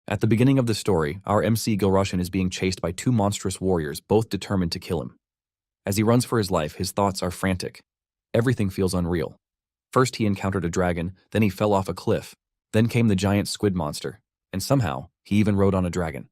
At the beginning of the story, our MC Gilroshan is being chased by two monstrous warriors, both determined to kill him. As he runs for his life, his thoughts are frantic. Everything feels unreal. First he encountered a dragon, then he fell off a cliff, then came the giant squid monster, and somehow, he even rode on a dragon.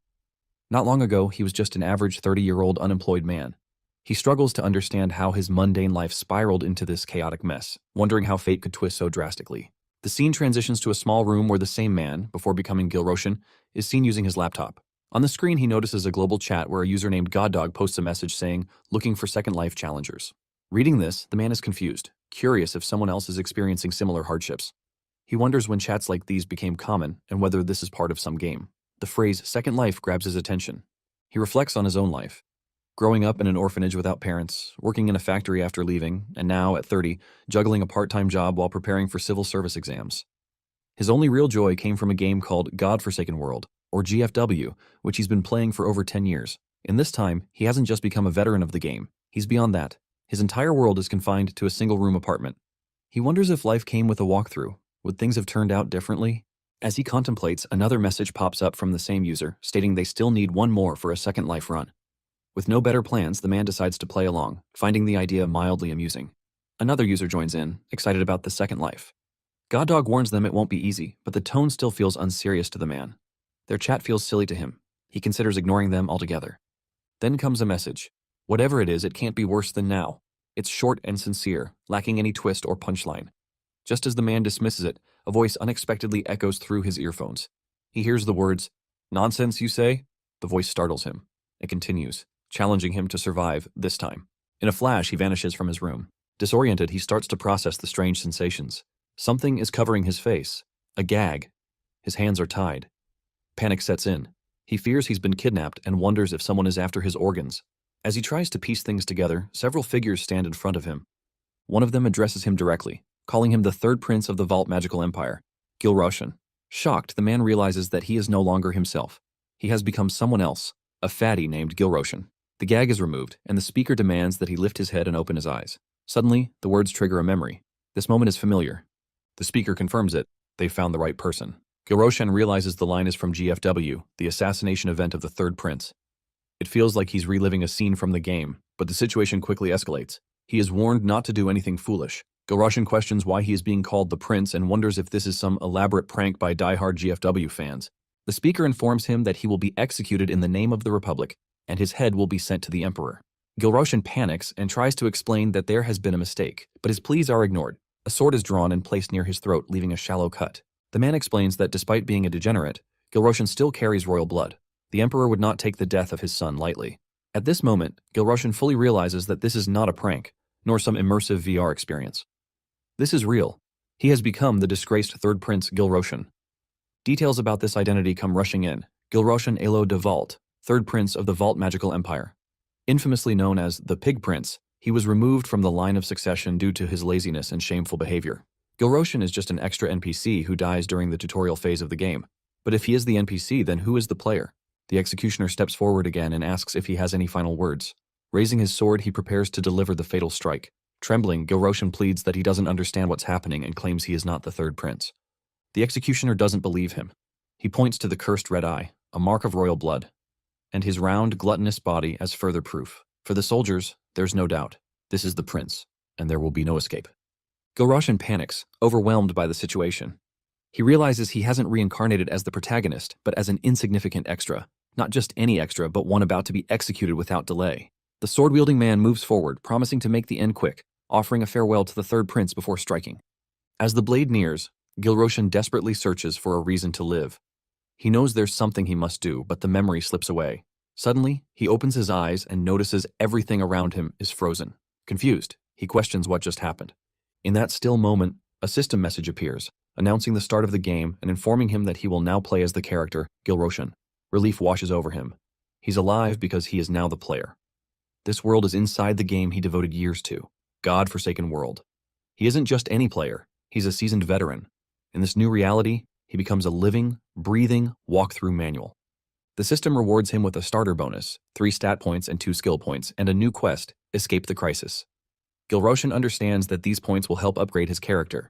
Not long ago, he was just an average 30-year-old unemployed man. He struggles to understand how his mundane life spiraled into this chaotic mess, wondering how fate could twist so drastically. The scene transitions to a small room where the same man, before becoming Gilroshan, is seen using his laptop. On the screen, he notices a global chat where a user named Goddog posts a message saying, "Looking for Second Life challengers." Reading this, the man is confused, curious if someone else is experiencing similar hardships. He wonders when chats like these became common and whether this is part of some game. The phrase Second Life grabs his attention. He reflects on his own life. Growing up in an orphanage without parents, working in a factory after leaving, and now, at 30, juggling a part-time job while preparing for civil service exams. His only real joy came from a game called God-Forsaken World, or GFW, which he's been playing for over 10 years. In this time, he hasn't just become a veteran of the game, he's beyond that. His entire world is confined to a single-room apartment. He wonders if life came with a walkthrough. Would things have turned out differently? As he contemplates, another message pops up from the same user, stating they still need one more for a Second Life run. With no better plans, the man decides to play along, finding the idea mildly amusing. Another user joins in, excited about the Second Life. Goddog warns them it won't be easy, but the tone still feels unserious to the man. Their chat feels silly to him. He considers ignoring them altogether. Then comes a message. Whatever it is, it can't be worse than now. It's short and sincere, lacking any twist or punchline. Just as the man dismisses it, a voice unexpectedly echoes through his earphones. He hears the words, "Nonsense, you say?" The voice startles him. It continues, challenging him to survive this time. In a flash, he vanishes from his room. Disoriented, he starts to process the strange sensations. Something is covering his face. A gag. His hands are tied. Panic sets in. He fears he's been kidnapped and wonders if someone is after his organs. As he tries to piece things together, several figures stand in front of him. One of them addresses him directly, calling him the third prince of the Vault Magical Empire, Gilroshan. Shocked, the man realizes that he is no longer himself. He has become someone else, a fatty named Gilroshan. The gag is removed, and the speaker demands that he lift his head and open his eyes. Suddenly, the words trigger a memory. This moment is familiar. The speaker confirms it. They've found the right person. Gilroshan realizes the line is from GFW, the assassination event of the third prince. It feels like he's reliving a scene from the game, but the situation quickly escalates. He is warned not to do anything foolish. Gilroshan questions why he is being called the prince and wonders if this is some elaborate prank by die-hard GFW fans. The speaker informs him that he will be executed in the name of the Republic, and his head will be sent to the Emperor. Gilroshan panics and tries to explain that there has been a mistake, but his pleas are ignored. A sword is drawn and placed near his throat, leaving a shallow cut. The man explains that despite being a degenerate, Gilroshan still carries royal blood. The Emperor would not take the death of his son lightly. At this moment, Gilroshan fully realizes that this is not a prank, nor some immersive VR experience. This is real. He has become the disgraced third prince Gilroshan. Details about this identity come rushing in. Gilroshan Elo de Vault, third prince of the Vault Magical Empire. Infamously known as the Pig Prince, he was removed from the line of succession due to his laziness and shameful behavior. Gilroshan is just an extra NPC who dies during the tutorial phase of the game. But if he is the NPC, then who is the player? The executioner steps forward again and asks if he has any final words. Raising his sword, he prepares to deliver the fatal strike. Trembling, Gilroshan pleads that he doesn't understand what's happening and claims he is not the third prince. The executioner doesn't believe him. He points to the cursed red eye, a mark of royal blood, and his round, gluttonous body as further proof. For the soldiers, there's no doubt. This is the prince, and there will be no escape. Gilroshan panics, overwhelmed by the situation. He realizes he hasn't reincarnated as the protagonist, but as an insignificant extra. Not just any extra, but one about to be executed without delay. The sword-wielding man moves forward, promising to make the end quick, offering a farewell to the third prince before striking. As the blade nears, Gilroshan desperately searches for a reason to live. He knows there's something he must do, but the memory slips away. Suddenly, he opens his eyes and notices everything around him is frozen. Confused, he questions what just happened. In that still moment, a system message appears, announcing the start of the game and informing him that he will now play as the character, Gilroshan. Relief washes over him. He's alive because he is now the player. This world is inside the game he devoted years to. God-Forsaken World. He isn't just any player, he's a seasoned veteran. In this new reality, he becomes a living, breathing walkthrough manual. The system rewards him with a starter bonus, 3 stat points and 2 skill points, and a new quest, Escape the Crisis. Gilroshan understands that these points will help upgrade his character.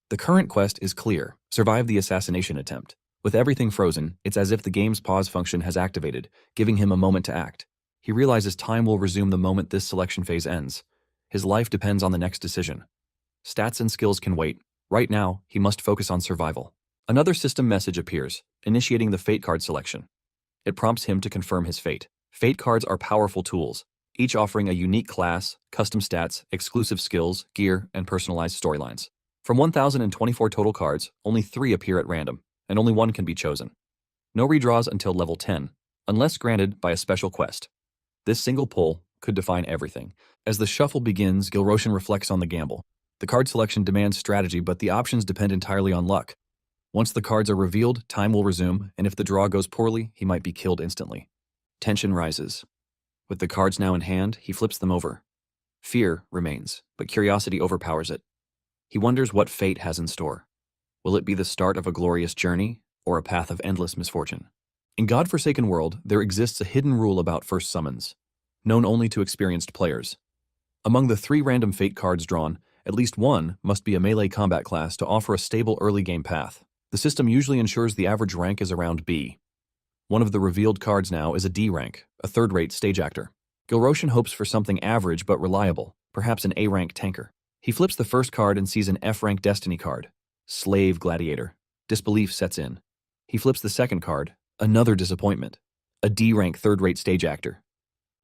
The current quest is clear, survive the assassination attempt. With everything frozen, it's as if the game's pause function has activated, giving him a moment to act. He realizes time will resume the moment this selection phase ends. His life depends on the next decision. Stats and skills can wait. Right now, he must focus on survival. Another system message appears, initiating the fate card selection. It prompts him to confirm his fate. Fate cards are powerful tools, each offering a unique class, custom stats, exclusive skills, gear, and personalized storylines. From 1,024 total cards, only 3 appear at random, and only 1 can be chosen. No redraws until level 10, unless granted by a special quest. This single pull could define everything. As the shuffle begins, Gilroshan reflects on the gamble. The card selection demands strategy, but the options depend entirely on luck. Once the cards are revealed, time will resume, and if the draw goes poorly, he might be killed instantly. Tension rises. With the cards now in hand, he flips them over. Fear remains, but curiosity overpowers it. He wonders what fate has in store. Will it be the start of a glorious journey, or a path of endless misfortune? In God-forsaken world, there exists a hidden rule about first summons, known only to experienced players. Among the 3 random fate cards drawn, at least one must be a melee combat class to offer a stable early game path. The system usually ensures the average rank is around B. One of the revealed cards now is a D rank, a third-rate stage actor. Gilroshan hopes for something average but reliable, perhaps an A-rank tanker. He flips the first card and sees an F-rank destiny card, Slave Gladiator. Disbelief sets in. He flips the second card, another disappointment, a D-rank third-rate stage actor.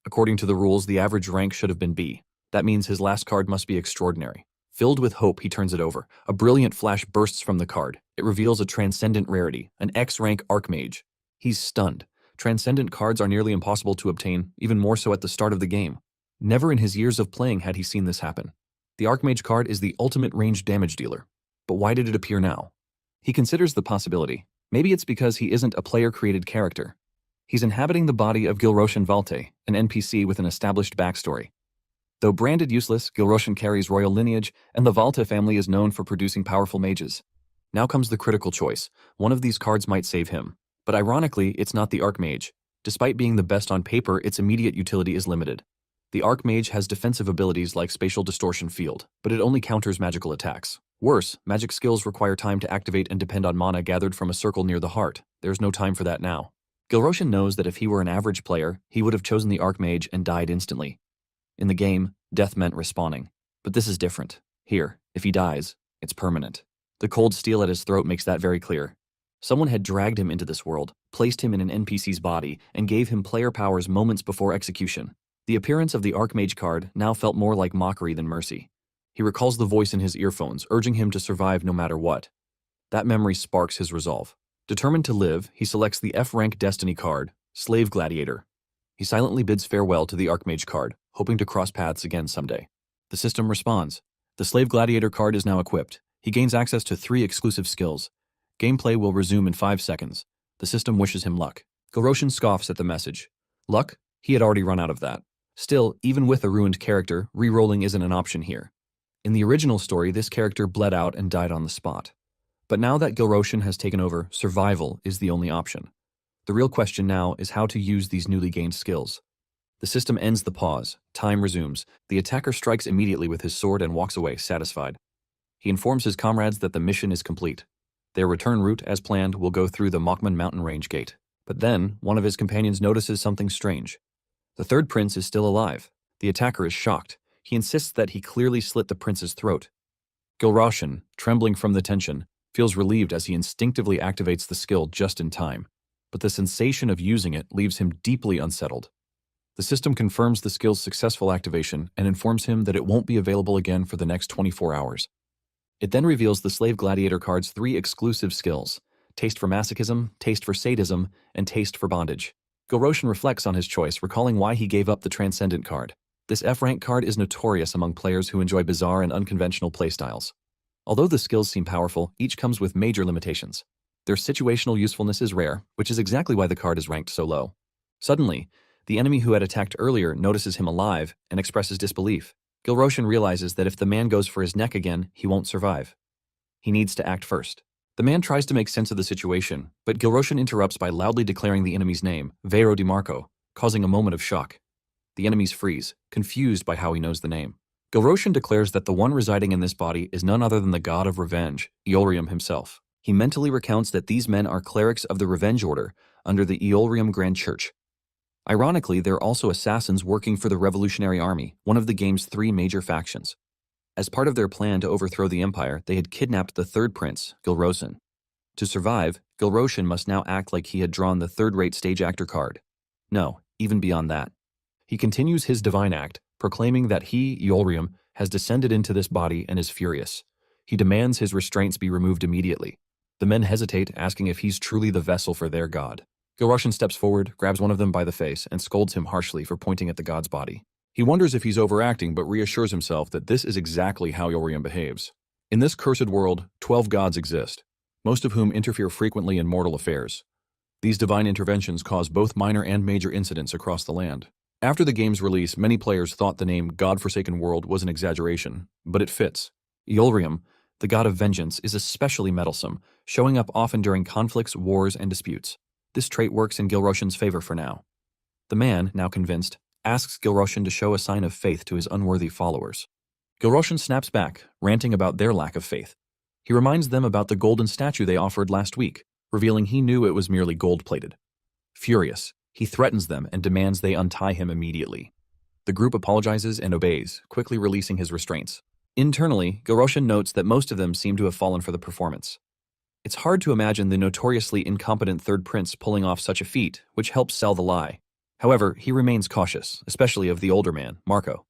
According to the rules, the average rank should have been B. That means his last card must be extraordinary. Filled with hope, he turns it over. A brilliant flash bursts from the card. It reveals a transcendent rarity, an X-rank Archmage. He's stunned. Transcendent cards are nearly impossible to obtain, even more so at the start of the game. Never in his years of playing had he seen this happen. The Archmage card is the ultimate ranged damage dealer. But why did it appear now? He considers the possibility. Maybe it's because he isn't a player-created character. He's inhabiting the body of Gilroshan Valte, an NPC with an established backstory. Though branded useless, Gilroshan carries royal lineage, and the Valte family is known for producing powerful mages. Now comes the critical choice. One of these cards might save him. But ironically, it's not the Archmage. Despite being the best on paper, its immediate utility is limited. The Archmage has defensive abilities like Spatial Distortion Field, but it only counters magical attacks. Worse, magic skills require time to activate and depend on mana gathered from a circle near the heart. There's no time for that now. Gilroshan knows that if he were an average player, he would have chosen the Archmage and died instantly. In the game, death meant respawning. But this is different. Here, if he dies, it's permanent. The cold steel at his throat makes that very clear. Someone had dragged him into this world, placed him in an NPC's body, and gave him player powers moments before execution. The appearance of the Archmage card now felt more like mockery than mercy. He recalls the voice in his earphones, urging him to survive no matter what. That memory sparks his resolve. Determined to live, he selects the F-rank Destiny card, Slave Gladiator. He silently bids farewell to the Archmage card, hoping to cross paths again someday. The system responds. The Slave Gladiator card is now equipped. He gains access to 3 exclusive skills. Gameplay will resume in 5 seconds. The system wishes him luck. Gilroshan scoffs at the message. Luck? He had already run out of that. Still, even with a ruined character, re-rolling isn't an option here. In the original story, this character bled out and died on the spot. But now that Gilroshan has taken over, survival is the only option. The real question now is how to use these newly gained skills. The system ends the pause. Time resumes. The attacker strikes immediately with his sword and walks away, satisfied. He informs his comrades that the mission is complete. Their return route, as planned, will go through the Mokman mountain range gate. But then, one of his companions notices something strange. The third prince is still alive. The attacker is shocked. He insists that he clearly slit the prince's throat. Gilroshan, trembling from the tension, feels relieved as he instinctively activates the skill just in time. But the sensation of using it leaves him deeply unsettled. The system confirms the skill's successful activation and informs him that it won't be available again for the next 24 hours. It then reveals the Slave Gladiator card's 3 exclusive skills: Taste for Masochism, Taste for Sadism, and Taste for Bondage. Gilroshan reflects on his choice, recalling why he gave up the Transcendent card. This F-rank card is notorious among players who enjoy bizarre and unconventional playstyles. Although the skills seem powerful, each comes with major limitations. Their situational usefulness is rare, which is exactly why the card is ranked so low. Suddenly, the enemy who had attacked earlier notices him alive and expresses disbelief. Gilroshan realizes that if the man goes for his neck again, he won't survive. He needs to act first. The man tries to make sense of the situation, but Gilroshan interrupts by loudly declaring the enemy's name, Vero Di Marco, causing a moment of shock. The enemies freeze, confused by how he knows the name. Gilroshan declares that the one residing in this body is none other than the god of revenge, Eolrium himself. He mentally recounts that these men are clerics of the Revenge Order under the Eolrium Grand Church. Ironically, they're also assassins working for the Revolutionary Army, one of the game's 3 major factions. As part of their plan to overthrow the Empire, they had kidnapped the third prince, Gilroshan. To survive, Gilroshan must now act like he had drawn the third-rate stage actor card. No, even beyond that. He continues his divine act, proclaiming that he, Eolrium, has descended into this body and is furious. He demands his restraints be removed immediately. The men hesitate, asking if he's truly the vessel for their god. Gilroshan steps forward, grabs one of them by the face, and scolds him harshly for pointing at the god's body. He wonders if he's overacting, but reassures himself that this is exactly how Eolrium behaves. In this cursed world, 12 gods exist, most of whom interfere frequently in mortal affairs. These divine interventions cause both minor and major incidents across the land. After the game's release, many players thought the name God-Forsaken World was an exaggeration, but it fits. Eolrium, the god of vengeance, is especially meddlesome, showing up often during conflicts, wars, and disputes. This trait works in Gilroshan's favor for now. The man, now convinced, asks Gilroshan to show a sign of faith to his unworthy followers. Gilroshan snaps back, ranting about their lack of faith. He reminds them about the golden statue they offered last week, revealing he knew it was merely gold-plated. Furious, he threatens them and demands they untie him immediately. The group apologizes and obeys, quickly releasing his restraints. Internally, Gilroshan notes that most of them seem to have fallen for the performance. It's hard to imagine the notoriously incompetent third prince pulling off such a feat, which helps sell the lie. However, he remains cautious, especially of the older man, Marco.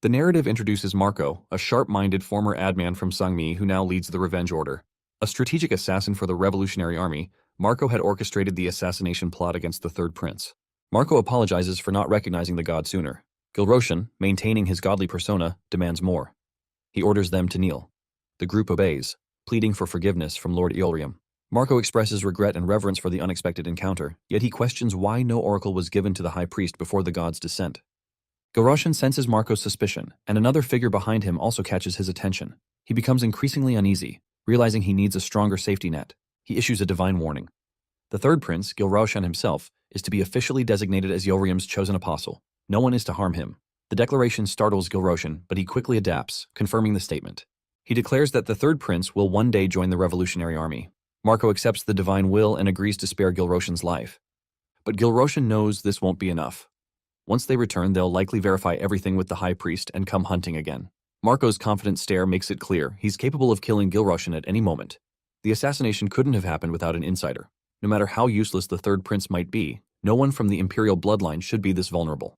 The narrative introduces Marco, a sharp-minded former adman from Sangmi who now leads the Revenge Order. A strategic assassin for the Revolutionary Army, Marco had orchestrated the assassination plot against the third prince. Marco apologizes for not recognizing the god sooner. Gilroshan, maintaining his godly persona, demands more. He orders them to kneel. The group obeys, pleading for forgiveness from Lord Eolrium. Marco expresses regret and reverence for the unexpected encounter, yet he questions why no oracle was given to the high priest before the god's descent. Gilroshan senses Marco's suspicion, and another figure behind him also catches his attention. He becomes increasingly uneasy, realizing he needs a stronger safety net. He issues a divine warning. The third prince, Gilroshan himself, is to be officially designated as Eolrium's chosen apostle. No one is to harm him. The declaration startles Gilroshan, but he quickly adapts, confirming the statement. He declares that the third prince will one day join the Revolutionary Army. Marco accepts the divine will and agrees to spare Gilroshan's life. But Gilroshan knows this won't be enough. Once they return, they'll likely verify everything with the high priest and come hunting again. Marco's confident stare makes it clear he's capable of killing Gilroshan at any moment. The assassination couldn't have happened without an insider. No matter how useless the third prince might be, no one from the imperial bloodline should be this vulnerable.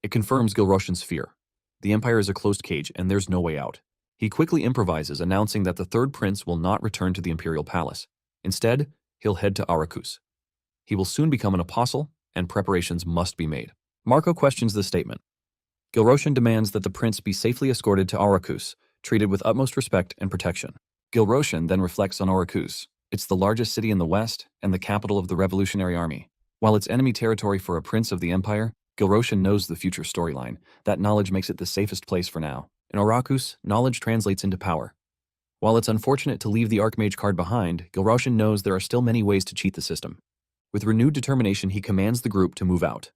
It confirms Gilroshan's fear. The Empire is a closed cage and there's no way out. He quickly improvises, announcing that the third prince will not return to the imperial palace. Instead, he'll head to Arrakis. He will soon become an apostle, and preparations must be made. Marco questions this statement. Gilroshan demands that the prince be safely escorted to Arrakis, treated with utmost respect and protection. Gilroshan then reflects on Arrakis. It's the largest city in the west and the capital of the Revolutionary Army. While it's enemy territory for a prince of the Empire, Gilroshan knows the future storyline. That knowledge makes it the safest place for now. In Arrakis, knowledge translates into power. While it's unfortunate to leave the Archmage card behind, Gilroshan knows there are still many ways to cheat the system. With renewed determination, he commands the group to move out.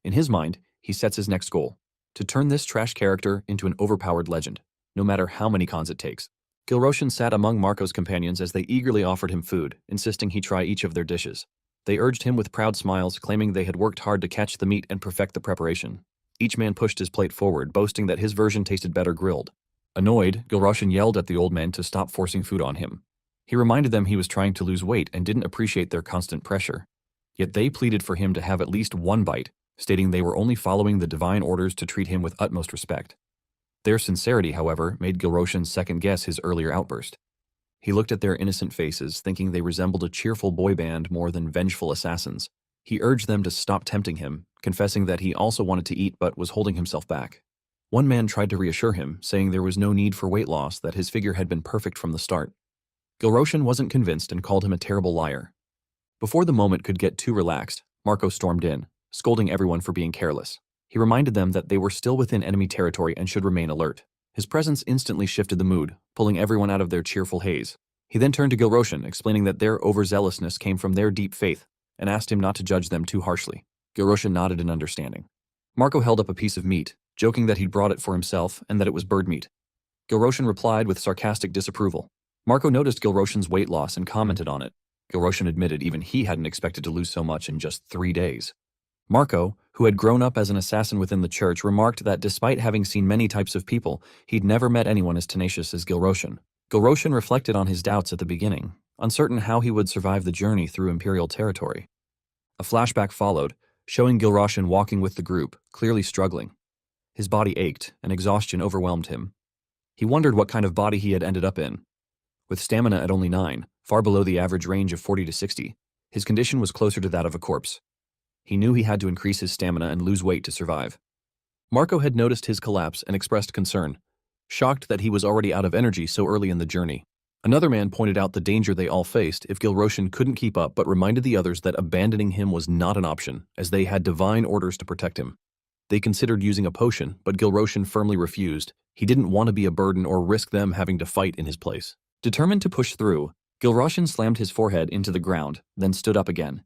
In his mind, he sets his next goal: to turn this trash character into an overpowered legend, no matter how many cons it takes. Gilroshan sat among Marco's companions as they eagerly offered him food, insisting he try each of their dishes. They urged him with proud smiles, claiming they had worked hard to catch the meat and perfect the preparation. Each man pushed his plate forward, boasting that his version tasted better grilled. Annoyed, Gilroshan yelled at the old men to stop forcing food on him. He reminded them he was trying to lose weight and didn't appreciate their constant pressure. Yet they pleaded for him to have at least one bite, stating they were only following the divine orders to treat him with utmost respect. Their sincerity, however, made Gilroshan second-guess his earlier outburst. He looked at their innocent faces, thinking they resembled a cheerful boy band more than vengeful assassins. He urged them to stop tempting him, confessing that he also wanted to eat but was holding himself back. One man tried to reassure him, saying there was no need for weight loss, that his figure had been perfect from the start. Gilroshan wasn't convinced and called him a terrible liar. Before the moment could get too relaxed, Marco stormed in, scolding everyone for being careless. He reminded them that they were still within enemy territory and should remain alert. His presence instantly shifted the mood, pulling everyone out of their cheerful haze. He then turned to Gilroshan, explaining that their overzealousness came from their deep faith, and asked him not to judge them too harshly. Gilroshan nodded in understanding. Marco held up a piece of meat, joking that he'd brought it for himself and that it was bird meat. Gilroshan replied with sarcastic disapproval. Marco noticed Gilroshan's weight loss and commented on it. Gilroshan admitted even he hadn't expected to lose so much in just 3 days. Marco, who had grown up as an assassin within the church, remarked that despite having seen many types of people, he'd never met anyone as tenacious as Gilroshan. Gilroshan reflected on his doubts at the beginning, uncertain how he would survive the journey through Imperial territory. A flashback followed, showing Gilroshan walking with the group, clearly struggling. His body ached, and exhaustion overwhelmed him. He wondered what kind of body he had ended up in. With stamina at only 9, far below the average range of 40 to 60, his condition was closer to that of a corpse. He knew he had to increase his stamina and lose weight to survive. Marco had noticed his collapse and expressed concern, shocked that he was already out of energy so early in the journey. Another man pointed out the danger they all faced if Gilroshan couldn't keep up, but reminded the others that abandoning him was not an option, as they had divine orders to protect him. They considered using a potion, but Gilroshan firmly refused. He didn't want to be a burden or risk them having to fight in his place. Determined to push through, Gilroshan slammed his forehead into the ground, then stood up again.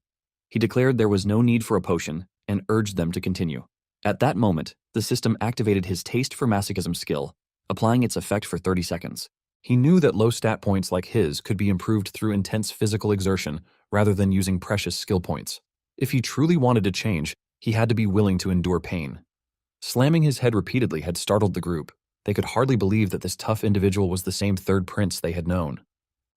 He declared there was no need for a potion and urged them to continue. At that moment, the system activated his taste for masochism skill, applying its effect for 30 seconds. He knew that low stat points like his could be improved through intense physical exertion rather than using precious skill points. If he truly wanted to change, he had to be willing to endure pain. Slamming his head repeatedly had startled the group. They could hardly believe that this tough individual was the same third prince they had known.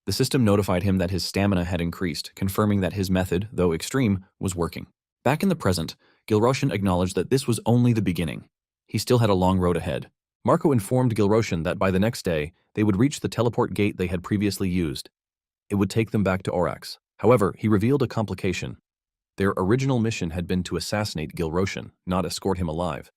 The system notified him that his stamina had increased, confirming that his method, though extreme, was working. Back in the present, Gilroshan acknowledged that this was only the beginning. He still had a long road ahead. Marco informed Gilroshan that by the next day, they would reach the teleport gate they had previously used. It would take them back to Orax. However, he revealed a complication. Their original mission had been to assassinate Gilroshan, not escort him alive.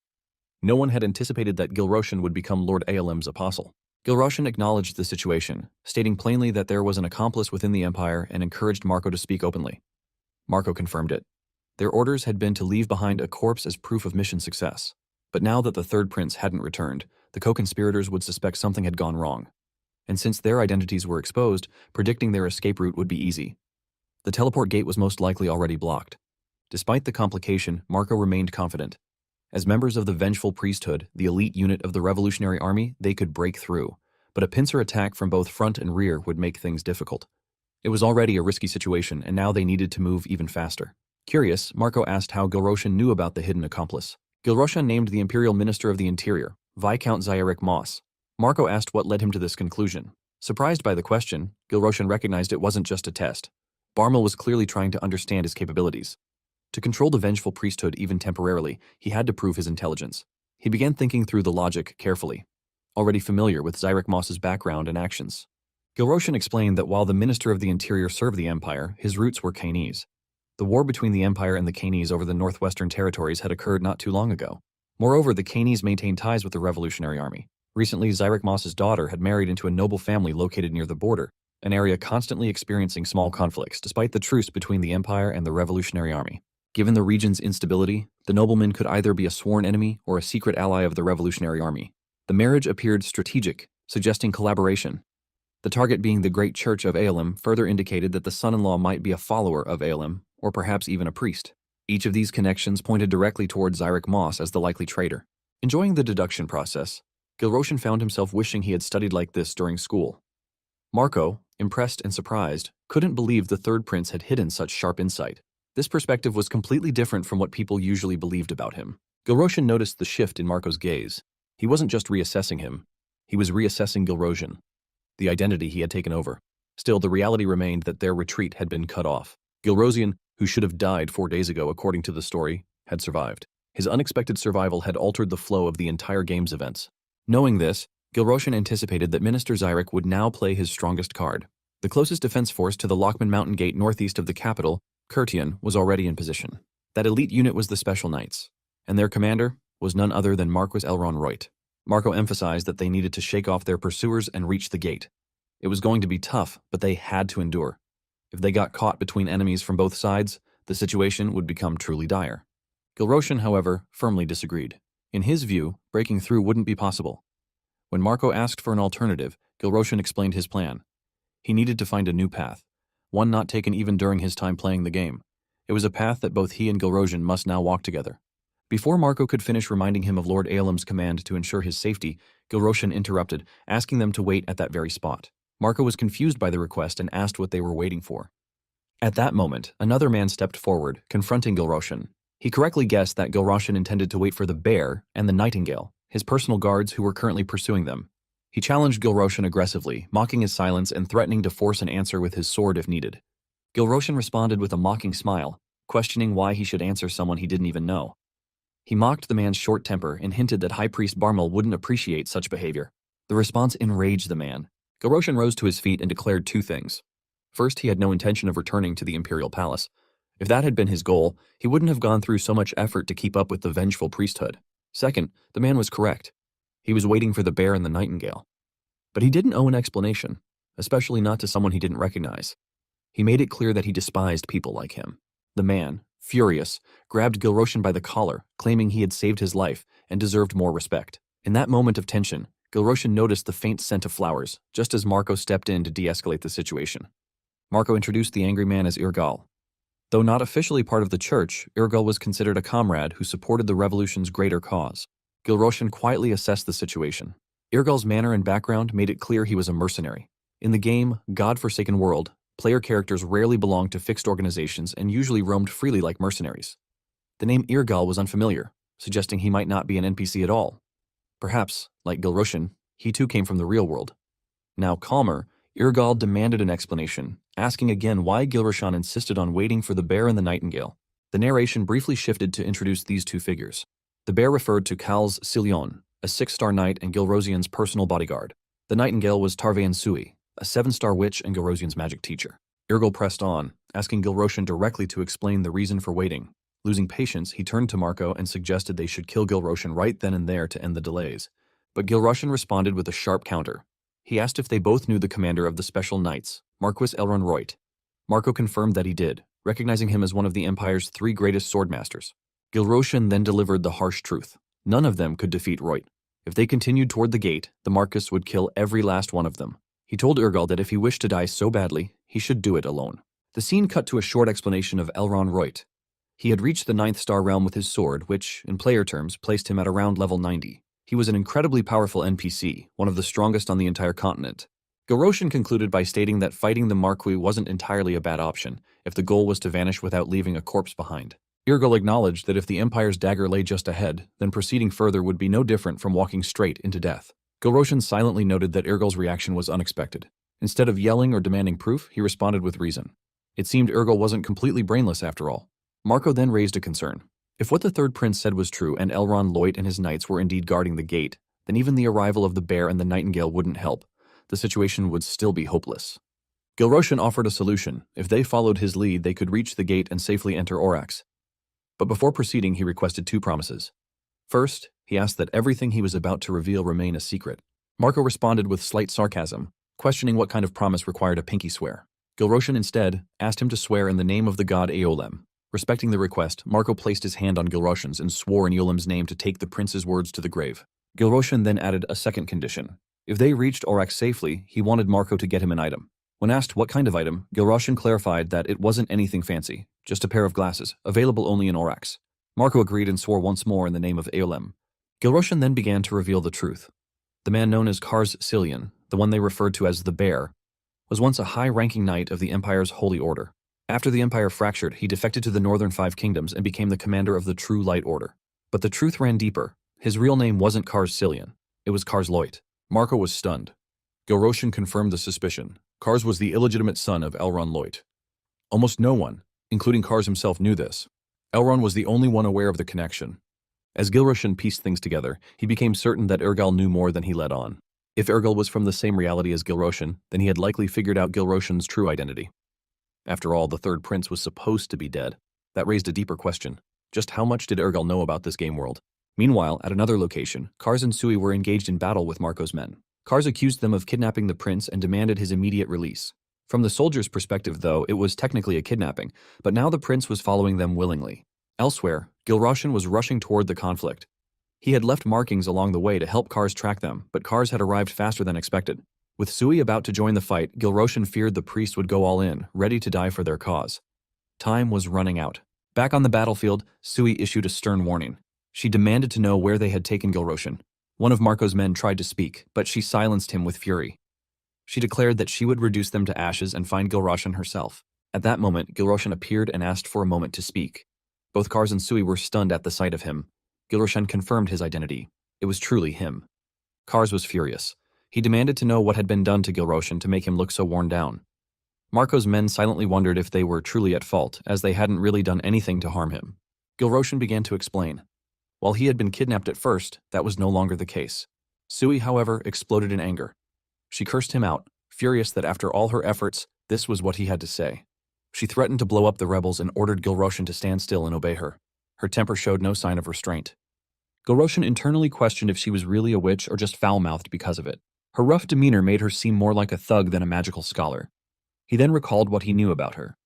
No one had anticipated that Gilroshan would become Lord Aelem's apostle. Gilroshan acknowledged the situation, stating plainly that there was an accomplice within the Empire and encouraged Marco to speak openly. Marco confirmed it. Their orders had been to leave behind a corpse as proof of mission success. But now that the third prince hadn't returned, the co-conspirators would suspect something had gone wrong. And since their identities were exposed, predicting their escape route would be easy. The teleport gate was most likely already blocked. Despite the complication, Marco remained confident. As members of the Vengeful Priesthood, the elite unit of the Revolutionary Army, they could break through. But a pincer attack from both front and rear would make things difficult. It was already a risky situation, and now they needed to move even faster. Curious, Marco asked how Gilroshan knew about the hidden accomplice. Gilroshan named the Imperial Minister of the Interior, Viscount Zyrek Moss. Marco asked what led him to this conclusion. Surprised by the question, Gilroshan recognized it wasn't just a test. Barmel was clearly trying to understand his capabilities. To control the Vengeful Priesthood even temporarily, he had to prove his intelligence. He began thinking through the logic carefully, already familiar with Zyrek Moss's background and actions. Gilroshan explained that while the Minister of the Interior served the Empire, his roots were Cainese. The war between the Empire and the Cainese over the northwestern territories had occurred not too long ago. Moreover, the Cainese maintained ties with the Revolutionary Army. Recently, Zyrek Moss's daughter had married into a noble family located near the border, an area constantly experiencing small conflicts despite the truce between the Empire and the Revolutionary Army. Given the region's instability, the nobleman could either be a sworn enemy or a secret ally of the Revolutionary Army. The marriage appeared strategic, suggesting collaboration. The target being the Great Church of Aelem further indicated that the son-in-law might be a follower of Aelem, or perhaps even a priest. Each of these connections pointed directly toward Zyrek Moss as the likely traitor. Enjoying the deduction process, Gilroshan found himself wishing he had studied like this during school. Marco, impressed and surprised, couldn't believe the third prince had hidden such sharp insight. This perspective was completely different from what people usually believed about him. Gilroshan noticed the shift in Marco's gaze. He wasn't just reassessing him. He was reassessing Gilroshan, the identity he had taken over. Still, the reality remained that their retreat had been cut off. Gilrosian, who should have died 4 days ago according to the story, had survived. His unexpected survival had altered the flow of the entire game's events. Knowing this, Gilroshan anticipated that Minister Zyrek would now play his strongest card. The closest defense force to the Lockman Mountain Gate northeast of the capital, Kurtian, was already in position. That elite unit was the Special Knights, and their commander was none other than Marquis Elron Reut. Marco emphasized that they needed to shake off their pursuers and reach the gate. It was going to be tough, but they had to endure. If they got caught between enemies from both sides, the situation would become truly dire. Gilroshan, however, firmly disagreed. In his view, breaking through wouldn't be possible. When Marco asked for an alternative, Gilroshan explained his plan. He needed to find a new path, one not taken even during his time playing the game. It was a path that both he and Gilroshan must now walk together. Before Marco could finish reminding him of Lord Aelem's command to ensure his safety, Gilroshan interrupted, asking them to wait at that very spot. Marco was confused by the request and asked what they were waiting for. At that moment, another man stepped forward, confronting Gilroshan. He correctly guessed that Gilroshan intended to wait for the bear and the nightingale, his personal guards who were currently pursuing them. He challenged Gilroshan aggressively, mocking his silence and threatening to force an answer with his sword if needed. Gilroshan responded with a mocking smile, questioning why he should answer someone he didn't even know. He mocked the man's short temper and hinted that High Priest Barmal wouldn't appreciate such behavior. The response enraged the man. Gilroshan rose to his feet and declared two things. First, he had no intention of returning to the Imperial Palace. If that had been his goal, he wouldn't have gone through so much effort to keep up with the vengeful priesthood. Second, the man was correct. He was waiting for the bear and the nightingale. But he didn't owe an explanation, especially not to someone he didn't recognize. He made it clear that he despised people like him. The man, furious, grabbed Gilroshan by the collar, claiming he had saved his life and deserved more respect. In that moment of tension, Gilroshan noticed the faint scent of flowers, just as Marco stepped in to de-escalate the situation. Marco introduced the angry man as Irgal. Though not officially part of the church, Irgal was considered a comrade who supported the revolution's greater cause. Gilroshan quietly assessed the situation. Irgal's manner and background made it clear he was a mercenary. In the game, God-Forsaken World, player characters rarely belonged to fixed organizations and usually roamed freely like mercenaries. The name Irgal was unfamiliar, suggesting he might not be an NPC at all. Perhaps, like Gilroshan, he too came from the real world. Now calmer, Irgal demanded an explanation, asking again why Gilroshan insisted on waiting for the bear and the nightingale. The narration briefly shifted to introduce these two figures. The bear referred to Kal's Silion, a 6-star knight and Gilrosian's personal bodyguard. The nightingale was Tarvayan Sui, a 7-star witch and Gilrosian's magic teacher. Irgal pressed on, asking Gilroshan directly to explain the reason for waiting. Losing patience, he turned to Marco and suggested they should kill Gilroshan right then and there to end the delays. But Gilroshan responded with a sharp counter. He asked if they both knew the commander of the Special Knights, Marquis Elron Reut. Marco confirmed that he did, recognizing him as one of the Empire's 3 greatest swordmasters. Gilroshan then delivered the harsh truth. None of them could defeat Reut. If they continued toward the gate, the Marquis would kill every last one of them. He told Irgal that if he wished to die so badly, he should do it alone. The scene cut to a short explanation of Elron Reut. He had reached the 9th star realm with his sword, which, in player terms, placed him at around level 90. He was an incredibly powerful NPC, one of the strongest on the entire continent. Gilroshan concluded by stating that fighting the Marquis wasn't entirely a bad option, if the goal was to vanish without leaving a corpse behind. Irgal acknowledged that if the Empire's dagger lay just ahead, then proceeding further would be no different from walking straight into death. Gilroshan silently noted that Irgal's reaction was unexpected. Instead of yelling or demanding proof, he responded with reason. It seemed Irgal wasn't completely brainless after all. Marco then raised a concern. If what the third prince said was true and Elron Reut and his knights were indeed guarding the gate, then even the arrival of the bear and the nightingale wouldn't help. The situation would still be hopeless. Gilroshan offered a solution. If they followed his lead, they could reach the gate and safely enter Orax. But before proceeding, he requested 2 promises. First, he asked that everything he was about to reveal remain a secret. Marco responded with slight sarcasm, questioning what kind of promise required a pinky swear. Gilroshan instead asked him to swear in the name of the god Aeolem. Respecting the request, Marco placed his hand on Gilroshan's and swore in Aeolem's name to take the prince's words to the grave. Gilroshan then added a second condition. If they reached Orax safely, he wanted Marco to get him an item. When asked what kind of item, Gilroshan clarified that it wasn't anything fancy, just a pair of glasses, available only in Orax. Marco agreed and swore once more in the name of Aeolem. Gilroshan then began to reveal the truth. The man known as Kars Silion, the one they referred to as the Bear, was once a high-ranking knight of the Empire's Holy Order. After the Empire fractured, he defected to the Northern 5 Kingdoms and became the commander of the True Light Order. But the truth ran deeper. His real name wasn't Kars Silion. It was Kars Reut. Marco was stunned. Gilroshan confirmed the suspicion. Kars was the illegitimate son of Elron Reut. Almost no one, including Kars himself, knew this. Elron was the only one aware of the connection. As Gilroshan pieced things together, he became certain that Irgal knew more than he let on. If Irgal was from the same reality as Gilroshan, then he had likely figured out Gilroshan's true identity. After all, the third prince was supposed to be dead. That raised a deeper question. Just how much did Irgal know about this game world? Meanwhile, at another location, Kars and Sui were engaged in battle with Marco's men. Kars accused them of kidnapping the prince and demanded his immediate release. From the soldiers' perspective, though, it was technically a kidnapping, but now the prince was following them willingly. Elsewhere, Gilroshan was rushing toward the conflict. He had left markings along the way to help Kars track them, but Kars had arrived faster than expected. With Sui about to join the fight, Gilroshan feared the priest would go all in, ready to die for their cause. Time was running out. Back on the battlefield, Sui issued a stern warning. She demanded to know where they had taken Gilroshan. One of Marco's men tried to speak, but she silenced him with fury. She declared that she would reduce them to ashes and find Gilroshan herself. At that moment, Gilroshan appeared and asked for a moment to speak. Both Kars and Sui were stunned at the sight of him. Gilroshan confirmed his identity. It was truly him. Kars was furious. He demanded to know what had been done to Gilroshan to make him look so worn down. Marco's men silently wondered if they were truly at fault, as they hadn't really done anything to harm him. Gilroshan began to explain. While he had been kidnapped at first, that was no longer the case. Sui, however, exploded in anger. She cursed him out, furious that after all her efforts, this was what he had to say. She threatened to blow up the rebels and ordered Gilroshan to stand still and obey her. Her temper showed no sign of restraint. Gilroshan internally questioned if she was really a witch or just foul-mouthed because of it. Her rough demeanor made her seem more like a thug than a magical scholar. He then recalled what he knew about her.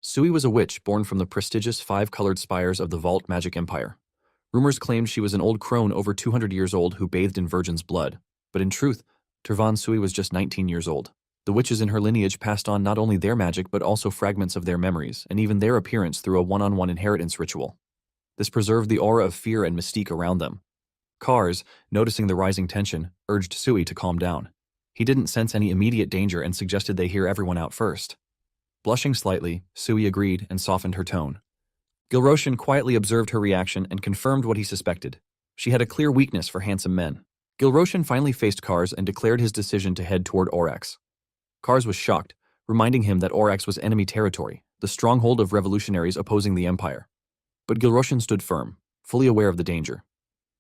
Sui was a witch born from the prestigious five-colored spires of the Vault Magic Empire. Rumors claimed she was an old crone over 200 years old who bathed in virgin's blood. But in truth, Turvan Sui was just 19 years old. The witches in her lineage passed on not only their magic but also fragments of their memories and even their appearance through a one-on-one inheritance ritual. This preserved the aura of fear and mystique around them. Kars, noticing the rising tension, urged Sui to calm down. He didn't sense any immediate danger and suggested they hear everyone out first. Blushing slightly, Sui agreed and softened her tone. Gilroshan quietly observed her reaction and confirmed what he suspected. She had a clear weakness for handsome men. Gilroshan finally faced Kars and declared his decision to head toward Orax. Kars was shocked, reminding him that Orax was enemy territory, the stronghold of revolutionaries opposing the Empire. But Gilroshan stood firm, fully aware of the danger.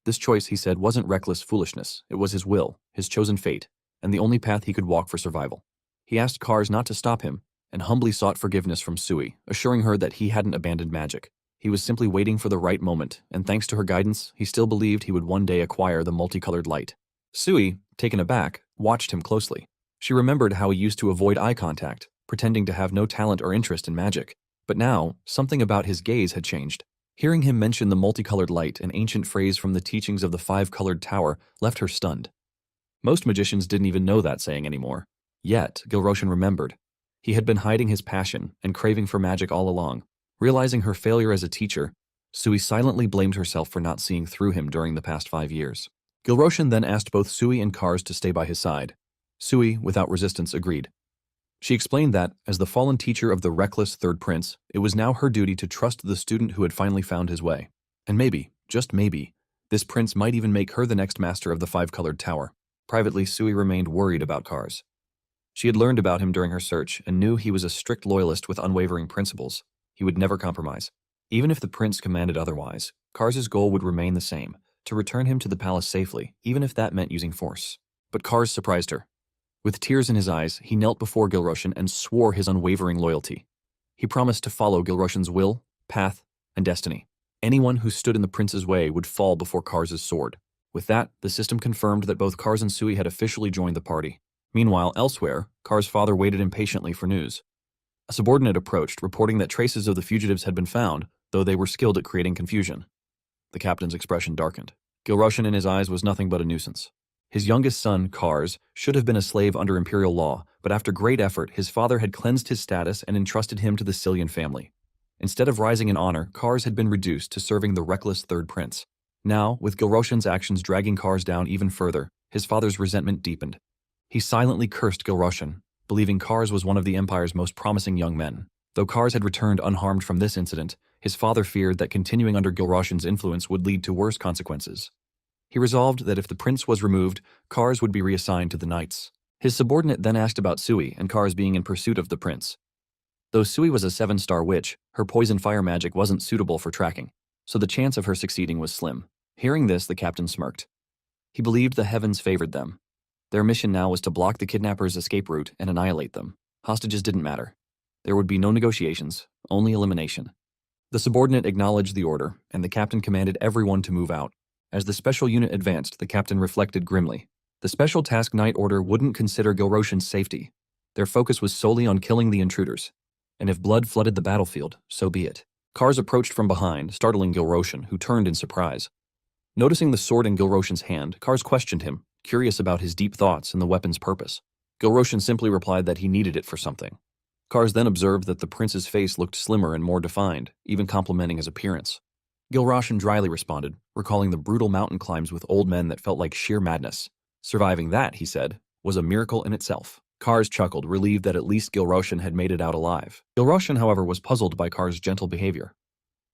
This choice, he said, wasn't reckless foolishness. It was his will, his chosen fate, and the only path he could walk for survival. He asked Kars not to stop him, and humbly sought forgiveness from Sui, assuring her that he hadn't abandoned magic. He was simply waiting for the right moment, and thanks to her guidance, he still believed he would one day acquire the multicolored light. Sui, taken aback, watched him closely. She remembered how he used to avoid eye contact, pretending to have no talent or interest in magic. But now, something about his gaze had changed. Hearing him mention the multicolored light, an ancient phrase from the teachings of the five-colored tower, left her stunned. Most magicians didn't even know that saying anymore. Yet, Gilroshan remembered. He had been hiding his passion and craving for magic all along. Realizing her failure as a teacher, Sui silently blamed herself for not seeing through him during the past 5 years. Gilroshan then asked both Sui and Kars to stay by his side. Sui, without resistance, agreed. She explained that, as the fallen teacher of the reckless third prince, it was now her duty to trust the student who had finally found his way. And maybe, just maybe, this prince might even make her the next master of the five-colored tower. Privately, Sui remained worried about Kars. She had learned about him during her search and knew he was a strict loyalist with unwavering principles. He would never compromise. Even if the prince commanded otherwise, Kars's goal would remain the same, to return him to the palace safely, even if that meant using force. But Kars surprised her. With tears in his eyes, he knelt before Gilroshan and swore his unwavering loyalty. He promised to follow Gilroshan's will, path, and destiny. Anyone who stood in the prince's way would fall before Kars's sword. With that, the system confirmed that both Kars and Sui had officially joined the party. Meanwhile, elsewhere, Kars' father waited impatiently for news. A subordinate approached, reporting that traces of the fugitives had been found, though they were skilled at creating confusion. The captain's expression darkened. Gilroshan in his eyes was nothing but a nuisance. His youngest son, Kars, should have been a slave under imperial law, but after great effort, his father had cleansed his status and entrusted him to the Cillian family. Instead of rising in honor, Kars had been reduced to serving the reckless third prince. Now, with Gilroshan's actions dragging Kars down even further, his father's resentment deepened. He silently cursed Gilroshan, believing Kars was one of the Empire's most promising young men. Though Kars had returned unharmed from this incident, his father feared that continuing under Gilroshan's influence would lead to worse consequences. He resolved that if the prince was removed, Kars would be reassigned to the knights. His subordinate then asked about Sui and Kars being in pursuit of the prince. Though Sui was a 7-star witch, her poison fire magic wasn't suitable for tracking, so the chance of her succeeding was slim. Hearing this, the captain smirked. He believed the heavens favored them. Their mission now was to block the kidnappers' escape route and annihilate them. Hostages didn't matter. There would be no negotiations, only elimination. The subordinate acknowledged the order, and the captain commanded everyone to move out. As the special unit advanced, the captain reflected grimly. The Special Task Night Order wouldn't consider Gilroshan's safety. Their focus was solely on killing the intruders. And if blood flooded the battlefield, so be it. Kars approached from behind, startling Gilroshan, who turned in surprise. Noticing the sword in Gilroshan's hand, Kars questioned him, curious about his deep thoughts and the weapon's purpose. Gilroshan simply replied that he needed it for something. Kars then observed that the prince's face looked slimmer and more defined, even complimenting his appearance. Gilroshan dryly responded, recalling the brutal mountain climbs with old men that felt like sheer madness. Surviving that, he said, was a miracle in itself. Kars chuckled, relieved that at least Gilroshan had made it out alive. Gilroshan, however, was puzzled by Kars' gentle behavior.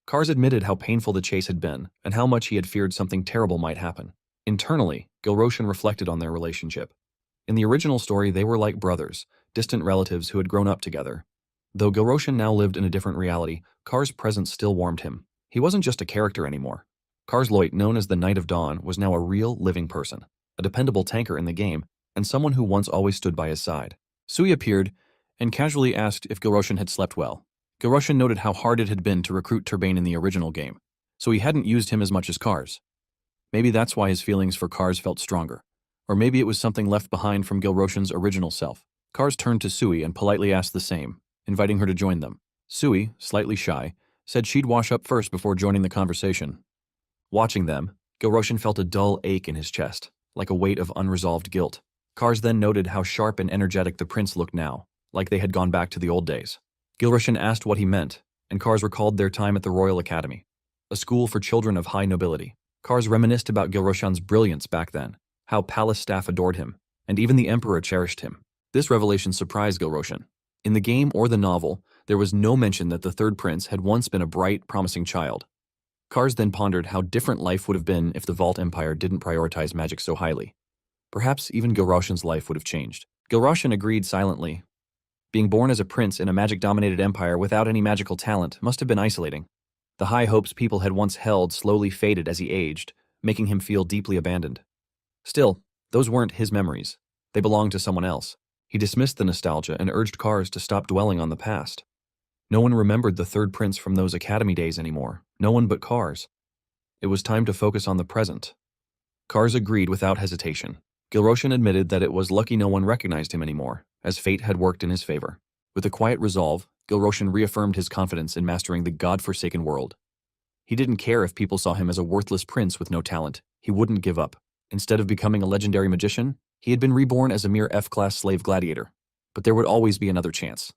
Kars admitted how painful the chase had been and how much he had feared something terrible might happen. Internally, Gilroshan reflected on their relationship. In the original story, they were like brothers, distant relatives who had grown up together. Though Gilroshan now lived in a different reality, Kars' presence still warmed him. He wasn't just a character anymore. Kars Loit, known as the Knight of Dawn, was now a real, living person, a dependable tanker in the game, and someone who once always stood by his side. Sui appeared and casually asked if Gilroshan had slept well. Gilroshan noted how hard it had been to recruit Turbane in the original game, so he hadn't used him as much as Kars. Maybe that's why his feelings for Kars felt stronger. Or maybe it was something left behind from Gilroshan's original self. Kars turned to Sui and politely asked the same, inviting her to join them. Sui, slightly shy, said she'd wash up first before joining the conversation. Watching them, Gilroshan felt a dull ache in his chest, like a weight of unresolved guilt. Kars then noted how sharp and energetic the prince looked now, like they had gone back to the old days. Gilroshan asked what he meant, and Kars recalled their time at the Royal Academy, a school for children of high nobility. Kars reminisced about Gilroshan's brilliance back then, how palace staff adored him, and even the emperor cherished him. This revelation surprised Gilroshan. In the game or the novel, there was no mention that the third prince had once been a bright, promising child. Kars then pondered how different life would have been if the Vault Empire didn't prioritize magic so highly. Perhaps even Gilroshan's life would have changed. Gilroshan agreed silently. Being born as a prince in a magic-dominated empire without any magical talent must have been isolating. The high hopes people had once held slowly faded as he aged, making him feel deeply abandoned. Still, those weren't his memories. They belonged to someone else. He dismissed the nostalgia and urged Kars to stop dwelling on the past. No one remembered the third prince from those academy days anymore. No one but Kars. It was time to focus on the present. Kars agreed without hesitation. Gilroshan admitted that it was lucky no one recognized him anymore, as fate had worked in his favor. With a quiet resolve, Gilroshan reaffirmed his confidence in mastering the god-forsaken world. He didn't care if people saw him as a worthless prince with no talent. He wouldn't give up. Instead of becoming a legendary magician, he had been reborn as a mere F-class slave gladiator. But there would always be another chance.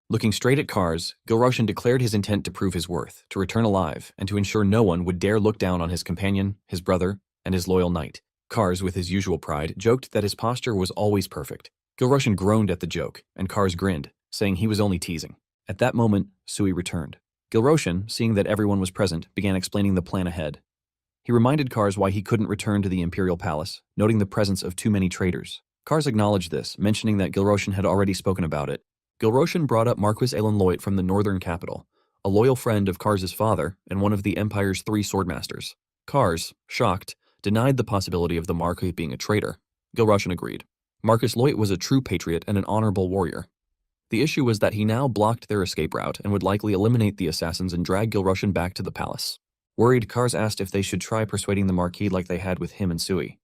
Looking straight at Kars, Gilroshan declared his intent to prove his worth, to return alive, and to ensure no one would dare look down on his companion, his brother, and his loyal knight. Kars, with his usual pride, joked that his posture was always perfect. Gilroshan groaned at the joke, and Kars grinned, saying he was only teasing. At that moment, Sui returned. Gilroshan, seeing that everyone was present, began explaining the plan ahead. He reminded Kars why he couldn't return to the Imperial Palace, noting the presence of too many traitors. Kars acknowledged this, mentioning that Gilroshan had already spoken about it. Gilroshan brought up Marquis Alan Loit from the northern capital, a loyal friend of Kars's father and one of the Empire's 3 swordmasters. Kars, shocked, denied the possibility of the Marquis being a traitor. Gilroshan agreed. Marquis Loit was a true patriot and an honorable warrior. The issue was that he now blocked their escape route and would likely eliminate the assassins and drag Gilroshan back to the palace. Worried, Kars asked if they should try persuading the Marquis like they had with him and Sui.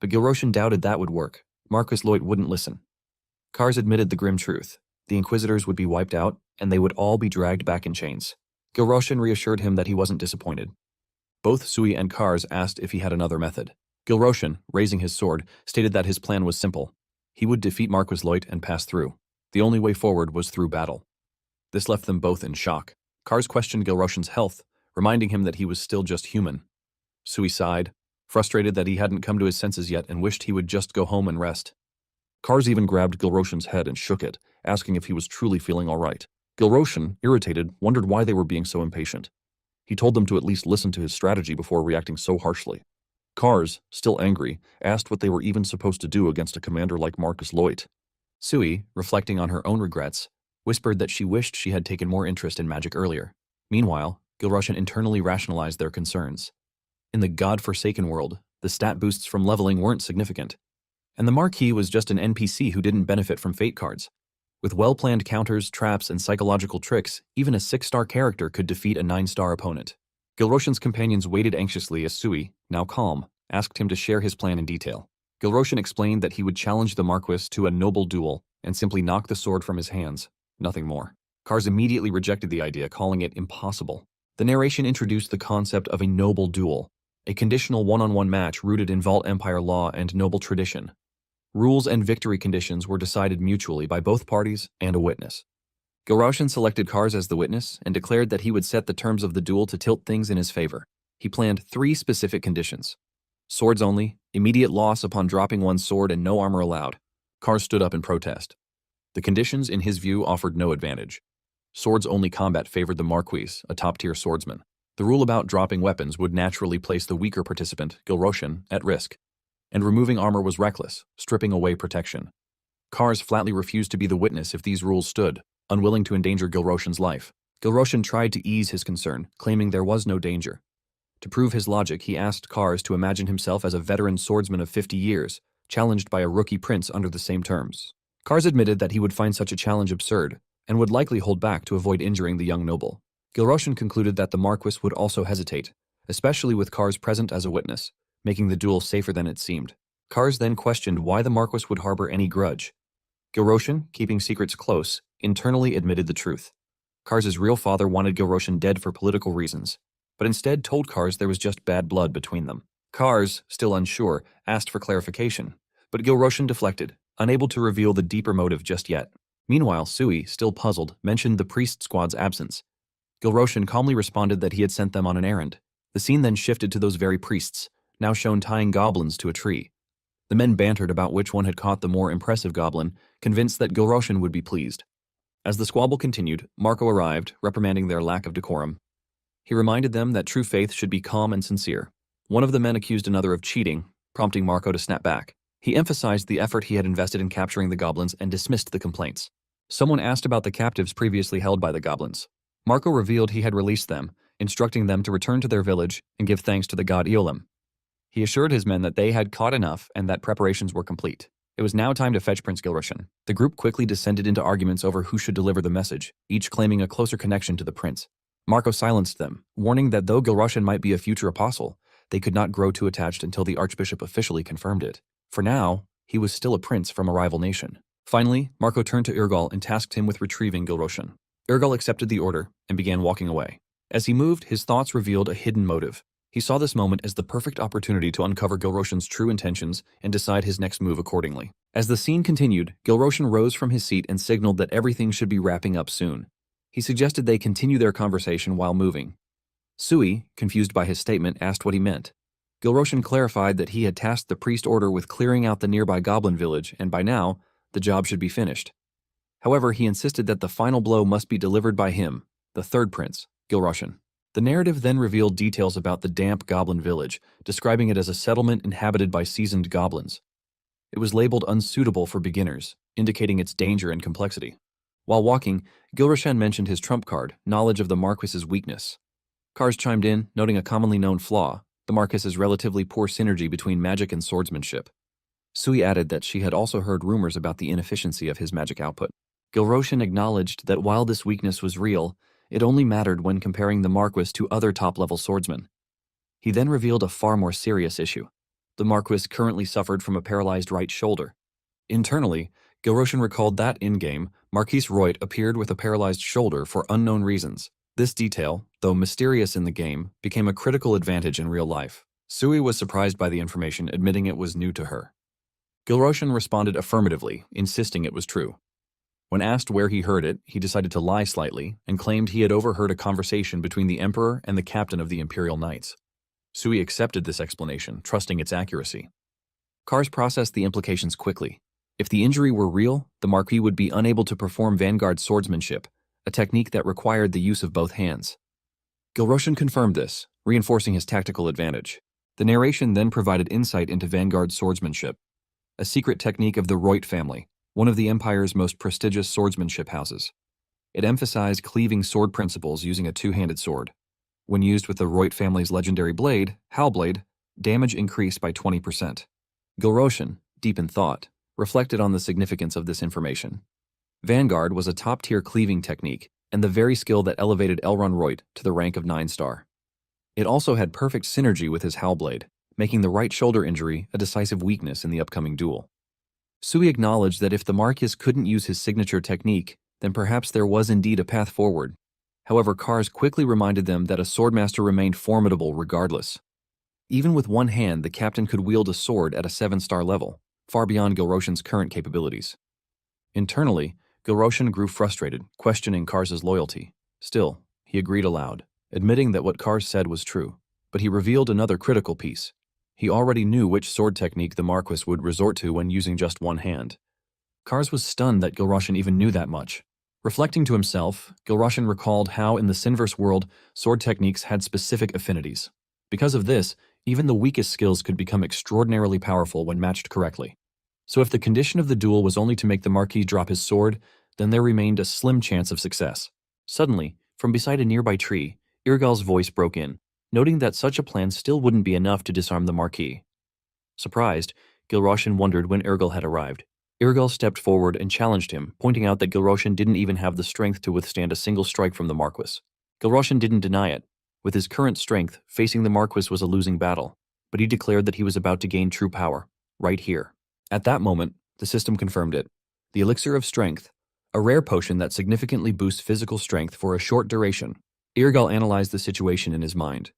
But Gilroshan doubted that would work. Marquis Loit wouldn't listen. Kars admitted the grim truth. The Inquisitors would be wiped out, and they would all be dragged back in chains. Gilroshan reassured him that he wasn't disappointed. Both Sui and Kars asked if he had another method. Gilroshan, raising his sword, stated that his plan was simple. He would defeat Marquis Loit and pass through. The only way forward was through battle. This left them both in shock. Kars questioned Gilroshan's health, reminding him that he was still just human. Sui sighed, frustrated that he hadn't come to his senses yet and wished he would just go home and rest. Kars even grabbed Gilroshan's head and shook it, asking if he was truly feeling all right. Gilroshan, irritated, wondered why they were being so impatient. He told them to at least listen to his strategy before reacting so harshly. Kars, still angry, asked what they were even supposed to do against a commander like Marquis Loit. Sui, reflecting on her own regrets, whispered that she wished she had taken more interest in magic earlier. Meanwhile, Gilroshan internally rationalized their concerns. In the god-forsaken world, the stat boosts from leveling weren't significant. And the Marquis was just an NPC who didn't benefit from fate cards. With well-planned counters, traps, and psychological tricks, even a 6-star character could defeat a 9-star opponent. Gilroshan's companions waited anxiously as Sui, now calm, asked him to share his plan in detail. Gilroshan explained that he would challenge the Marquis to a noble duel and simply knock the sword from his hands, nothing more. Kars immediately rejected the idea, calling it impossible. The narration introduced the concept of a noble duel, a conditional one-on-one match rooted in Vault Empire law and noble tradition. Rules and victory conditions were decided mutually by both parties and a witness. Gilroshan selected Kars as the witness and declared that he would set the terms of the duel to tilt things in his favor. He planned 3 specific conditions. Swords only, immediate loss upon dropping one's sword and no armor allowed. Kars stood up in protest. The conditions, in his view, offered no advantage. Swords-only combat favored the Marquis, a top-tier swordsman. The rule about dropping weapons would naturally place the weaker participant, Gilroshan, at risk. And removing armor was reckless, stripping away protection. Kars flatly refused to be the witness if these rules stood, unwilling to endanger Gilroshan's life. Gilroshan tried to ease his concern, claiming there was no danger. To prove his logic, he asked Kars to imagine himself as a veteran swordsman of 50 years, challenged by a rookie prince under the same terms. Kars admitted that he would find such a challenge absurd, and would likely hold back to avoid injuring the young noble. Gilroshan concluded that the Marquis would also hesitate, especially with Kars present as a witness, making the duel safer than it seemed. Kars then questioned why the Marquis would harbor any grudge. Gilroshan, keeping secrets close, internally admitted the truth. Kars's real father wanted Gilroshan dead for political reasons, but instead told Kars there was just bad blood between them. Kars, still unsure, asked for clarification, but Gilroshan deflected, unable to reveal the deeper motive just yet. Meanwhile, Sui, still puzzled, mentioned the priest squad's absence. Gilroshan calmly responded that he had sent them on an errand. The scene then shifted to those very priests, now shown tying goblins to a tree. The men bantered about which one had caught the more impressive goblin, convinced that Gilroshan would be pleased. As the squabble continued, Marco arrived, reprimanding their lack of decorum. He reminded them that true faith should be calm and sincere. One of the men accused another of cheating, prompting Marco to snap back. He emphasized the effort he had invested in capturing the goblins and dismissed the complaints. Someone asked about the captives previously held by the goblins. Marco revealed he had released them, instructing them to return to their village and give thanks to the god Eolim. He assured his men that they had caught enough and that preparations were complete. It was now time to fetch Prince Gilroshan. The group quickly descended into arguments over who should deliver the message, each claiming a closer connection to the prince. Marco silenced them, warning that though Gilroshan might be a future apostle, they could not grow too attached until the archbishop officially confirmed it. For now, he was still a prince from a rival nation. Finally, Marco turned to Irgal and tasked him with retrieving Gilroshan. Irgal accepted the order and began walking away. As he moved, his thoughts revealed a hidden motive. He saw this moment as the perfect opportunity to uncover Gilroshan's true intentions and decide his next move accordingly. As the scene continued, Gilroshan rose from his seat and signaled that everything should be wrapping up soon. He suggested they continue their conversation while moving. Sui, confused by his statement, asked what he meant. Gilroshan clarified that he had tasked the priest order with clearing out the nearby goblin village, and by now, the job should be finished. However, he insisted that the final blow must be delivered by him, the third prince, Gilroshan. The narrative then revealed details about the damp goblin village, describing it as a settlement inhabited by seasoned goblins. It was labeled unsuitable for beginners, indicating its danger and complexity. While walking, Gilroshan mentioned his trump card, knowledge of the Marquis's weakness. Kars chimed in, noting a commonly known flaw, the Marquis's relatively poor synergy between magic and swordsmanship. Sui added that she had also heard rumors about the inefficiency of his magic output. Gilroshan acknowledged that while this weakness was real, it only mattered when comparing the Marquis to other top-level swordsmen. He then revealed a far more serious issue. The Marquis currently suffered from a paralyzed right shoulder. Internally, Gilroshan recalled that in-game, Marquis Roit appeared with a paralyzed shoulder for unknown reasons. This detail, though mysterious in the game, became a critical advantage in real life. Sui was surprised by the information, admitting it was new to her. Gilroshan responded affirmatively, insisting it was true. When asked where he heard it, he decided to lie slightly and claimed he had overheard a conversation between the Emperor and the captain of the Imperial Knights. Sui accepted this explanation, trusting its accuracy. Kars processed the implications quickly. If the injury were real, the Marquis would be unable to perform vanguard swordsmanship, a technique that required the use of both hands. Gilroshan confirmed this, reinforcing his tactical advantage. The narration then provided insight into vanguard swordsmanship, a secret technique of the Roit family, one of the Empire's most prestigious swordsmanship houses. It emphasized cleaving sword principles using a two-handed sword. When used with the Roit family's legendary blade, Howlblade, damage increased by 20%. Gilroshan, deep in thought, reflected on the significance of this information. Vanguard was a top-tier cleaving technique and the very skill that elevated Elrond Roit to the rank of 9-star. It also had perfect synergy with his Howlblade, making the right shoulder injury a decisive weakness in the upcoming duel. Sui acknowledged that if the Marquis couldn't use his signature technique, then perhaps there was indeed a path forward. However, Kars quickly reminded them that a swordmaster remained formidable regardless. Even with one hand, the captain could wield a sword at a 7-star level, far beyond Gilroshan's current capabilities. Internally, Gilroshan grew frustrated, questioning Kars's loyalty. Still, he agreed aloud, admitting that what Kars said was true. But he revealed another critical piece. He already knew which sword technique the Marquis would resort to when using just one hand. Kars was stunned that Gilroshan even knew that much. Reflecting to himself, Gilroshan recalled how in the Sinverse world, sword techniques had specific affinities. Because of this, even the weakest skills could become extraordinarily powerful when matched correctly. So if the condition of the duel was only to make the Marquis drop his sword, then there remained a slim chance of success. Suddenly, from beside a nearby tree, Irgal's voice broke in, noting that such a plan still wouldn't be enough to disarm the Marquis. Surprised, Gilroshan wondered when Irgal had arrived. Irgal stepped forward and challenged him, pointing out that Gilroshan didn't even have the strength to withstand a single strike from the Marquis. Gilroshan didn't deny it. With his current strength, facing the Marquis was a losing battle, but he declared that he was about to gain true power, right here. At that moment, the system confirmed it. The Elixir of Strength, a rare potion that significantly boosts physical strength for a short duration. Irgal analyzed the situation in his mind.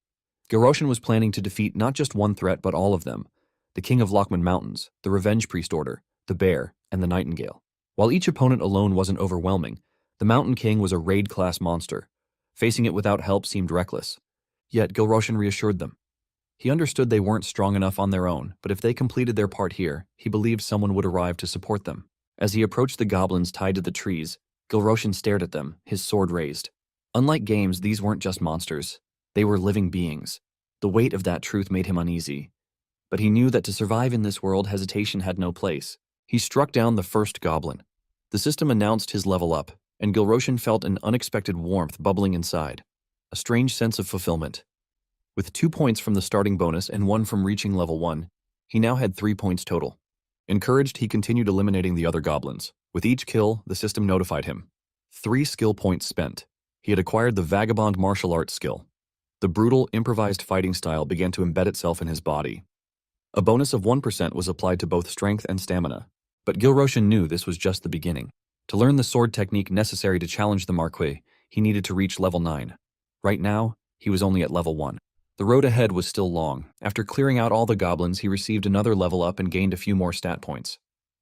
Gilroshan was planning to defeat not just one threat but all of them. The King of Lockman Mountains, the Revenge Priest Order, the Bear, and the Nightingale. While each opponent alone wasn't overwhelming, the Mountain King was a raid-class monster. Facing it without help seemed reckless. Yet Gilroshan reassured them. He understood they weren't strong enough on their own, but if they completed their part here, he believed someone would arrive to support them. As he approached the goblins tied to the trees, Gilroshan stared at them, his sword raised. Unlike games, these weren't just monsters. They were living beings. The weight of that truth made him uneasy. But he knew that to survive in this world, hesitation had no place. He struck down the first goblin. The system announced his level up, and Gilroshan felt an unexpected warmth bubbling inside. A strange sense of fulfillment. With 2 points from the starting bonus and 1 from reaching level 1, he now had 3 points total. Encouraged, he continued eliminating the other goblins. With each kill, the system notified him. 3 skill points spent. He had acquired the Vagabond martial arts skill. The brutal, improvised fighting style began to embed itself in his body. A bonus of 1% was applied to both strength and stamina. But Gilroshan knew this was just the beginning. To learn the sword technique necessary to challenge the Marquis, he needed to reach level 9. Right now, he was only at level 1. The road ahead was still long. After clearing out all the goblins, he received another level up and gained a few more stat points.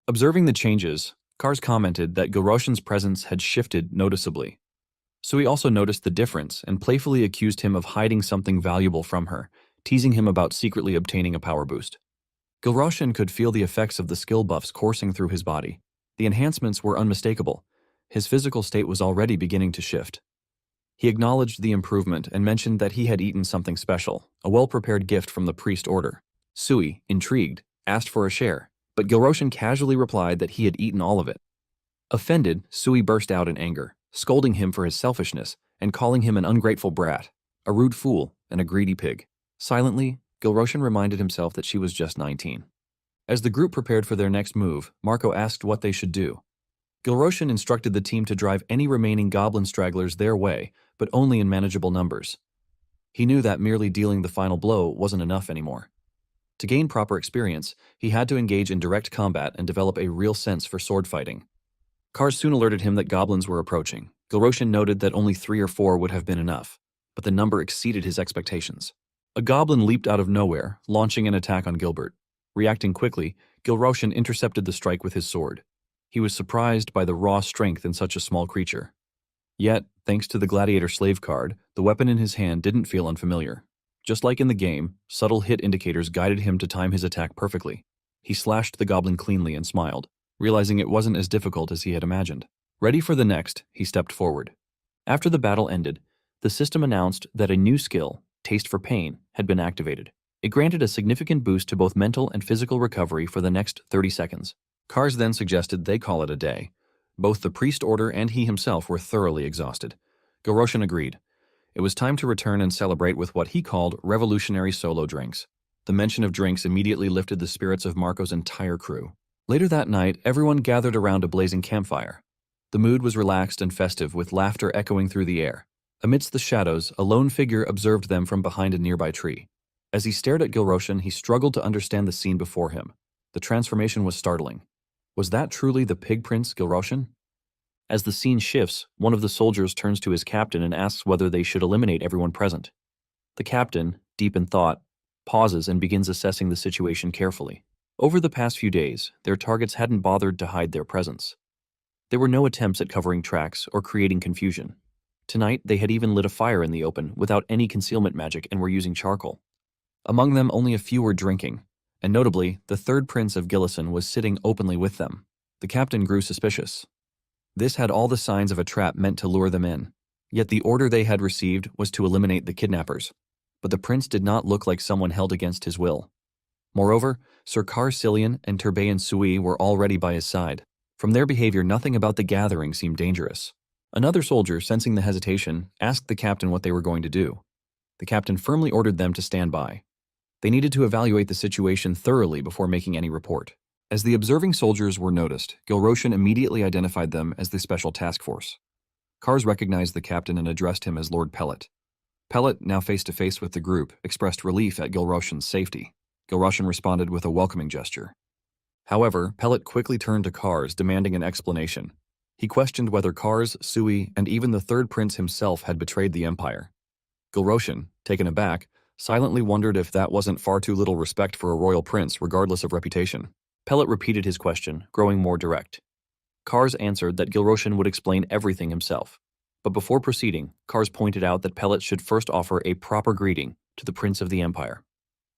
Observing the changes, Kars commented that Gilroshan's presence had shifted noticeably. So he also noticed the difference and playfully accused him of hiding something valuable from her, teasing him about secretly obtaining a power boost. Gilroshan could feel the effects of the skill buffs coursing through his body. The enhancements were unmistakable. His physical state was already beginning to shift. He acknowledged the improvement and mentioned that he had eaten something special, a well-prepared gift from the priest order. Sui, intrigued, asked for a share, but Gilroshan casually replied that he had eaten all of it. Offended, Sui burst out in anger, scolding him for his selfishness and calling him an ungrateful brat, a rude fool, and a greedy pig. Silently, Gilroshan reminded himself that she was just 19. As the group prepared for their next move, Marco asked what they should do. Gilroshan instructed the team to drive any remaining goblin stragglers their way, but only in manageable numbers. He knew that merely dealing the final blow wasn't enough anymore. To gain proper experience, he had to engage in direct combat and develop a real sense for sword fighting. Kars soon alerted him that goblins were approaching. Gilroshan noted that only 3 or 4 would have been enough, but the number exceeded his expectations. A goblin leaped out of nowhere, launching an attack on Gilbert. Reacting quickly, Gilroshan intercepted the strike with his sword. He was surprised by the raw strength in such a small creature. Yet, thanks to the gladiator slave card, the weapon in his hand didn't feel unfamiliar. Just like in the game, subtle hit indicators guided him to time his attack perfectly. He slashed the goblin cleanly and smiled, realizing it wasn't as difficult as he had imagined. Ready for the next, he stepped forward. After the battle ended, the system announced that a new skill, Taste for Pain, had been activated. It granted a significant boost to both mental and physical recovery for the next 30 seconds. Kars then suggested they call it a day. Both the priest order and he himself were thoroughly exhausted. Gilroshan agreed. It was time to return and celebrate with what he called revolutionary solo drinks. The mention of drinks immediately lifted the spirits of Marco's entire crew. Later that night, everyone gathered around a blazing campfire. The mood was relaxed and festive, with laughter echoing through the air. Amidst the shadows, a lone figure observed them from behind a nearby tree. As he stared at Gilroshan, he struggled to understand the scene before him. The transformation was startling. Was that truly the Pig Prince Gilroshan? As the scene shifts, one of the soldiers turns to his captain and asks whether they should eliminate everyone present. The captain, deep in thought, pauses and begins assessing the situation carefully. Over the past few days, their targets hadn't bothered to hide their presence. There were no attempts at covering tracks or creating confusion. Tonight, they had even lit a fire in the open without any concealment magic and were using charcoal. Among them, only a few were drinking, and notably, the third prince of Gillison was sitting openly with them. The captain grew suspicious. This had all the signs of a trap meant to lure them in. Yet the order they had received was to eliminate the kidnappers. But the prince did not look like someone held against his will. Moreover, Sir Kar Cillian and Turbayan Sui were already by his side. From their behavior, nothing about the gathering seemed dangerous. Another soldier, sensing the hesitation, asked the captain what they were going to do. The captain firmly ordered them to stand by. They needed to evaluate the situation thoroughly before making any report. As the observing soldiers were noticed, Gilroshan immediately identified them as the Special Task Force. Kars recognized the captain and addressed him as Lord Pellet. Pellet, now face-to-face with the group, expressed relief at Gilroshan's safety. Gilroshan responded with a welcoming gesture. However, Pellet quickly turned to Kars, demanding an explanation. He questioned whether Kars, Sui, and even the third prince himself had betrayed the empire. Gilroshan, taken aback, silently wondered if that wasn't far too little respect for a royal prince regardless of reputation. Pellet repeated his question, growing more direct. Kars answered that Gilroshan would explain everything himself. But before proceeding, Kars pointed out that Pellet should first offer a proper greeting to the prince of the empire.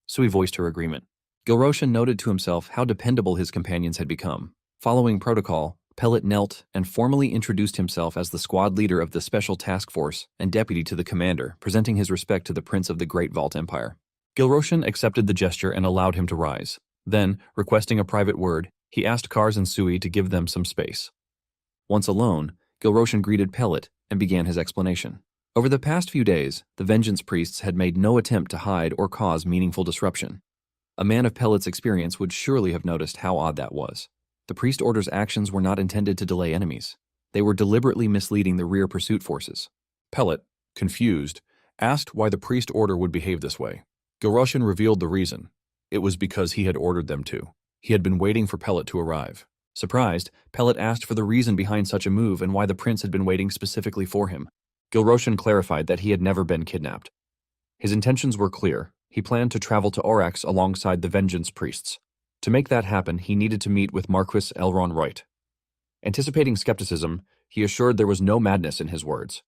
Sui voiced her agreement. Gilroshan noted to himself how dependable his companions had become. Following protocol, Pellet knelt and formally introduced himself as the squad leader of the Special Task Force and deputy to the commander, presenting his respect to the prince of the Great Vault Empire. Gilroshan accepted the gesture and allowed him to rise. Then, requesting a private word, he asked Kars and Sui to give them some space. Once alone, Gilroshan greeted Pellet and began his explanation. Over the past few days, the Vengeance Priests had made no attempt to hide or cause meaningful disruption. A man of Pellet's experience would surely have noticed how odd that was. The priest order's actions were not intended to delay enemies. They were deliberately misleading the rear pursuit forces. Pellet, confused, asked why the priest order would behave this way. Gilroshan revealed the reason. It was because he had ordered them to. He had been waiting for Pellet to arrive. Surprised, Pellet asked for the reason behind such a move and why the prince had been waiting specifically for him. Gilroshan clarified that he had never been kidnapped. His intentions were clear. He planned to travel to Aurex alongside the Vengeance Priests. To make that happen, he needed to meet with Marquis Elron Reut. Anticipating skepticism, he assured there was no madness in his words.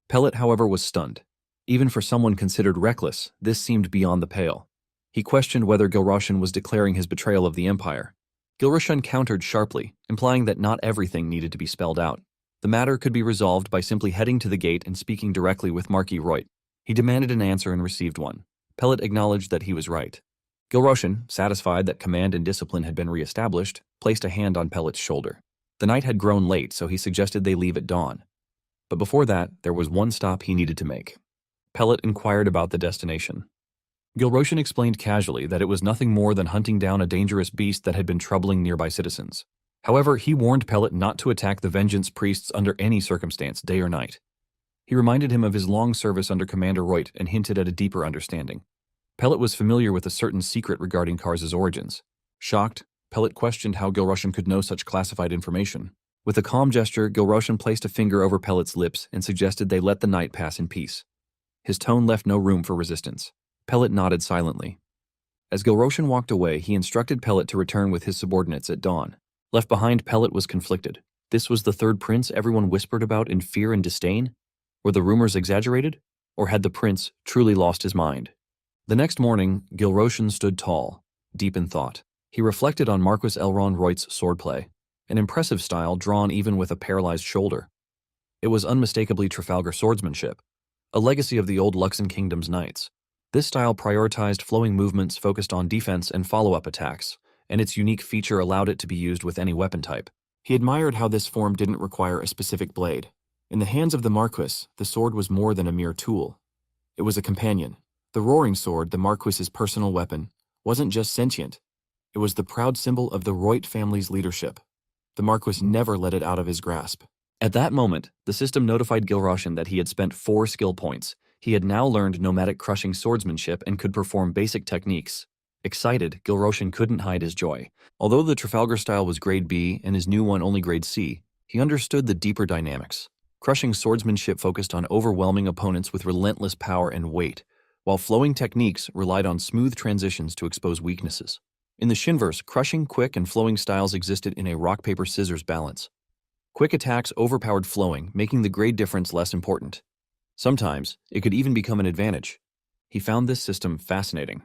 Pellet, however, was stunned. Even for someone considered reckless, this seemed beyond the pale. He questioned whether Gilroshan was declaring his betrayal of the empire. Gilroshan countered sharply, implying that not everything needed to be spelled out. The matter could be resolved by simply heading to the gate and speaking directly with Marquis Reut. He demanded an answer and received one. Pellet acknowledged that he was right. Gilroshan, satisfied that command and discipline had been reestablished, placed a hand on Pellet's shoulder. The night had grown late, so he suggested they leave at dawn. But before that, there was one stop he needed to make. Pellet inquired about the destination. Gilroshan explained casually that it was nothing more than hunting down a dangerous beast that had been troubling nearby citizens. However, he warned Pellet not to attack the Vengeance Priests under any circumstance, day or night. He reminded him of his long service under Commander Reut and hinted at a deeper understanding. Pellet was familiar with a certain secret regarding Kars's origins. Shocked, Pellet questioned how Gilroshan could know such classified information. With a calm gesture, Gilroshan placed a finger over Pellet's lips and suggested they let the night pass in peace. His tone left no room for resistance. Pellet nodded silently. As Gilroshan walked away, he instructed Pellet to return with his subordinates at dawn. Left behind, Pellet was conflicted. This was the third prince everyone whispered about in fear and disdain? Were the rumors exaggerated? Or had the prince truly lost his mind? The next morning, Gilroshan stood tall, deep in thought. He reflected on Marquis Elron Reut's swordplay, an impressive style drawn even with a paralyzed shoulder. It was unmistakably Trafalgar swordsmanship, a legacy of the old Luxon Kingdom's knights. This style prioritized flowing movements focused on defense and follow-up attacks, and its unique feature allowed it to be used with any weapon type. He admired how this form didn't require a specific blade. In the hands of the Marquis, the sword was more than a mere tool. It was a companion. The roaring sword, the Marquis's personal weapon, wasn't just sentient. It was the proud symbol of the Reut family's leadership. The Marquis never let it out of his grasp. At that moment, the system notified Gilroshan that he had spent 4 skill points. He had now learned nomadic crushing swordsmanship and could perform basic techniques. Excited, Gilroshan couldn't hide his joy. Although the Trafalgar style was grade B and his new one only grade C, he understood the deeper dynamics. Crushing swordsmanship focused on overwhelming opponents with relentless power and weight, while flowing techniques relied on smooth transitions to expose weaknesses. In the Shinverse, crushing, quick, and flowing styles existed in a rock-paper-scissors balance. Quick attacks overpowered flowing, making the grade difference less important. Sometimes, it could even become an advantage. He found this system fascinating.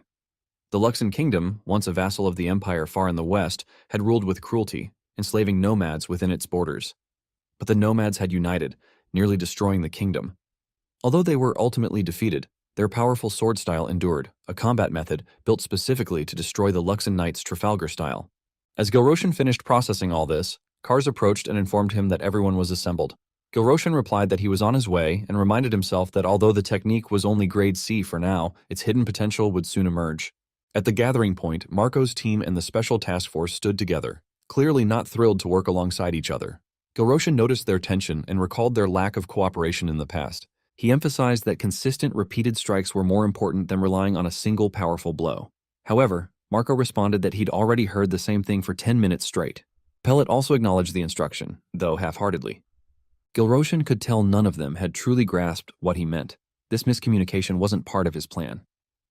The Luxon Kingdom, once a vassal of the Empire far in the west, had ruled with cruelty. enslaving nomads within its borders. But the nomads had united, nearly destroying the kingdom. Although they were ultimately defeated, their powerful sword style endured, a combat method built specifically to destroy the Luxon Knights' Trafalgar style. As Gilroshan finished processing all this, Kars approached and informed him that everyone was assembled. Gilroshan replied that he was on his way and reminded himself that although the technique was only grade C for now, its hidden potential would soon emerge. At the gathering point, Marco's team and the Special Task Force stood together, clearly not thrilled to work alongside each other. Gilroshan noticed their tension and recalled their lack of cooperation in the past. He emphasized that consistent, repeated strikes were more important than relying on a single powerful blow. However, Marco responded that he'd already heard the same thing for 10 minutes straight. Pellet also acknowledged the instruction, though half-heartedly. Gilroshan could tell none of them had truly grasped what he meant. This miscommunication wasn't part of his plan.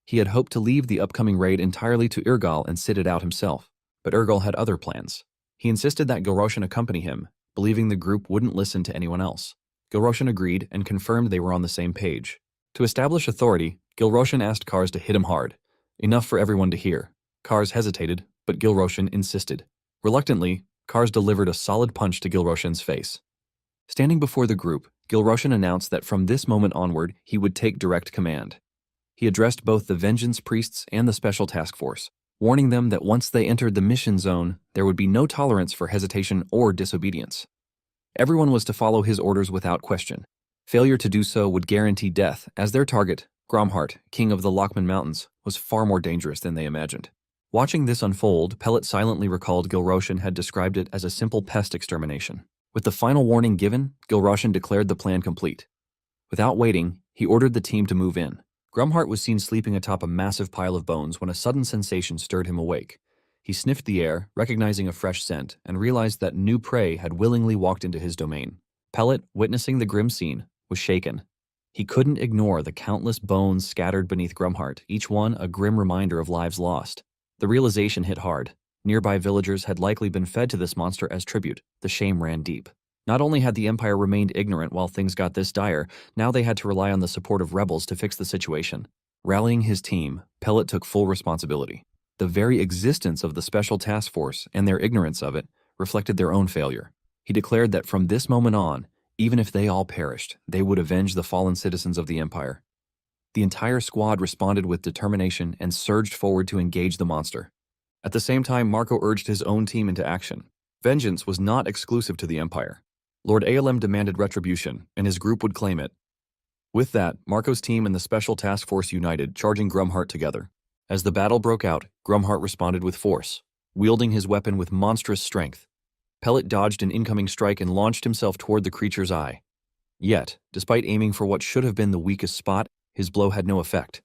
He had hoped to leave the upcoming raid entirely to Irgal and sit it out himself, but Irgal had other plans. He insisted that Gilroshan accompany him, believing the group wouldn't listen to anyone else. Gilroshan agreed and confirmed they were on the same page. To establish authority, Gilroshan asked Kars to hit him hard, enough for everyone to hear. Kars hesitated, but Gilroshan insisted. Reluctantly, Kars delivered a solid punch to Gilroshan's face. Standing before the group, Gilroshan announced that from this moment onward, he would take direct command. He addressed both the Vengeance Priests and the Special Task Force, warning them that once they entered the mission zone, there would be no tolerance for hesitation or disobedience. Everyone was to follow his orders without question. Failure to do so would guarantee death, as their target, Gromhart, king of the Lockman Mountains, was far more dangerous than they imagined. Watching this unfold, Pellet silently recalled Gilroshan had described it as a simple pest extermination. With the final warning given, Gilroshan declared the plan complete. Without waiting, he ordered the team to move in. Gromhart was seen sleeping atop a massive pile of bones when a sudden sensation stirred him awake. He sniffed the air, recognizing a fresh scent, and realized that new prey had willingly walked into his domain. Pellet, witnessing the grim scene, was shaken. He couldn't ignore the countless bones scattered beneath Gromhart, each one a grim reminder of lives lost. The realization hit hard. Nearby villagers had likely been fed to this monster as tribute. The shame ran deep. Not only had the Empire remained ignorant while things got this dire, now they had to rely on the support of rebels to fix the situation. Rallying his team, Pellet took full responsibility. The very existence of the Special Task Force and their ignorance of it reflected their own failure. He declared that from this moment on, even if they all perished, they would avenge the fallen citizens of the Empire. The entire squad responded with determination and surged forward to engage the monster. At the same time, Marco urged his own team into action. Vengeance was not exclusive to the Empire. Lord ALM demanded retribution, and his group would claim it. With that, Marco's team and the Special Task Force united, charging Gromhart together. As the battle broke out, Gromhart responded with force, wielding his weapon with monstrous strength. Pellet dodged an incoming strike and launched himself toward the creature's eye. Yet, despite aiming for what should have been the weakest spot, his blow had no effect.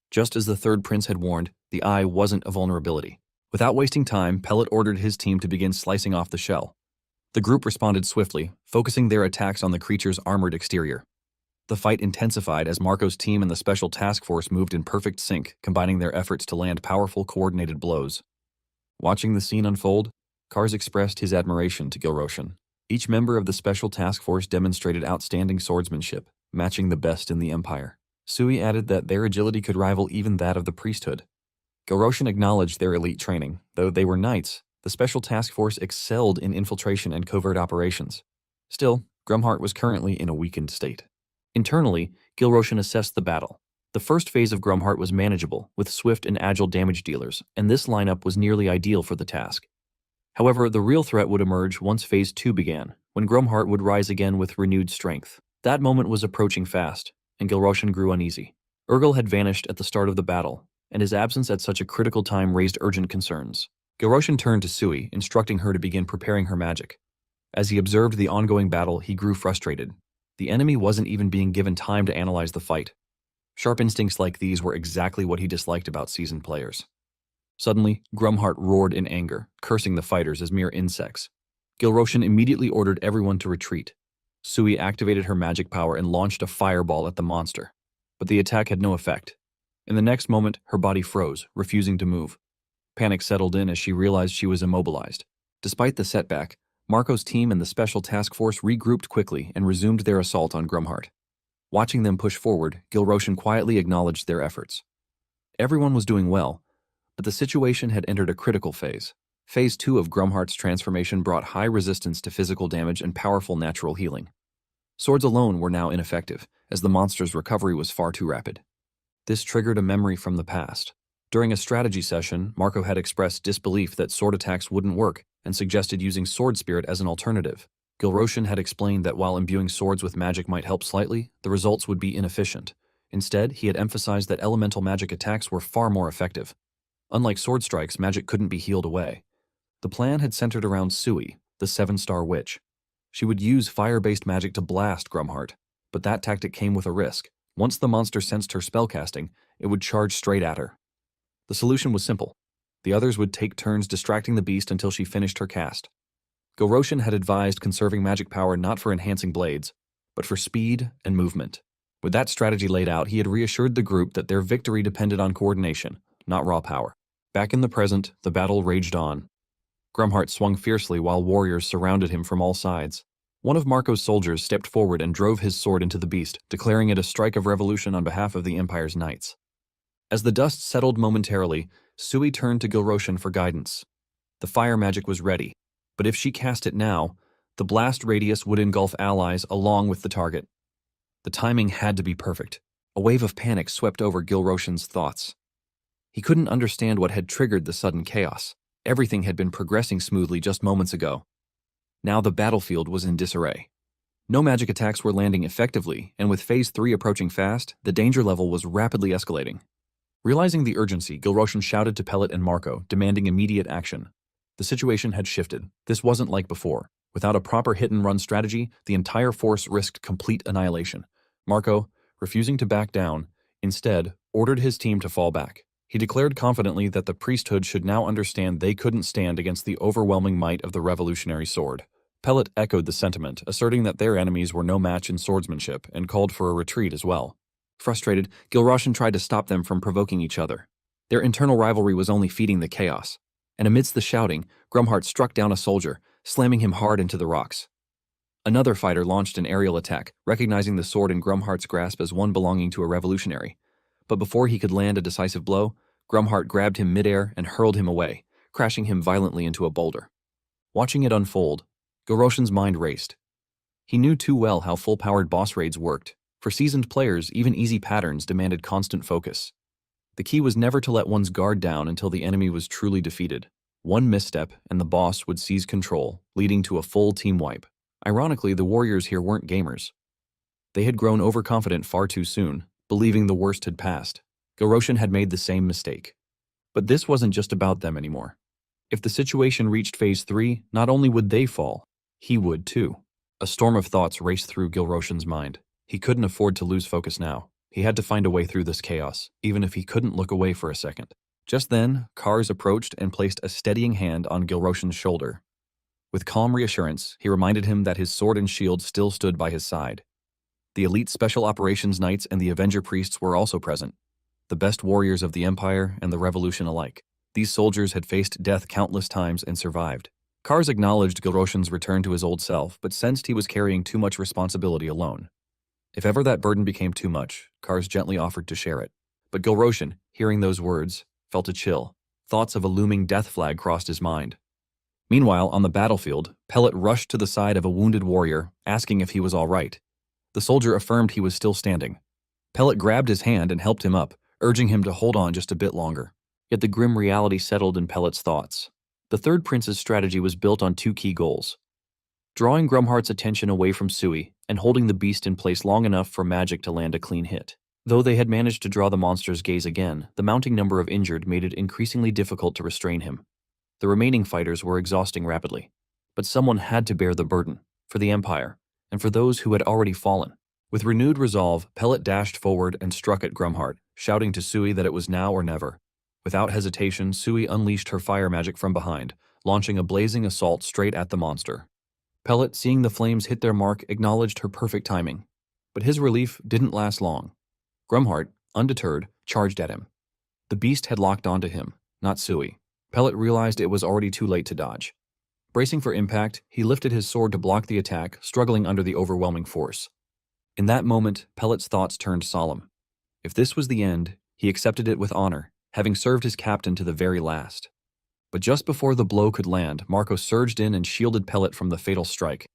Just as the third prince had warned, the eye wasn't a vulnerability. Without wasting time, Pellet ordered his team to begin slicing off the shell. The group responded swiftly, focusing their attacks on the creature's armored exterior. The fight intensified as Marco's team and the Special Task Force moved in perfect sync, combining their efforts to land powerful, coordinated blows. Watching the scene unfold, Kars expressed his admiration to Gilroshan. Each member of the Special Task Force demonstrated outstanding swordsmanship, matching the best in the Empire. Sui added that their agility could rival even that of the priesthood. Gilroshan acknowledged their elite training. Though they were knights, the Special Task Force excelled in infiltration and covert operations. Still, Gromhart was currently in a weakened state. Internally, Gilroshan assessed the battle. The first phase of Gromhart was manageable, with swift and agile damage dealers, and this lineup was nearly ideal for the task. However, the real threat would emerge once Phase 2 began, when Gromhart would rise again with renewed strength. That moment was approaching fast, and Gilroshan grew uneasy. Urgal had vanished at the start of the battle, and his absence at such a critical time raised urgent concerns. Gilroshan turned to Sui, instructing her to begin preparing her magic. As he observed the ongoing battle, he grew frustrated. The enemy wasn't even being given time to analyze the fight. Sharp instincts like these were exactly what he disliked about seasoned players. Suddenly, Gromhart roared in anger, cursing the fighters as mere insects. Gilroshan immediately ordered everyone to retreat. Sui activated her magic power and launched a fireball at the monster. But the attack had no effect. In the next moment, her body froze, refusing to move. Panic settled in as she realized she was immobilized. Despite the setback, Marco's team and the Special Task Force regrouped quickly and resumed their assault on Gromhart. Watching them push forward, Gilroshan quietly acknowledged their efforts. Everyone was doing well, but the situation had entered a critical phase. Phase 2 of Grumhart's transformation brought high resistance to physical damage and powerful natural healing. Swords alone were now ineffective, as the monster's recovery was far too rapid. This triggered a memory from the past. During a strategy session, Marco had expressed disbelief that sword attacks wouldn't work and suggested using Sword Spirit as an alternative. Gilroshan had explained that while imbuing swords with magic might help slightly, the results would be inefficient. Instead, he had emphasized that elemental magic attacks were far more effective. Unlike sword strikes, magic couldn't be healed away. The plan had centered around Sui, the 7-star witch. She would use fire-based magic to blast Grumhart, but that tactic came with a risk. Once the monster sensed her spellcasting, it would charge straight at her. The solution was simple. The others would take turns distracting the beast until she finished her cast. Gilroshan had advised conserving magic power not for enhancing blades, but for speed and movement. With that strategy laid out, he had reassured the group that their victory depended on coordination, not raw power. Back in the present, the battle raged on. Grumhart swung fiercely while warriors surrounded him from all sides. One of Marco's soldiers stepped forward and drove his sword into the beast, declaring it a strike of revolution on behalf of the Empire's knights. As the dust settled momentarily, Sui turned to Gilroshan for guidance. The fire magic was ready, but if she cast it now, the blast radius would engulf allies along with the target. The timing had to be perfect. A wave of panic swept over Gilroshan's thoughts. He couldn't understand what had triggered the sudden chaos. Everything had been progressing smoothly just moments ago. Now the battlefield was in disarray. No magic attacks were landing effectively, and with Phase 3 approaching fast, the danger level was rapidly escalating. Realizing the urgency, Gilroshan shouted to Pellet and Marco, demanding immediate action. The situation had shifted. This wasn't like before. Without a proper hit-and-run strategy, the entire force risked complete annihilation. Marco, refusing to back down, instead ordered his team to fall back. He declared confidently that the priesthood should now understand they couldn't stand against the overwhelming might of the revolutionary sword. Pellet echoed the sentiment, asserting that their enemies were no match in swordsmanship, and called for a retreat as well. Frustrated, Gilroshan tried to stop them from provoking each other. Their internal rivalry was only feeding the chaos. And amidst the shouting, Grumhart struck down a soldier, slamming him hard into the rocks. Another fighter launched an aerial attack, recognizing the sword in Grumhart's grasp as one belonging to a revolutionary. But before he could land a decisive blow, Grumhart grabbed him midair and hurled him away, crashing him violently into a boulder. Watching it unfold, Gilroshan's mind raced. He knew too well how full-powered boss raids worked. For seasoned players, even easy patterns demanded constant focus. The key was never to let one's guard down until the enemy was truly defeated. One misstep and the boss would seize control, leading to a full team wipe. Ironically, the warriors here weren't gamers. They had grown overconfident far too soon, believing the worst had passed. Gilroshan had made the same mistake. But this wasn't just about them anymore. If the situation reached Phase 3, not only would they fall, he would too. A storm of thoughts raced through Gilroshan's mind. He couldn't afford to lose focus now. He had to find a way through this chaos, even if he couldn't look away for a second. Just then, Kars approached and placed a steadying hand on Gilroshan's shoulder. With calm reassurance, he reminded him that his sword and shield still stood by his side. The elite Special Operations Knights and the Avenger Priests were also present, the best warriors of the Empire and the Revolution alike. These soldiers had faced death countless times and survived. Kars acknowledged Gilroshan's return to his old self, but sensed he was carrying too much responsibility alone. If ever that burden became too much, Kars gently offered to share it. But Gilroshan, hearing those words, felt a chill. Thoughts of a looming death flag crossed his mind. Meanwhile, on the battlefield, Pellet rushed to the side of a wounded warrior, asking if he was all right. The soldier affirmed he was still standing. Pellet grabbed his hand and helped him up, urging him to hold on just a bit longer. Yet the grim reality settled in Pellet's thoughts. The third prince's strategy was built on two key goals: drawing Grumhart's attention away from Sui and holding the beast in place long enough for magic to land a clean hit. Though they had managed to draw the monster's gaze again, the mounting number of injured made it increasingly difficult to restrain him. The remaining fighters were exhausting rapidly. But someone had to bear the burden, for the Empire, and for those who had already fallen. With renewed resolve, Pellet dashed forward and struck at Grumhart, shouting to Sui that it was now or never. Without hesitation, Sui unleashed her fire magic from behind, launching a blazing assault straight at the monster. Pellet, seeing the flames hit their mark, acknowledged her perfect timing. But his relief didn't last long. Grumhart, undeterred, charged at him. The beast had locked onto him, not Sui. Pellet realized it was already too late to dodge. Bracing for impact, he lifted his sword to block the attack, struggling under the overwhelming force. In that moment, Pellet's thoughts turned solemn. If this was the end, he accepted it with honor, having served his captain to the very last. But just before the blow could land, Marco surged in and shielded Pellet from the fatal strike.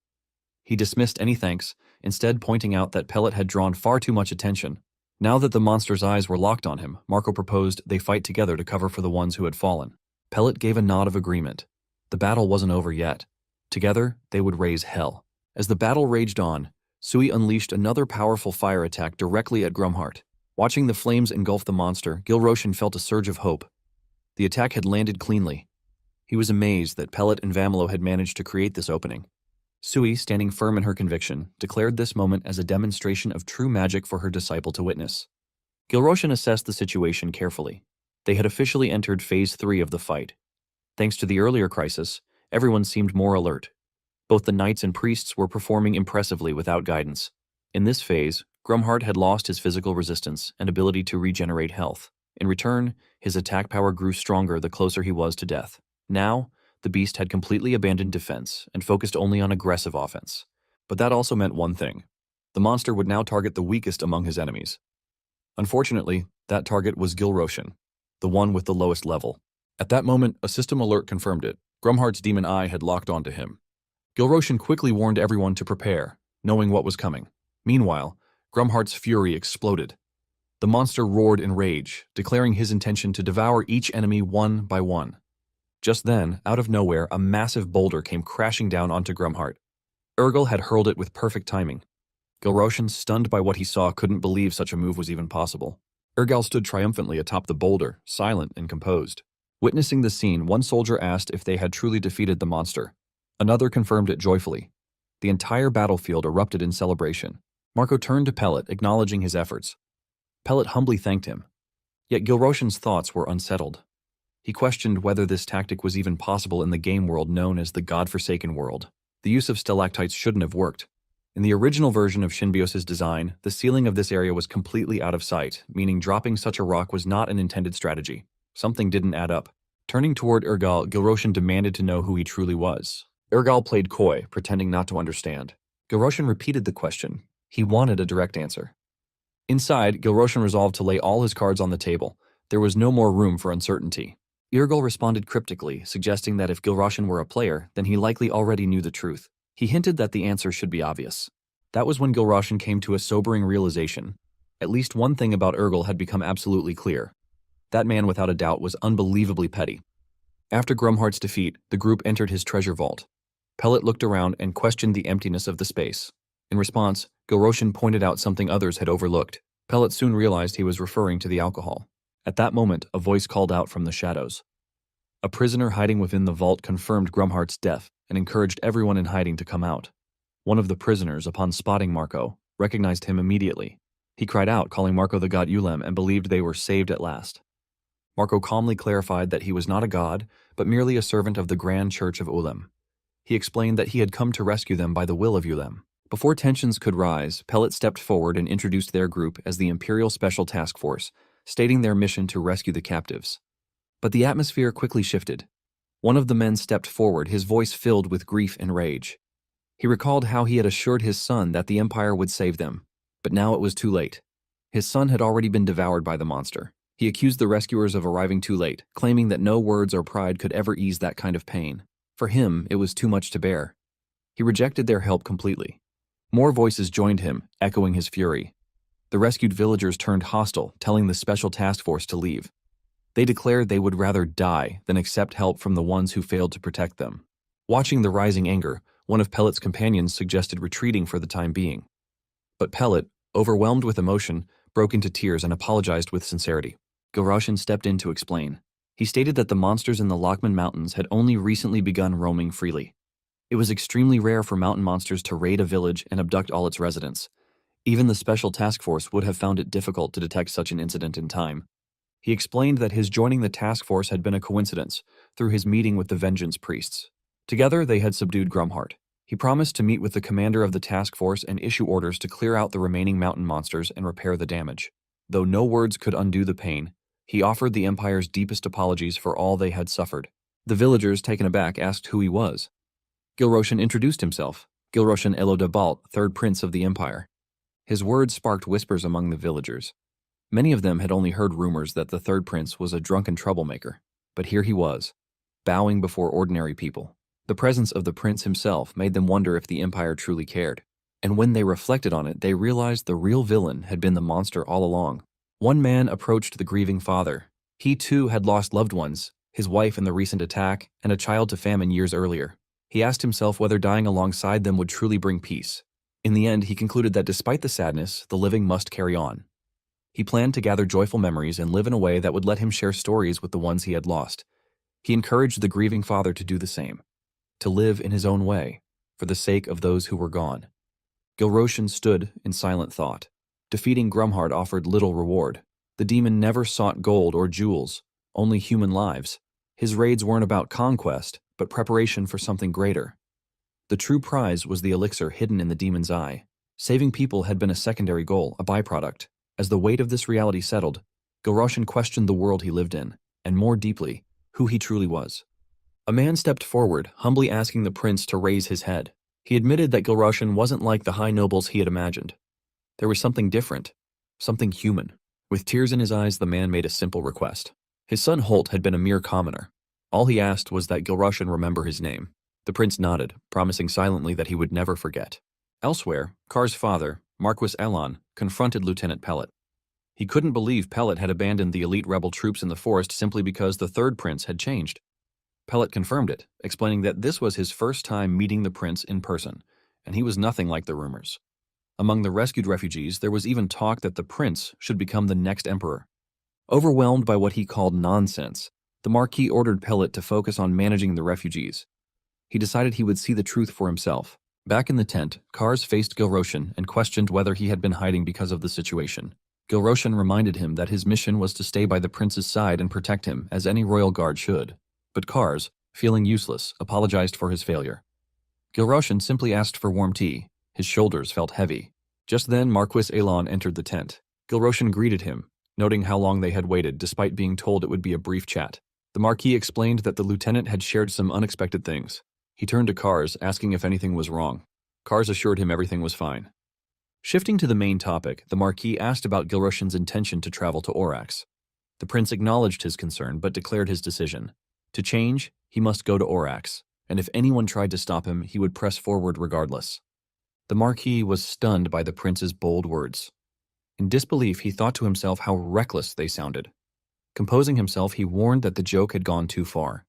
He dismissed any thanks, instead pointing out that Pellet had drawn far too much attention. Now that the monster's eyes were locked on him, Marco proposed they fight together to cover for the ones who had fallen. Pellet gave a nod of agreement. The battle wasn't over yet. Together, they would raise hell. As the battle raged on, Sui unleashed another powerful fire attack directly at Grumhart. Watching the flames engulf the monster, Gilroshan felt a surge of hope. The attack had landed cleanly. He was amazed that Pellet and Vamelo had managed to create this opening. Sui, standing firm in her conviction, declared this moment as a demonstration of true magic for her disciple to witness. Gilroshan assessed the situation carefully. They had officially entered Phase 3 of the fight. Thanks to the earlier crisis, everyone seemed more alert. Both the knights and priests were performing impressively without guidance. In this phase, Grumhart had lost his physical resistance and ability to regenerate health. In return, his attack power grew stronger the closer he was to death. Now, the beast had completely abandoned defense and focused only on aggressive offense. But that also meant one thing. The monster would now target the weakest among his enemies. Unfortunately, that target was Gilroshan, the one with the lowest level. At that moment, a system alert confirmed it. Grumhart's demon eye had locked onto him. Gilroshan quickly warned everyone to prepare, knowing what was coming. Meanwhile, Grumhart's fury exploded. The monster roared in rage, declaring his intention to devour each enemy one by one. Just then, out of nowhere, a massive boulder came crashing down onto Grumhart. Urgal had hurled it with perfect timing. Gilroshan, stunned by what he saw, couldn't believe such a move was even possible. Urgal stood triumphantly atop the boulder, silent and composed. Witnessing the scene, one soldier asked if they had truly defeated the monster. Another confirmed it joyfully. The entire battlefield erupted in celebration. Marco turned to Pellet, acknowledging his efforts. Pellet humbly thanked him. Yet Gilroshan's thoughts were unsettled. He questioned whether this tactic was even possible in the game world known as the God-forsaken world. The use of stalactites shouldn't have worked. In the original version of Shinbios's design, the ceiling of this area was completely out of sight, meaning dropping such a rock was not an intended strategy. Something didn't add up. Turning toward Urgal, Gilroshan demanded to know who he truly was. Urgal played coy, pretending not to understand. Gilroshan repeated the question. He wanted a direct answer. Inside, Gilroshan resolved to lay all his cards on the table. There was no more room for uncertainty. Urgal responded cryptically, suggesting that if Gilroshan were a player, then he likely already knew the truth. He hinted that the answer should be obvious. That was when Gilroshan came to a sobering realization. At least one thing about Urgal had become absolutely clear. That man, without a doubt, was unbelievably petty. After Grumhart's defeat, the group entered his treasure vault. Pellet looked around and questioned the emptiness of the space. In response, Gilroshan pointed out something others had overlooked. Pellet soon realized he was referring to the alcohol. At that moment, a voice called out from the shadows. A prisoner hiding within the vault confirmed Grumhart's death and encouraged everyone in hiding to come out. One of the prisoners, upon spotting Marco, recognized him immediately. He cried out, calling Marco the god Ulem, and believed they were saved at last. Marco calmly clarified that he was not a god, but merely a servant of the Grand Church of Ulem. He explained that he had come to rescue them by the will of Ulem. Before tensions could rise, Pellet stepped forward and introduced their group as the Imperial Special Task Force, stating their mission to rescue the captives. But the atmosphere quickly shifted. One of the men stepped forward, his voice filled with grief and rage. He recalled how he had assured his son that the Empire would save them, but now it was too late. His son had already been devoured by the monster. He accused the rescuers of arriving too late, claiming that no words or pride could ever ease that kind of pain. For him, it was too much to bear. He rejected their help completely. More voices joined him, echoing his fury. The rescued villagers turned hostile, telling the Special Task Force to leave. They declared they would rather die than accept help from the ones who failed to protect them. Watching the rising anger, one of Pellet's companions suggested retreating for the time being. But Pellet, overwhelmed with emotion, broke into tears and apologized with sincerity. Gilroshan stepped in to explain. He stated that the monsters in the Lockman Mountains had only recently begun roaming freely. It was extremely rare for mountain monsters to raid a village and abduct all its residents. Even the Special Task Force would have found it difficult to detect such an incident in time. He explained that his joining the task force had been a coincidence through his meeting with the Vengeance Priests. Together, they had subdued Grumhart. He promised to meet with the commander of the task force and issue orders to clear out the remaining mountain monsters and repair the damage. Though no words could undo the pain, he offered the Empire's deepest apologies for all they had suffered. The villagers, taken aback, asked who he was. Gilroshan introduced himself, Gilroshan Elodabalt, third prince of the Empire. His words sparked whispers among the villagers. Many of them had only heard rumors that the third prince was a drunken troublemaker, but here he was. bowing before ordinary people. The presence of the prince himself made them wonder if the empire truly cared. And when they reflected on it, they realized the real villain had been the monster all along. One man approached the grieving father. He too had lost loved ones, his wife in the recent attack, and a child to famine years earlier. He asked himself whether dying alongside them would truly bring peace. In the end, he concluded that despite the sadness, the living must carry on. He planned to gather joyful memories and live in a way that would let him share stories with the ones he had lost. He encouraged the grieving father to do the same, to live in his own way, for the sake of those who were gone. Gilroshan stood in silent thought. Defeating Grumhard offered little reward. The demon never sought gold or jewels, only human lives. His raids weren't about conquest, but preparation for something greater. The true prize was the elixir hidden in the demon's eye. Saving people had been a secondary goal, a byproduct. As the weight of this reality settled, Gilroshan questioned the world he lived in, and more deeply, who he truly was. A man stepped forward, humbly asking the prince to raise his head. He admitted that Gilroshan wasn't like the high nobles he had imagined. There was something different, something human. With tears in his eyes, the man made a simple request. His son Holt had been a mere commoner. All he asked was that Gilroshan remember his name. The prince nodded, promising silently that he would never forget. Elsewhere, Kar's father, Marquis Elon, confronted Lieutenant Pellet. He couldn't believe Pellet had abandoned the elite rebel troops in the forest simply because the third prince had changed. Pellet confirmed it, explaining that this was his first time meeting the prince in person, and he was nothing like the rumors. Among the rescued refugees, there was even talk that the prince should become the next emperor. Overwhelmed by what he called nonsense, the Marquis ordered Pellet to focus on managing the refugees. He decided he would see the truth for himself. Back in the tent, Kars faced Gilroshan and questioned whether he had been hiding because of the situation. Gilroshan reminded him that his mission was to stay by the prince's side and protect him, as any royal guard should. But Kars, feeling useless, apologized for his failure. Gilroshan simply asked for warm tea. His shoulders felt heavy. Just then, Marquis Elon entered the tent. Gilroshan greeted him, noting how long they had waited despite being told it would be a brief chat. The Marquis explained that the lieutenant had shared some unexpected things. He turned to Kars, asking if anything was wrong. Kars assured him everything was fine. Shifting to the main topic, the Marquis asked about Gilroshan's intention to travel to Orax. The prince acknowledged his concern but declared his decision. To change, he must go to Orax, and if anyone tried to stop him, he would press forward regardless. The Marquis was stunned by the prince's bold words. In disbelief, he thought to himself how reckless they sounded. Composing himself, he warned that the joke had gone too far.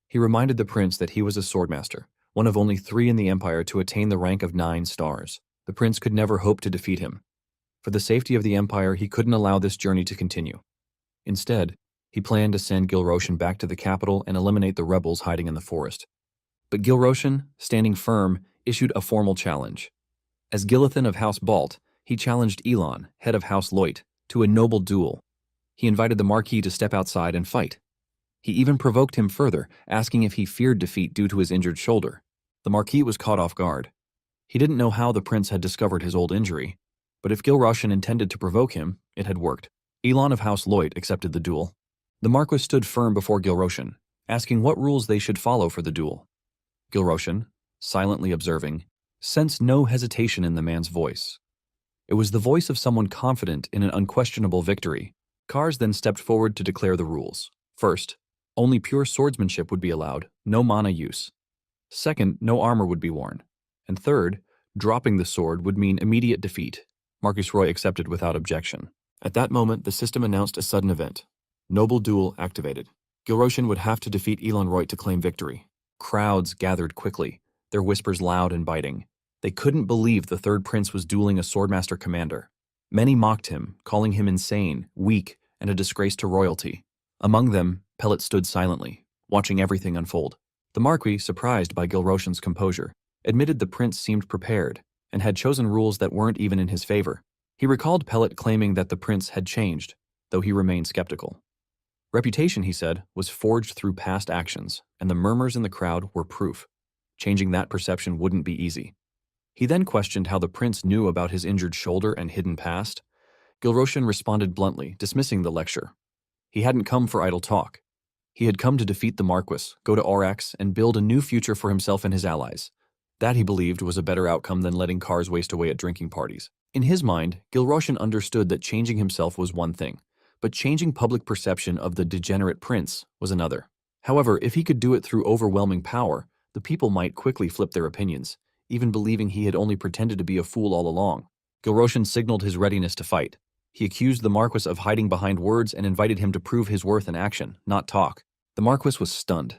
He reminded the prince that he was a swordmaster, one of only 3 in the empire to attain the rank of 9 stars. The prince could never hope to defeat him. For the safety of the empire, he couldn't allow this journey to continue. Instead, he planned to send Gilroshan back to the capital and eliminate the rebels hiding in the forest. But Gilroshan, standing firm, issued a formal challenge. As Gilithan of House Balt, he challenged Elon, head of House Loit, to a noble duel. He invited the Marquis to step outside and fight. He even provoked him further, asking if he feared defeat due to his injured shoulder. The Marquis was caught off guard. He didn't know how the prince had discovered his old injury, but if Gilroshan intended to provoke him, it had worked. Elon of House Loit accepted the duel. The Marquis stood firm before Gilroshan, asking what rules they should follow for the duel. Gilroshan, silently observing, sensed no hesitation in the man's voice. It was the voice of someone confident in an unquestionable victory. Kars then stepped forward to declare the rules. First, only pure swordsmanship would be allowed, no mana use. Second, no armor would be worn. And third, dropping the sword would mean immediate defeat. Marcus Roy accepted without objection. At that moment, the system announced a sudden event. Noble Duel activated. Gilroshan would have to defeat Elon Roy to claim victory. Crowds gathered quickly, their whispers loud and biting. They couldn't believe the third prince was dueling a swordmaster commander. Many mocked him, calling him insane, weak, and a disgrace to royalty. Among them, Pellet stood silently, watching everything unfold. The Marquis, surprised by Gilroshan's composure, admitted the prince seemed prepared and had chosen rules that weren't even in his favor. He recalled Pellet claiming that the prince had changed, though he remained skeptical. Reputation, he said, was forged through past actions, and the murmurs in the crowd were proof. Changing that perception wouldn't be easy. He then questioned how the prince knew about his injured shoulder and hidden past. Gilroshan responded bluntly, dismissing the lecture. He hadn't come for idle talk. He had come to defeat the Marquis, go to Orax, and build a new future for himself and his allies. That, he believed, was a better outcome than letting Kars waste away at drinking parties. In his mind, Gilroshan understood that changing himself was one thing, but changing public perception of the degenerate prince was another. However, if he could do it through overwhelming power, the people might quickly flip their opinions, even believing he had only pretended to be a fool all along. Gilroshan signaled his readiness to fight. He accused the Marquis of hiding behind words and invited him to prove his worth in action, not talk. The Marquis was stunned.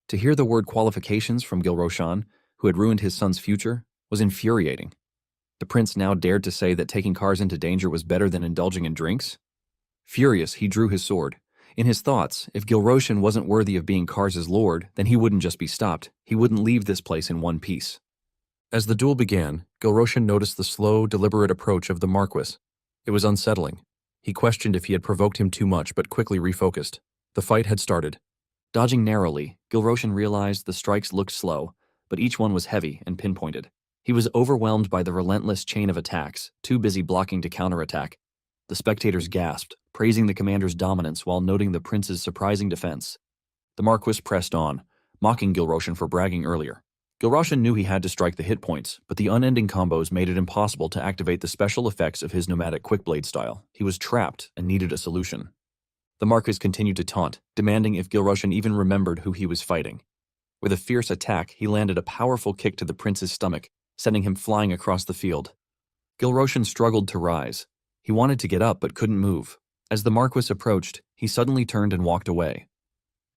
To hear the word qualifications from Gilroshan, who had ruined his son's future, was infuriating. The prince now dared to say that taking Kars into danger was better than indulging in drinks? Furious, he drew his sword. In his thoughts, if Gilroshan wasn't worthy of being Kars's lord, then he wouldn't just be stopped. He wouldn't leave this place in one piece. As the duel began, Gilroshan noticed the slow, deliberate approach of the Marquis. It was unsettling. He questioned if he had provoked him too much, but quickly refocused. The fight had started. Dodging narrowly, Gilroshan realized the strikes looked slow, but each one was heavy and pinpointed. He was overwhelmed by the relentless chain of attacks, too busy blocking to counterattack. The spectators gasped, praising the commander's dominance while noting the prince's surprising defense. The Marquis pressed on, mocking Gilroshan for bragging earlier. Gilroshan knew he had to strike the hit points, but the unending combos made it impossible to activate the special effects of his nomadic quickblade style. He was trapped and needed a solution. The Marquis continued to taunt, demanding if Gilroshan even remembered who he was fighting. With a fierce attack, he landed a powerful kick to the prince's stomach, sending him flying across the field. Gilroshan struggled to rise. He wanted to get up but couldn't move. As the Marquis approached, he suddenly turned and walked away.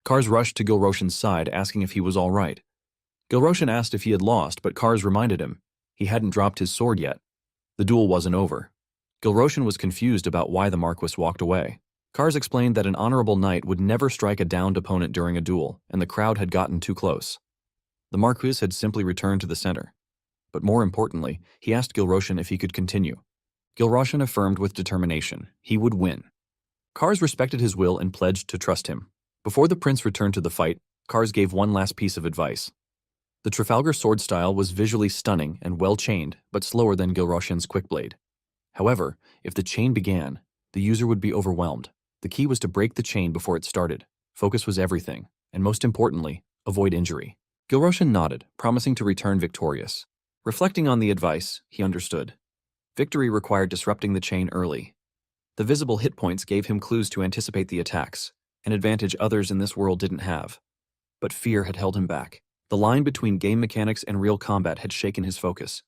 Kars rushed to Gilroshan's side, asking if he was all right. Gilroshan asked if he had lost, but Kars reminded him he hadn't dropped his sword yet. The duel wasn't over. Gilroshan was confused about why the Marquis walked away. Kars explained that an honorable knight would never strike a downed opponent during a duel, and the crowd had gotten too close. The Marquis had simply returned to the center. But more importantly, he asked Gilroshan if he could continue. Gilroshan affirmed with determination he would win. Kars respected his will and pledged to trust him. Before the prince returned to the fight, Kars gave one last piece of advice. The Trafalgar sword style was visually stunning and well-chained, but slower than Gilroshan's quickblade. However, if the chain began, the user would be overwhelmed. The key was to break the chain before it started. Focus was everything, and most importantly, avoid injury. Gilroshan nodded, promising to return victorious. Reflecting on the advice, he understood. Victory required disrupting the chain early. The visible hit points gave him clues to anticipate the attacks, an advantage others in this world didn't have. But fear had held him back. The line between game mechanics and real combat had shaken his focus.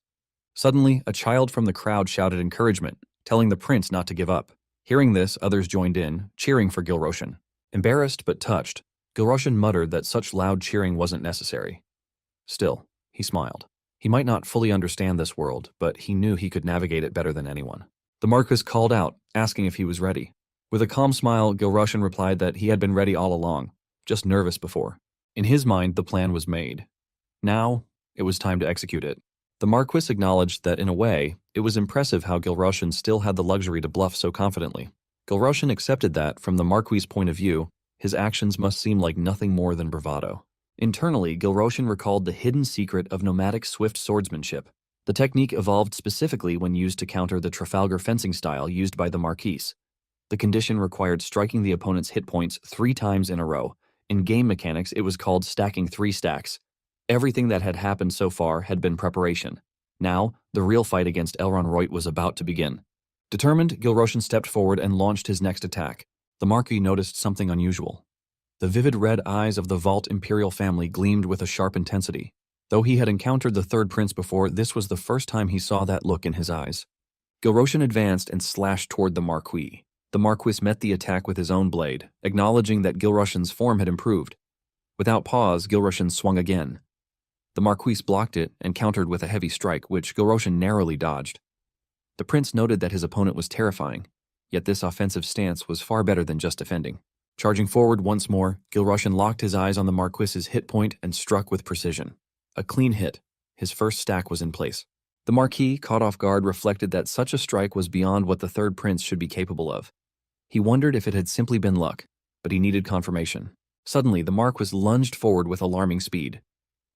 Suddenly, a child from the crowd shouted encouragement, telling the prince not to give up. Hearing this, others joined in, cheering for Gilroshan. Embarrassed but touched, Gilroshan muttered that such loud cheering wasn't necessary. Still, he smiled. He might not fully understand this world, but he knew he could navigate it better than anyone. The Marquis called out, asking if he was ready. With a calm smile, Gilroshan replied that he had been ready all along, just nervous before. In his mind, the plan was made. Now, it was time to execute it. The Marquis acknowledged that, in a way, it was impressive how Gilroshan still had the luxury to bluff so confidently. Gilroshan accepted that, from the Marquis' point of view, his actions must seem like nothing more than bravado. Internally, Gilroshan recalled the hidden secret of nomadic swift swordsmanship. The technique evolved specifically when used to counter the Trafalgar fencing style used by the Marquis. The condition required striking the opponent's hit points 3 times in a row. In game mechanics, it was called stacking 3 stacks. Everything that had happened so far had been preparation. Now, the real fight against Elronroit was about to begin. Determined, Gilroshan stepped forward and launched his next attack. The Marquis noticed something unusual. The vivid red eyes of the Vault Imperial family gleamed with a sharp intensity. Though he had encountered the third prince before, this was the first time he saw that look in his eyes. Gilroshan advanced and slashed toward the Marquis. The Marquis met the attack with his own blade, acknowledging that Gilroshan's form had improved. Without pause, Gilroshan swung again. The Marquis blocked it and countered with a heavy strike, which Gilroshan narrowly dodged. The prince noted that his opponent was terrifying, yet this offensive stance was far better than just defending. Charging forward once more, Gilroshan locked his eyes on the Marquis's hit point and struck with precision. A clean hit. His first stack was in place. The Marquis, caught off guard, reflected that such a strike was beyond what the third prince should be capable of. He wondered if it had simply been luck, but he needed confirmation. Suddenly, the Marquis lunged forward with alarming speed.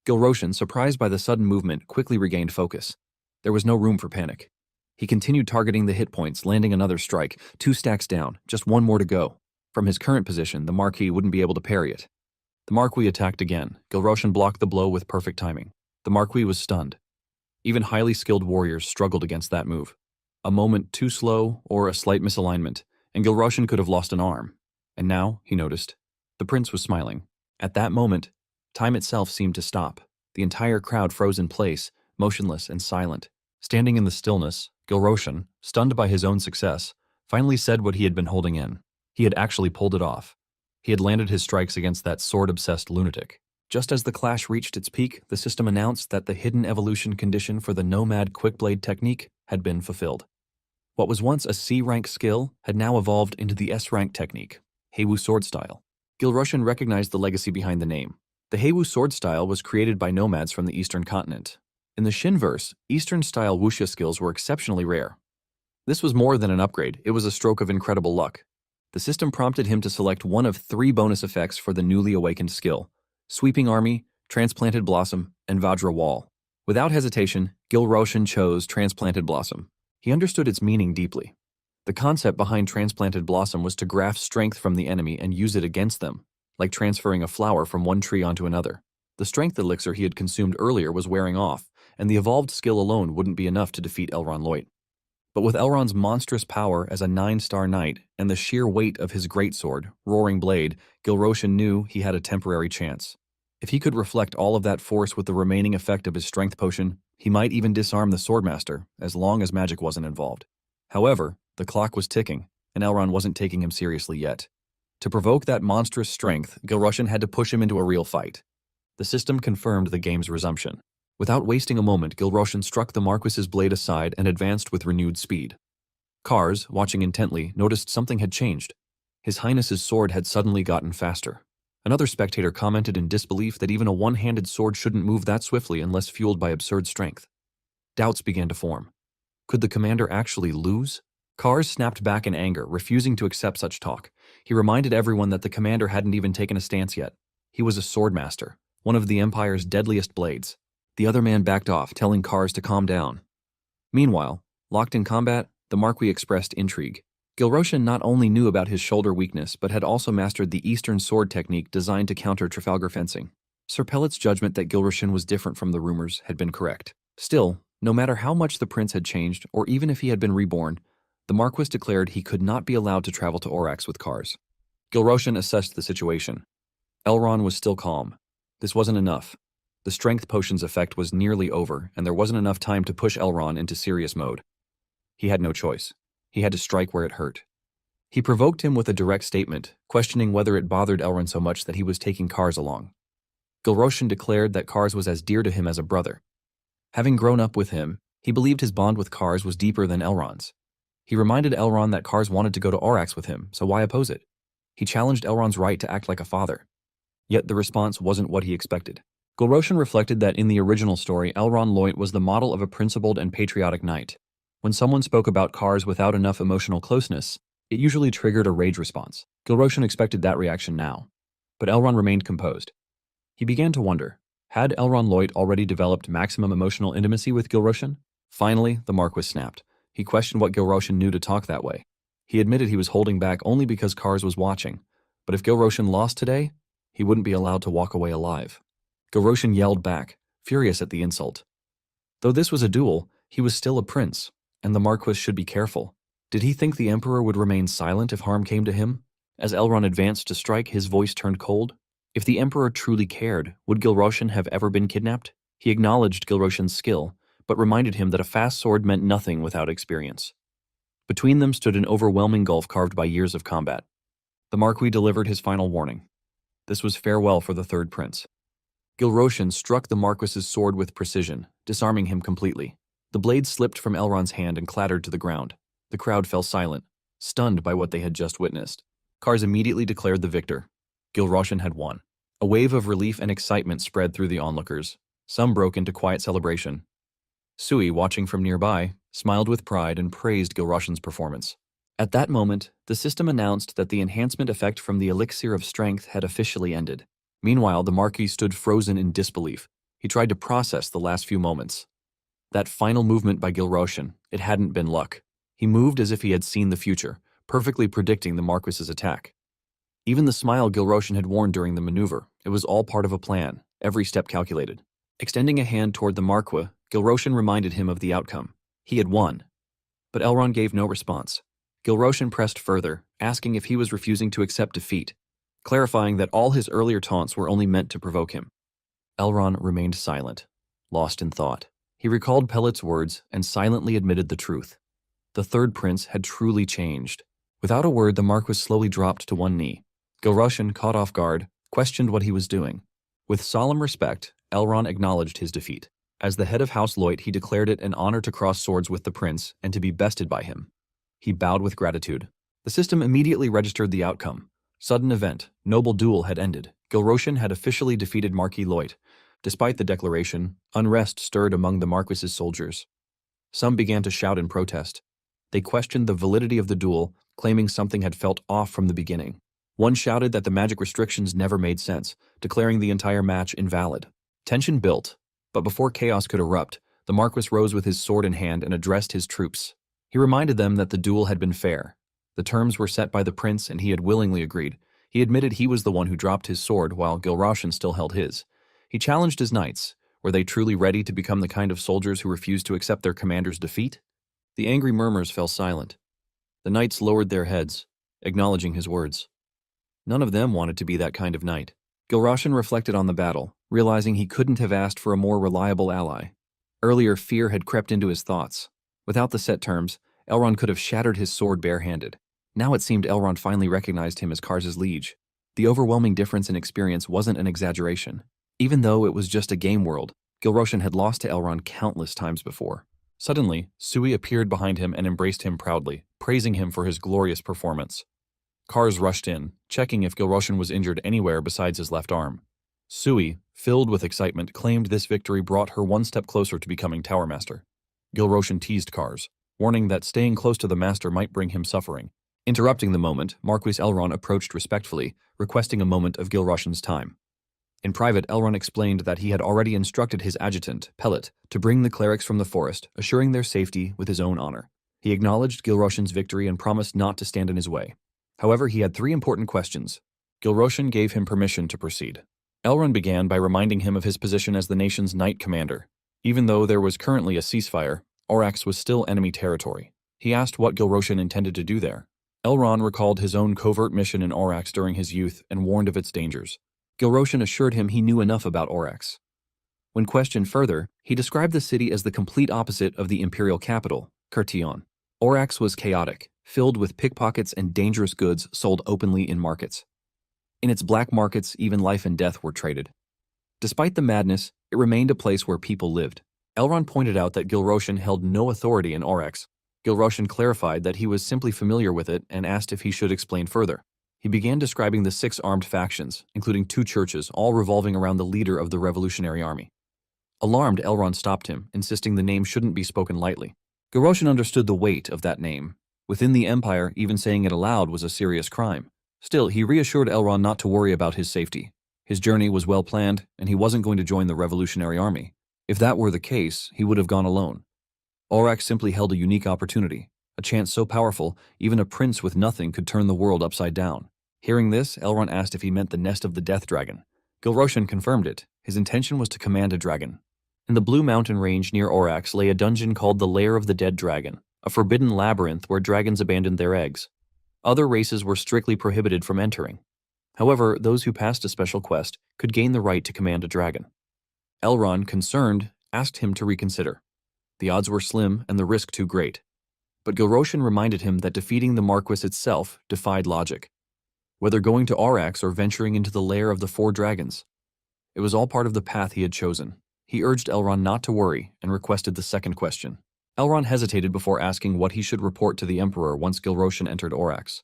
Gilroshan, surprised by the sudden movement, quickly regained focus. There was no room for panic. He continued targeting the hit points, landing another strike, 2 stacks down, just 1 more to go. From his current position, the Marquis wouldn't be able to parry it. The Marquis attacked again. Gilroshan blocked the blow with perfect timing. The Marquis was stunned. Even highly skilled warriors struggled against that move. A moment too slow or a slight misalignment, and Gilroshan could have lost an arm. And now, he noticed, the prince was smiling. At that moment, time itself seemed to stop. The entire crowd froze in place, motionless and silent. Standing in the stillness, Gilroshan, stunned by his own success, finally said what he had been holding in. He had actually pulled it off. He had landed his strikes against that sword-obsessed lunatic. Just as the clash reached its peak, the system announced that the hidden evolution condition for the Nomad Quickblade technique had been fulfilled. What was once a C-rank skill had now evolved into the S-rank technique, Heiwu sword style. Gilroshan recognized the legacy behind the name. The Heiwu sword style was created by nomads from the eastern continent. In the Shinverse, Eastern-style wuxia skills were exceptionally rare. This was more than an upgrade, it was a stroke of incredible luck. The system prompted him to select one of 3 bonus effects for the newly awakened skill: Sweeping Army, Transplanted Blossom, and Vajra Wall. Without hesitation, Gilroshan chose Transplanted Blossom. He understood its meaning deeply. The concept behind Transplanted Blossom was to graft strength from the enemy and use it against them, like transferring a flower from one tree onto another. The strength elixir he had consumed earlier was wearing off, and the evolved skill alone wouldn't be enough to defeat Elron Loit. But with Elrond's monstrous power as a 9-star knight and the sheer weight of his greatsword, Roaring Blade, Gilroshan knew he had a temporary chance. If he could reflect all of that force with the remaining effect of his strength potion, he might even disarm the swordmaster, as long as magic wasn't involved. However, the clock was ticking, and Elrond wasn't taking him seriously yet. To provoke that monstrous strength, Gilroshan had to push him into a real fight. The system confirmed the game's resumption. Without wasting a moment, Gilroshan struck the Marquis's blade aside and advanced with renewed speed. Kars, watching intently, noticed something had changed. His Highness's sword had suddenly gotten faster. Another spectator commented in disbelief that even a one-handed sword shouldn't move that swiftly unless fueled by absurd strength. Doubts began to form. Could the commander actually lose? Kars snapped back in anger, refusing to accept such talk. He reminded everyone that the commander hadn't even taken a stance yet. He was a swordmaster, one of the Empire's deadliest blades. The other man backed off, telling Kars to calm down. Meanwhile, locked in combat, the Marquis expressed intrigue. Gilroshan not only knew about his shoulder weakness, but had also mastered the Eastern sword technique designed to counter Trafalgar fencing. Sir Pellet's judgment that Gilroshan was different from the rumors had been correct. Still, no matter how much the prince had changed, or even if he had been reborn, the Marquis declared he could not be allowed to travel to Orax with Kars. Gilroshan assessed the situation. Elrond was still calm. This wasn't enough. The strength potion's effect was nearly over, and there wasn't enough time to push Elrond into serious mode. He had no choice. He had to strike where it hurt. He provoked him with a direct statement, questioning whether it bothered Elrond so much that he was taking Kars along. Gilroshan declared that Kars was as dear to him as a brother. Having grown up with him, he believed his bond with Kars was deeper than Elrond's. He reminded Elrond that Kars wanted to go to Orax with him, so why oppose it? He challenged Elrond's right to act like a father. Yet the response wasn't what he expected. Gilroshan reflected that in the original story, Elrond Loit was the model of a principled and patriotic knight. When someone spoke about Kars without enough emotional closeness, it usually triggered a rage response. Gilroshan expected that reaction now. But Elrond remained composed. He began to wonder, had Elrond Loit already developed maximum emotional intimacy with Gilroshan? Finally, the Marquis snapped. He questioned what Gilroshan knew to talk that way. He admitted he was holding back only because Kars was watching. But if Gilroshan lost today, he wouldn't be allowed to walk away alive. Gilroshan yelled back, furious at the insult. Though this was a duel, he was still a prince, and the Marquis should be careful. Did he think the Emperor would remain silent if harm came to him? As Elrond advanced to strike, his voice turned cold. If the Emperor truly cared, would Gilroshan have ever been kidnapped? He acknowledged Gilroshan's skill, but reminded him that a fast sword meant nothing without experience. Between them stood an overwhelming gulf carved by years of combat. The Marquis delivered his final warning. This was farewell for the third prince. Gilroshan struck the Marquis's sword with precision, disarming him completely. The blade slipped from Elrond's hand and clattered to the ground. The crowd fell silent, stunned by what they had just witnessed. Kars immediately declared the victor. Gilroshan had won. A wave of relief and excitement spread through the onlookers. Some broke into quiet celebration. Sui, watching from nearby, smiled with pride and praised Gilroshan's performance. At that moment, the system announced that the enhancement effect from the elixir of strength had officially ended. Meanwhile, the Marquis stood frozen in disbelief. He tried to process the last few moments. That final movement by Gilroshan, it hadn't been luck. He moved as if he had seen the future, perfectly predicting the Marquis's attack. Even the smile Gilroshan had worn during the maneuver, it was all part of a plan, every step calculated. Extending a hand toward the Marquis, Gilroshan reminded him of the outcome. He had won. But Elrond gave no response. Gilroshan pressed further, asking if he was refusing to accept defeat. clarifying that all his earlier taunts were only meant to provoke him. Elrond remained silent, lost in thought. He recalled Pellet's words and silently admitted the truth. The third prince had truly changed. Without a word, the Marquis slowly dropped to one knee. Gilroshan, caught off guard, questioned what he was doing. With solemn respect, Elrond acknowledged his defeat. As the head of House Loit, he declared it an honor to cross swords with the prince and to be bested by him. He bowed with gratitude. The system immediately registered the outcome. Sudden event, noble duel had ended. Gilroshan had officially defeated Marquis Loit. Despite the declaration, unrest stirred among the Marquis's soldiers. Some began to shout in protest. They questioned the validity of the duel, claiming something had felt off from the beginning. One shouted that the magic restrictions never made sense, declaring the entire match invalid. Tension built, but before chaos could erupt, the Marquis rose with his sword in hand and addressed his troops. He reminded them that the duel had been fair. The terms were set by the prince and he had willingly agreed. He admitted he was the one who dropped his sword while Gilroshan still held his. He challenged his knights. Were they truly ready to become the kind of soldiers who refused to accept their commander's defeat? The angry murmurs fell silent. The knights lowered their heads, acknowledging his words. None of them wanted to be that kind of knight. Gilroshan reflected on the battle, realizing he couldn't have asked for a more reliable ally. Earlier, fear had crept into his thoughts. Without the set terms, Elrond could have shattered his sword barehanded. Now it seemed Elrond finally recognized him as Kars's liege. The overwhelming difference in experience wasn't an exaggeration. Even though it was just a game world, Gilroshan had lost to Elrond countless times before. Suddenly, Sui appeared behind him and embraced him proudly, praising him for his glorious performance. Kars rushed in, checking if Gilroshan was injured anywhere besides his left arm. Sui, filled with excitement, claimed this victory brought her one step closer to becoming Tower Master. Gilroshan teased Kars, warning that staying close to the Master might bring him suffering. Interrupting the moment, Marquis Elrond approached respectfully, requesting a moment of Gilroshan's time. In private, Elrond explained that he had already instructed his adjutant, Pellet, to bring the clerics from the forest, assuring their safety with his own honor. He acknowledged Gilroshan's victory and promised not to stand in his way. However, he had 3 important questions. Gilroshan gave him permission to proceed. Elrond began by reminding him of his position as the nation's knight commander. Even though there was currently a ceasefire, Orax was still enemy territory. He asked what Gilroshan intended to do there. Elrond recalled his own covert mission in Orax during his youth and warned of its dangers. Gilroshan assured him he knew enough about Orax. When questioned further, he described the city as the complete opposite of the imperial capital, Kertion. Orax was chaotic, filled with pickpockets and dangerous goods sold openly in markets. In its black markets, even life and death were traded. Despite the madness, it remained a place where people lived. Elrond pointed out that Gilroshan held no authority in Orax. Gilroshan clarified that he was simply familiar with it and asked if he should explain further. He began describing the 6 armed factions, including 2 churches, all revolving around the leader of the Revolutionary Army. Alarmed, Elrond stopped him, insisting the name shouldn't be spoken lightly. Gilroshan understood the weight of that name. Within the Empire, even saying it aloud was a serious crime. Still, he reassured Elrond not to worry about his safety. His journey was well planned, and he wasn't going to join the Revolutionary Army. If that were the case, he would have gone alone. Orax simply held a unique opportunity. A chance so powerful, even a prince with nothing could turn the world upside down. Hearing this, Elrond asked if he meant the nest of the Death Dragon. Gilroshan confirmed it. His intention was to command a dragon. In the Blue Mountain Range near Orax lay a dungeon called the Lair of the Dead Dragon, a forbidden labyrinth where dragons abandoned their eggs. Other races were strictly prohibited from entering. However, those who passed a special quest could gain the right to command a dragon. Elrond, concerned, asked him to reconsider. The odds were slim and the risk too great. But Gilroshan reminded him that defeating the Marquis itself defied logic. Whether going to Orax or venturing into the lair of the 4 dragons, it was all part of the path he had chosen. He urged Elrond not to worry and requested the second question. Elrond hesitated before asking what he should report to the Emperor once Gilroshan entered Orax.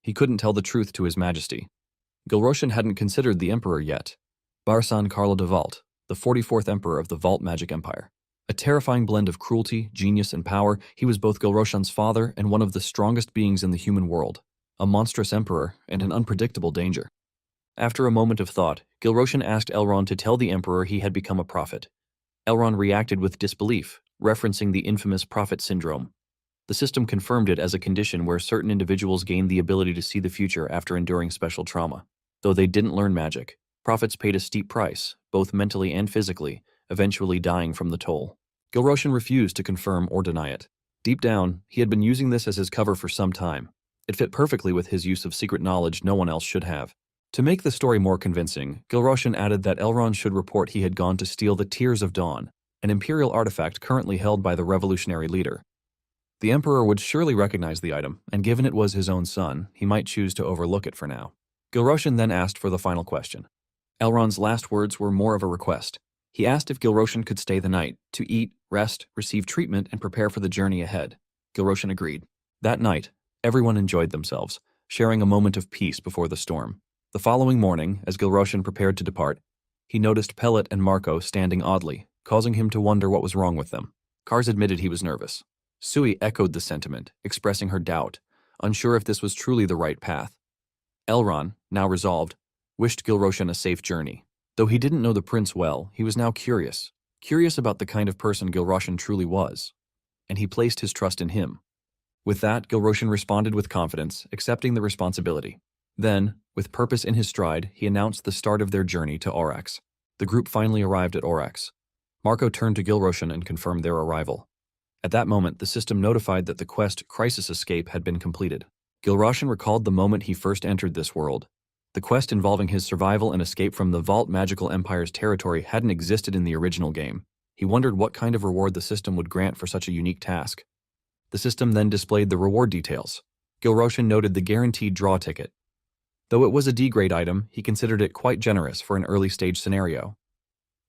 He couldn't tell the truth to His Majesty. Gilroshan hadn't considered the Emperor yet. Barsan Carlo de Vault, the 44th Emperor of the Vault Magic Empire. A terrifying blend of cruelty, genius, and power, he was both Gilroshan's father and one of the strongest beings in the human world. A monstrous emperor and an unpredictable danger. After a moment of thought, Gilroshan asked Elrond to tell the Emperor he had become a prophet. Elrond reacted with disbelief, referencing the infamous prophet syndrome. The system confirmed it as a condition where certain individuals gained the ability to see the future after enduring special trauma. Though they didn't learn magic, prophets paid a steep price, both mentally and physically, eventually dying from the toll. Gilroshan refused to confirm or deny it. Deep down, he had been using this as his cover for some time. It fit perfectly with his use of secret knowledge no one else should have. To make the story more convincing, Gilroshan added that Elrond should report he had gone to steal the Tears of Dawn, an imperial artifact currently held by the revolutionary leader. The Emperor would surely recognize the item, and given it was his own son, he might choose to overlook it for now. Gilroshan then asked for the final question. Elrond's last words were more of a request. He asked if Gilroshan could stay the night, to eat, rest, receive treatment, and prepare for the journey ahead. Gilroshan agreed. That night, everyone enjoyed themselves, sharing a moment of peace before the storm. The following morning, as Gilroshan prepared to depart, he noticed Pellet and Marco standing oddly, causing him to wonder what was wrong with them. Kars admitted he was nervous. Sui echoed the sentiment, expressing her doubt, unsure if this was truly the right path. Elrond, now resolved, wished Gilroshan a safe journey. Though he didn't know the prince well, he was now curious about the kind of person Gilroshan truly was, and he placed his trust in him. With that, Gilroshan responded with confidence, accepting the responsibility. Then, with purpose in his stride, he announced the start of their journey to Orax. The group finally arrived at Orax. Marco turned to Gilroshan and confirmed their arrival. At that moment, the system notified that the quest Crisis Escape had been completed. Gilroshan recalled the moment he first entered this world. The quest involving his survival and escape from the Vault Magical Empire's territory hadn't existed in the original game. He wondered what kind of reward the system would grant for such a unique task. The system then displayed the reward details. Gilroshan noted the guaranteed draw ticket. Though it was a D-grade item, he considered it quite generous for an early-stage scenario.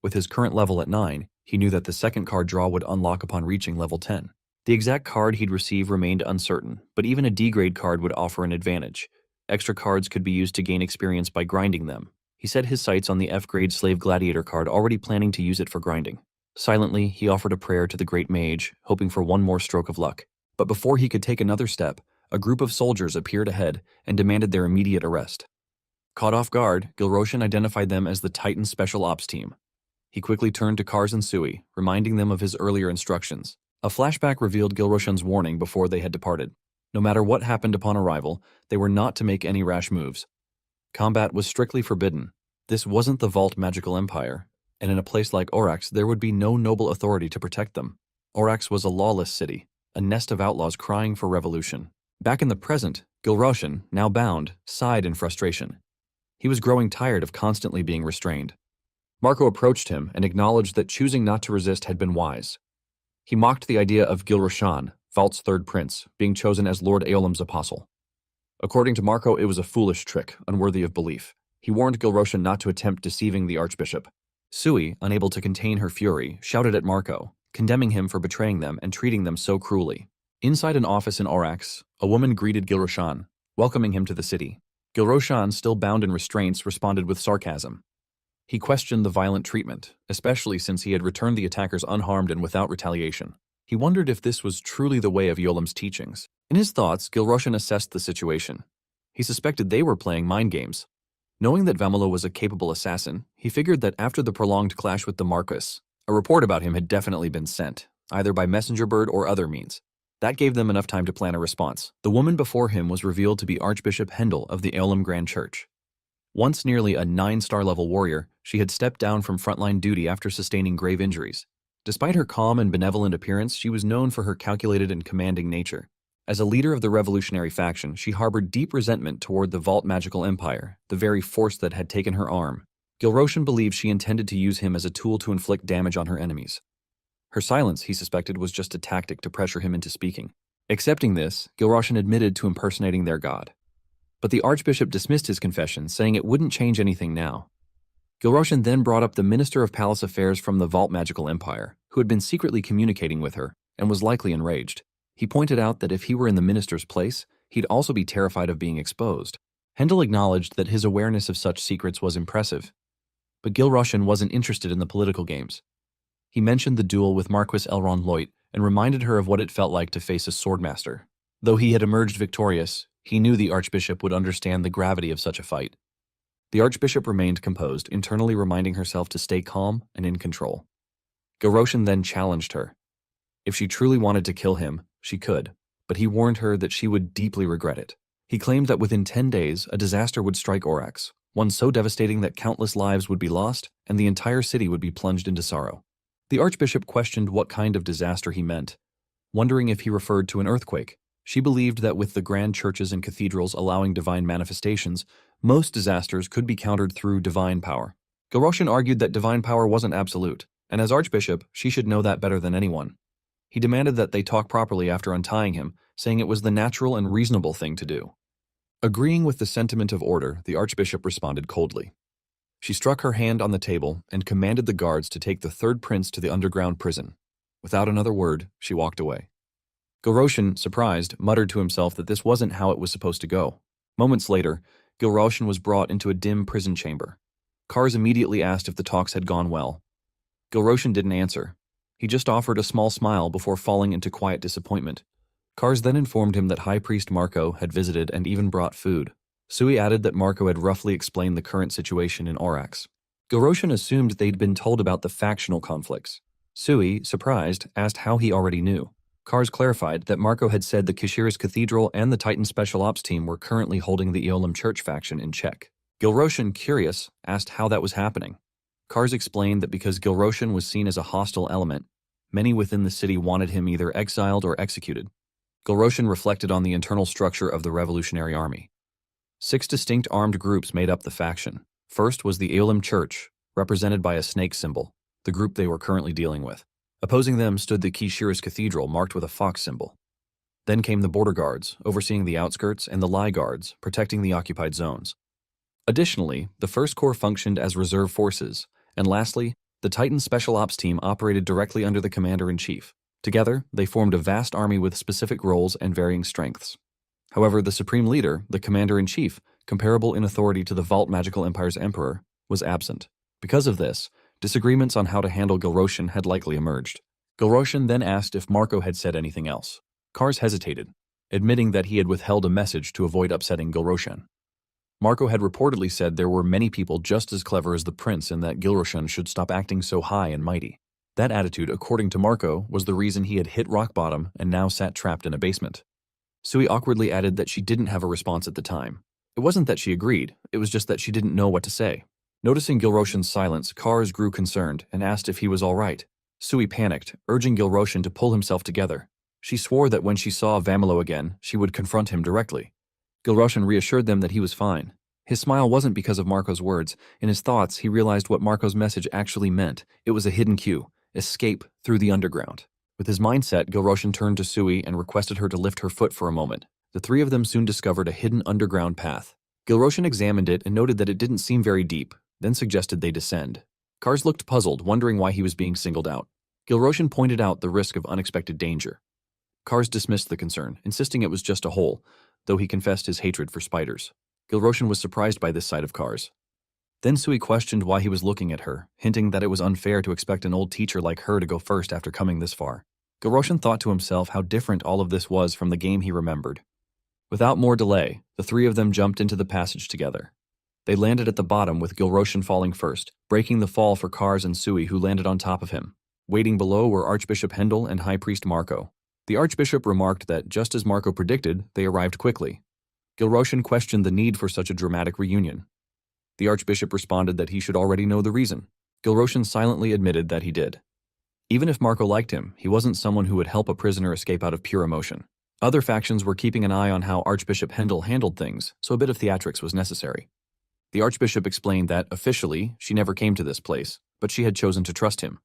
With his current level at 9, he knew that the second card draw would unlock upon reaching level 10. The exact card he'd receive remained uncertain, but even a D-grade card would offer an advantage. Extra cards could be used to gain experience by grinding them. He set his sights on the F-grade Slave Gladiator card, already planning to use it for grinding. Silently, he offered a prayer to the Great Mage, hoping for one more stroke of luck. But before he could take another step, a group of soldiers appeared ahead and demanded their immediate arrest. Caught off guard, Gilroshan identified them as the Titan Special Ops Team. He quickly turned to Kars and Sui, reminding them of his earlier instructions. A flashback revealed Gilroshan's warning before they had departed. No matter what happened upon arrival, they were not to make any rash moves. Combat was strictly forbidden. This wasn't the Vault Magical Empire, and in a place like Orax, there would be no noble authority to protect them. Orax was a lawless city, a nest of outlaws crying for revolution. Back in the present, Gilroshan, now bound, sighed in frustration. He was growing tired of constantly being restrained. Marco approached him and acknowledged that choosing not to resist had been wise. He mocked the idea of Gilroshan, Vault's third prince, being chosen as Lord Aeolim's apostle. According to Marco, it was a foolish trick, unworthy of belief. He warned Gilroshan not to attempt deceiving the archbishop. Sui, unable to contain her fury, shouted at Marco, condemning him for betraying them and treating them so cruelly. Inside an office in Orax, a woman greeted Gilroshan, welcoming him to the city. Gilroshan, still bound in restraints, responded with sarcasm. He questioned the violent treatment, especially since he had returned the attackers unharmed and without retaliation. He wondered if this was truly the way of Aeolim's teachings. In his thoughts, Gilroshan assessed the situation. He suspected they were playing mind games. Knowing that Yahello was a capable assassin, he figured that after the prolonged clash with the Marquis, a report about him had definitely been sent, either by messenger bird or other means. That gave them enough time to plan a response. The woman before him was revealed to be Archbishop Hendel of the Aeolim Grand Church. Once nearly a 9-star level warrior, she had stepped down from frontline duty after sustaining grave injuries. Despite her calm and benevolent appearance, she was known for her calculated and commanding nature. As a leader of the revolutionary faction, she harbored deep resentment toward the Vault Magical Empire, the very force that had taken her arm. Gilroshan believed she intended to use him as a tool to inflict damage on her enemies. Her silence, he suspected, was just a tactic to pressure him into speaking. Accepting this, Gilroshan admitted to impersonating their god. But the archbishop dismissed his confession, saying it wouldn't change anything now. Gilroshan then brought up the Minister of Palace Affairs from the Vault Magical Empire, who had been secretly communicating with her, and was likely enraged. He pointed out that if he were in the minister's place, he'd also be terrified of being exposed. Hendel acknowledged that his awareness of such secrets was impressive. But Gilroshan wasn't interested in the political games. He mentioned the duel with Marquis Elrond Loit and reminded her of what it felt like to face a swordmaster. Though he had emerged victorious, he knew the archbishop would understand the gravity of such a fight. The archbishop remained composed, internally reminding herself to stay calm and in control. Gilroshan then challenged her. If she truly wanted to kill him, she could, but he warned her that she would deeply regret it. He claimed that within 10 days, a disaster would strike Orax, one so devastating that countless lives would be lost and the entire city would be plunged into sorrow. The archbishop questioned what kind of disaster he meant, wondering if he referred to an earthquake. She believed that with the grand churches and cathedrals allowing divine manifestations, Most disasters could be countered through divine power. Gilroshan argued that divine power wasn't absolute, and as Archbishop, she should know that better than anyone. He demanded that they talk properly after untying him, saying it was the natural and reasonable thing to do. Agreeing with the sentiment of order, the Archbishop responded coldly. She struck her hand on the table and commanded the guards to take the third prince to the underground prison. Without another word, she walked away. Gilroshan, surprised, muttered to himself that this wasn't how it was supposed to go. Moments later, Gilroshan was brought into a dim prison chamber. Kars immediately asked if the talks had gone well. Gilroshan didn't answer. He just offered a small smile before falling into quiet disappointment. Kars then informed him that High Priest Marco had visited and even brought food. Sui added that Marco had roughly explained the current situation in Orax. Gilroshan assumed they'd been told about the factional conflicts. Sui, surprised, asked how he already knew. Kars clarified that Marco had said the Kishira's Cathedral and the Titan Special Ops team were currently holding the Eolim Church faction in check. Gilroshan, curious, asked how that was happening. Kars explained that because Gilroshan was seen as a hostile element, many within the city wanted him either exiled or executed. Gilroshan reflected on the internal structure of the Revolutionary Army. 6 distinct armed groups made up the faction. First was the Eolim Church, represented by a snake symbol, the group they were currently dealing with. Opposing them stood the Kishira's Cathedral, marked with a fox symbol. Then came the border guards, overseeing the outskirts, and the Lie Guards, protecting the occupied zones. Additionally, the First Corps functioned as reserve forces, and lastly, the Titan Special Ops team operated directly under the Commander-in-Chief. Together, they formed a vast army with specific roles and varying strengths. However, the Supreme Leader, the Commander-in-Chief, comparable in authority to the Vault Magical Empire's Emperor, was absent. Because of this, disagreements on how to handle Gilroshan had likely emerged. Gilroshan then asked if Marco had said anything else. Kars hesitated, admitting that he had withheld a message to avoid upsetting Gilroshan. Marco had reportedly said there were many people just as clever as the prince and that Gilroshan should stop acting so high and mighty. That attitude, according to Marco, was the reason he had hit rock bottom and now sat trapped in a basement. Sui awkwardly added that she didn't have a response at the time. It wasn't that she agreed, it was just that she didn't know what to say. Noticing Gilroshan's silence, Kars grew concerned and asked if he was all right. Sui panicked, urging Gilroshan to pull himself together. She swore that when she saw Vamilo again, she would confront him directly. Gilroshan reassured them that he was fine. His smile wasn't because of Marco's words. In his thoughts, he realized what Marco's message actually meant. It was a hidden cue: escape through the underground. With his mind set, Gilroshan turned to Sui and requested her to lift her foot for a moment. The three of them soon discovered a hidden underground path. Gilroshan examined it and noted that it didn't seem very deep, then suggested they descend. Kars looked puzzled, wondering why he was being singled out. Gilroshan pointed out the risk of unexpected danger. Kars dismissed the concern, insisting it was just a hole, though he confessed his hatred for spiders. Gilroshan was surprised by this side of Kars. Then Sui questioned why he was looking at her, hinting that it was unfair to expect an old teacher like her to go first after coming this far. Gilroshan thought to himself how different all of this was from the game he remembered. Without more delay, the three of them jumped into the passage together. They landed at the bottom, with Gilroshan falling first, breaking the fall for Kars and Sui, who landed on top of him. Waiting below were Archbishop Hendel and High Priest Marco. The Archbishop remarked that, just as Marco predicted, they arrived quickly. Gilroshan questioned the need for such a dramatic reunion. The Archbishop responded that he should already know the reason. Gilroshan silently admitted that he did. Even if Marco liked him, he wasn't someone who would help a prisoner escape out of pure emotion. Other factions were keeping an eye on how Archbishop Hendel handled things, so a bit of theatrics was necessary. The Archbishop explained that, officially, she never came to this place, but she had chosen to trust him.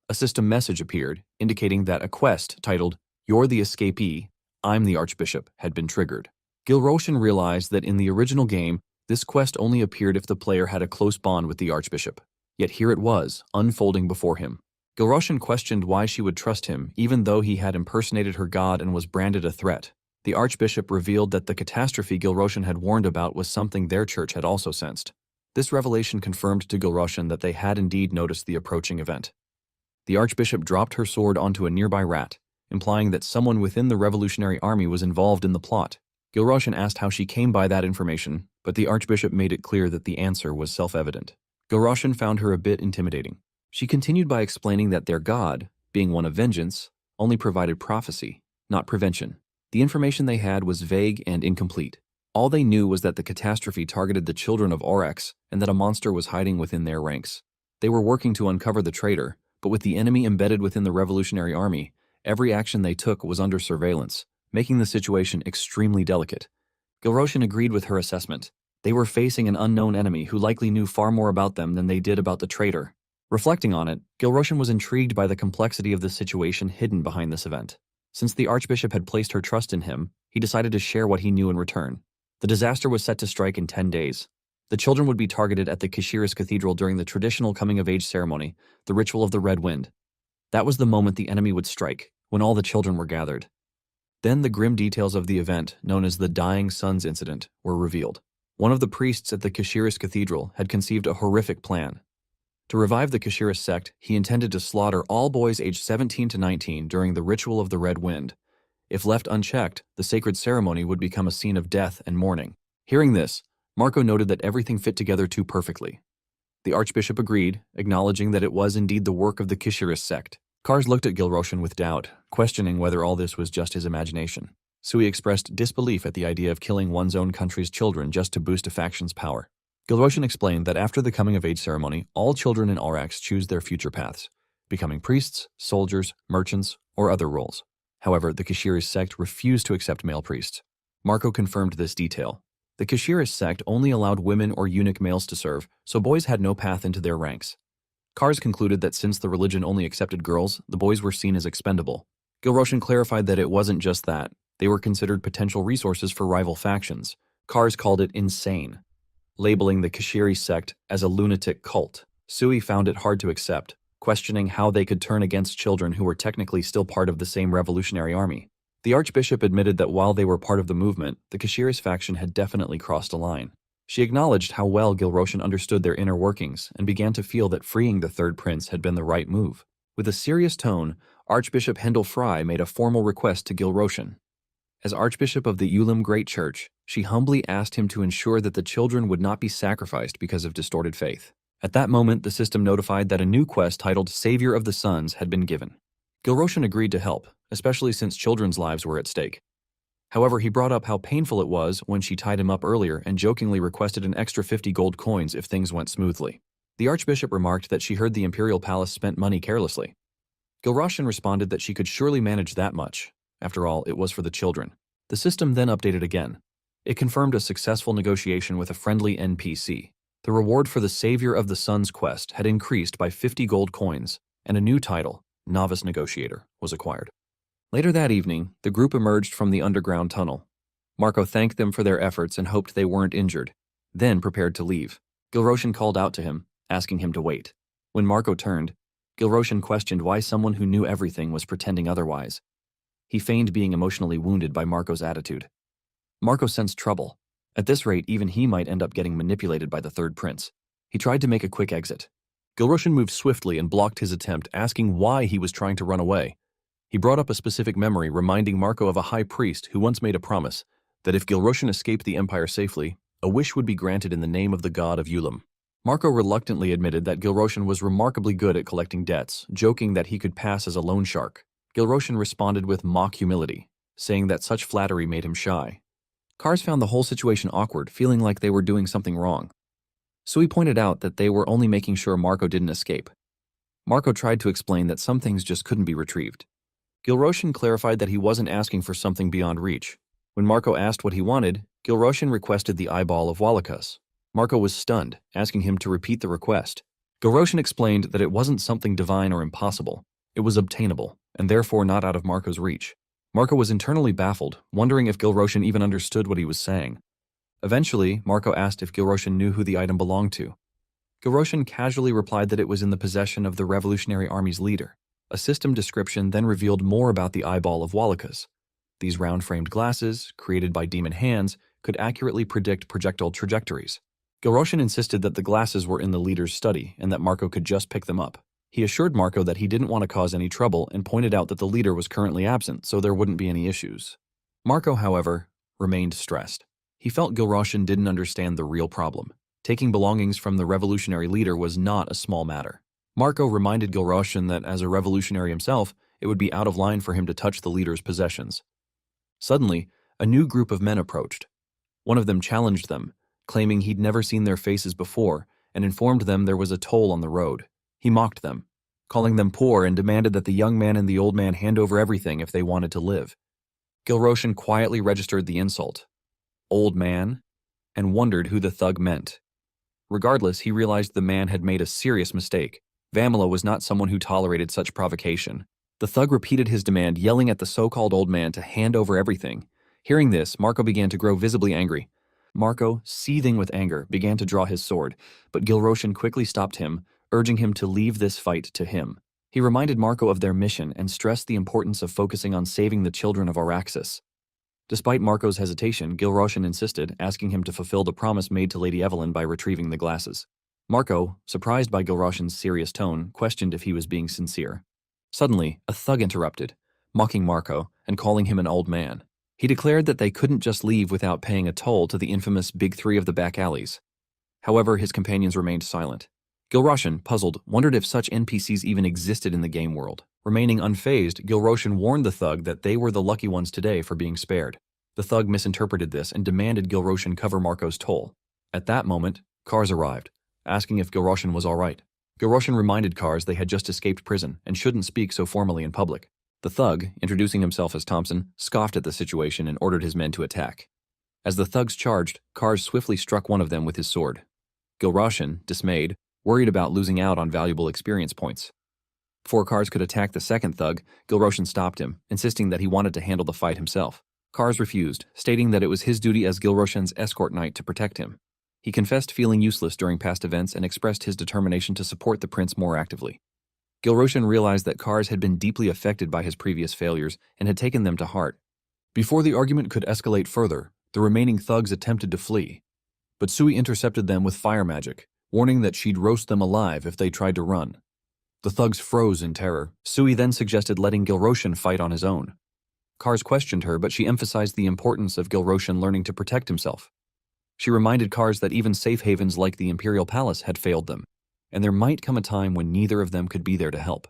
A system message appeared, indicating that a quest titled, "You're the Escapee, I'm the Archbishop," had been triggered. Gilroshan realized that in the original game, this quest only appeared if the player had a close bond with the Archbishop. Yet here it was, unfolding before him. Gilroshan questioned why she would trust him, even though he had impersonated her god and was branded a threat. The Archbishop revealed that the catastrophe Gilroshan had warned about was something their church had also sensed. This revelation confirmed to Gilroshan that they had indeed noticed the approaching event. The Archbishop dropped her sword onto a nearby rat, implying that someone within the Revolutionary Army was involved in the plot. Gilroshan asked how she came by that information, but the Archbishop made it clear that the answer was self-evident. Gilroshan found her a bit intimidating. She continued by explaining that their god, being one of vengeance, only provided prophecy, not prevention. The information they had was vague and incomplete. All they knew was that the catastrophe targeted the children of Aurex and that a monster was hiding within their ranks. They were working to uncover the traitor, but with the enemy embedded within the Revolutionary Army, every action they took was under surveillance, making the situation extremely delicate. Gilroshan agreed with her assessment. They were facing an unknown enemy who likely knew far more about them than they did about the traitor. Reflecting on it, Gilroshan was intrigued by the complexity of the situation hidden behind this event. Since the Archbishop had placed her trust in him, he decided to share what he knew in return. The disaster was set to strike in 10 days. The children would be targeted at the Kashiris Cathedral during the traditional coming-of-age ceremony, the ritual of the Red Wind. That was the moment the enemy would strike, when all the children were gathered. Then the grim details of the event, known as the Dying Sons Incident, were revealed. One of the priests at the Kashiris Cathedral had conceived a horrific plan. To revive the Kashiris sect, he intended to slaughter all boys aged 17 to 19 during the ritual of the Red Wind. If left unchecked, the sacred ceremony would become a scene of death and mourning. Hearing this, Marco noted that everything fit together too perfectly. The Archbishop agreed, acknowledging that it was indeed the work of the Kashiris sect. Kars looked at Gilroshan with doubt, questioning whether all this was just his imagination. Sui expressed disbelief at the idea of killing one's own country's children just to boost a faction's power. Gilroshan explained that after the coming-of-age ceremony, all children in Aurochs choose their future paths, becoming priests, soldiers, merchants, or other roles. However, the Kashiris sect refused to accept male priests. Marco confirmed this detail. The Kashiris sect only allowed women or eunuch males to serve, so boys had no path into their ranks. Kars concluded that since the religion only accepted girls, the boys were seen as expendable. Gilroshan clarified that it wasn't just that. They were considered potential resources for rival factions. Kars called it insane, labeling the Kashiri sect as a lunatic cult. Sui found it hard to accept, questioning how they could turn against children who were technically still part of the same revolutionary army. The Archbishop admitted that while they were part of the movement, the Kashiris faction had definitely crossed a line. She acknowledged how well Gilroshan understood their inner workings and began to feel that freeing the Third Prince had been the right move. With a serious tone, Archbishop Hendel Fry made a formal request to Gilroshan. As Archbishop of the Ulam Great Church, she humbly asked him to ensure that the children would not be sacrificed because of distorted faith. At that moment, the system notified that a new quest titled Savior of the Sons had been given. Gilroshan agreed to help, especially since children's lives were at stake. However, he brought up how painful it was when she tied him up earlier and jokingly requested an extra 50 gold coins if things went smoothly. The Archbishop remarked that she heard the Imperial Palace spent money carelessly. Gilroshan responded that she could surely manage that much. After all, it was for the children. The system then updated again. It confirmed a successful negotiation with a friendly NPC. The reward for the Savior of the Sons quest had increased by 50 gold coins, and a new title, Novice Negotiator, was acquired. Later that evening, the group emerged from the underground tunnel. Marco thanked them for their efforts and hoped they weren't injured, then prepared to leave. Gilroshan called out to him, asking him to wait. When Marco turned, Gilroshan questioned why someone who knew everything was pretending otherwise. He feigned being emotionally wounded by Marco's attitude. Marco sensed trouble. At this rate, even he might end up getting manipulated by the Third Prince. He tried to make a quick exit. Gilroshan moved swiftly and blocked his attempt, asking why he was trying to run away. He brought up a specific memory reminding Marco of a high priest who once made a promise that if Gilroshan escaped the Empire safely, a wish would be granted in the name of the god of Ulam. Marco reluctantly admitted that Gilroshan was remarkably good at collecting debts, joking that he could pass as a loan shark. Gilroshan responded with mock humility, saying that such flattery made him shy. Kars found the whole situation awkward, feeling like they were doing something wrong. Sui pointed out that they were only making sure Marco didn't escape. Marco tried to explain that some things just couldn't be retrieved. Gilroshan clarified that he wasn't asking for something beyond reach. When Marco asked what he wanted, Gilroshan requested the eyeball of Walakas. Marco was stunned, asking him to repeat the request. Gilroshan explained that it wasn't something divine or impossible. It was obtainable, and therefore not out of Marco's reach. Marco was internally baffled, wondering if Gilroshan even understood what he was saying. Eventually, Marco asked if Gilroshan knew who the item belonged to. Gilroshan casually replied that it was in the possession of the Revolutionary Army's leader. A system description then revealed more about the eyeball of Walakas. These round-framed glasses, created by demon hands, could accurately predict projectile trajectories. Gilroshan insisted that the glasses were in the leader's study and that Marco could just pick them up. He assured Marco that he didn't want to cause any trouble and pointed out that the leader was currently absent, so there wouldn't be any issues. Marco, however, remained stressed. He felt Gilroshan didn't understand the real problem. Taking belongings from the revolutionary leader was not a small matter. Marco reminded Gilroshan that as a revolutionary himself, it would be out of line for him to touch the leader's possessions. Suddenly, a new group of men approached. One of them challenged them, claiming he'd never seen their faces before, and informed them there was a toll on the road. He mocked them, calling them poor, and demanded that the young man and the old man hand over everything if they wanted to live. Gilroshan quietly registered the insult. Old man? and wondered who the thug meant. Regardless, he realized the man had made a serious mistake. Vamila was not someone who tolerated such provocation. The thug repeated his demand, yelling at the so-called old man to hand over everything. Hearing this, Marco began to grow visibly angry. Marco, seething with anger, began to draw his sword, but Gilroshan quickly stopped him, urging him to leave this fight to him. He reminded Marco of their mission and stressed the importance of focusing on saving the children of Araxis. Despite Marco's hesitation, Gilroshan insisted, asking him to fulfill the promise made to Lady Evelyn by retrieving the glasses. Marco, surprised by Gilroshan's serious tone, questioned if he was being sincere. Suddenly, a thug interrupted, mocking Marco and calling him an old man. He declared that they couldn't just leave without paying a toll to the infamous Big Three of the back alleys. However, his companions remained silent. Gilroshan, puzzled, wondered if such NPCs even existed in the game world. Remaining unfazed, Gilroshan warned the thug that they were the lucky ones today for being spared. The thug misinterpreted this and demanded Gilroshan cover Marco's toll. At that moment, Kars arrived, asking if Gilroshan was all right. Gilroshan reminded Kars they had just escaped prison and shouldn't speak so formally in public. The thug, introducing himself as Thompson, scoffed at the situation and ordered his men to attack. As the thugs charged, Kars swiftly struck one of them with his sword. Gilroshan, dismayed, worried about losing out on valuable experience points. Before Kars could attack the second thug, Gilroshan stopped him, insisting that he wanted to handle the fight himself. Kars refused, stating that it was his duty as Gilroshan's escort knight to protect him. He confessed feeling useless during past events and expressed his determination to support the prince more actively. Gilroshan realized that Kars had been deeply affected by his previous failures and had taken them to heart. Before the argument could escalate further, the remaining thugs attempted to flee. But Sui intercepted them with fire magic, warning that she'd roast them alive if they tried to run. The thugs froze in terror. Sui then suggested letting Gilroshan fight on his own. Kars questioned her, but she emphasized the importance of Gilroshan learning to protect himself. She reminded Kars that even safe havens like the Imperial Palace had failed them, and there might come a time when neither of them could be there to help.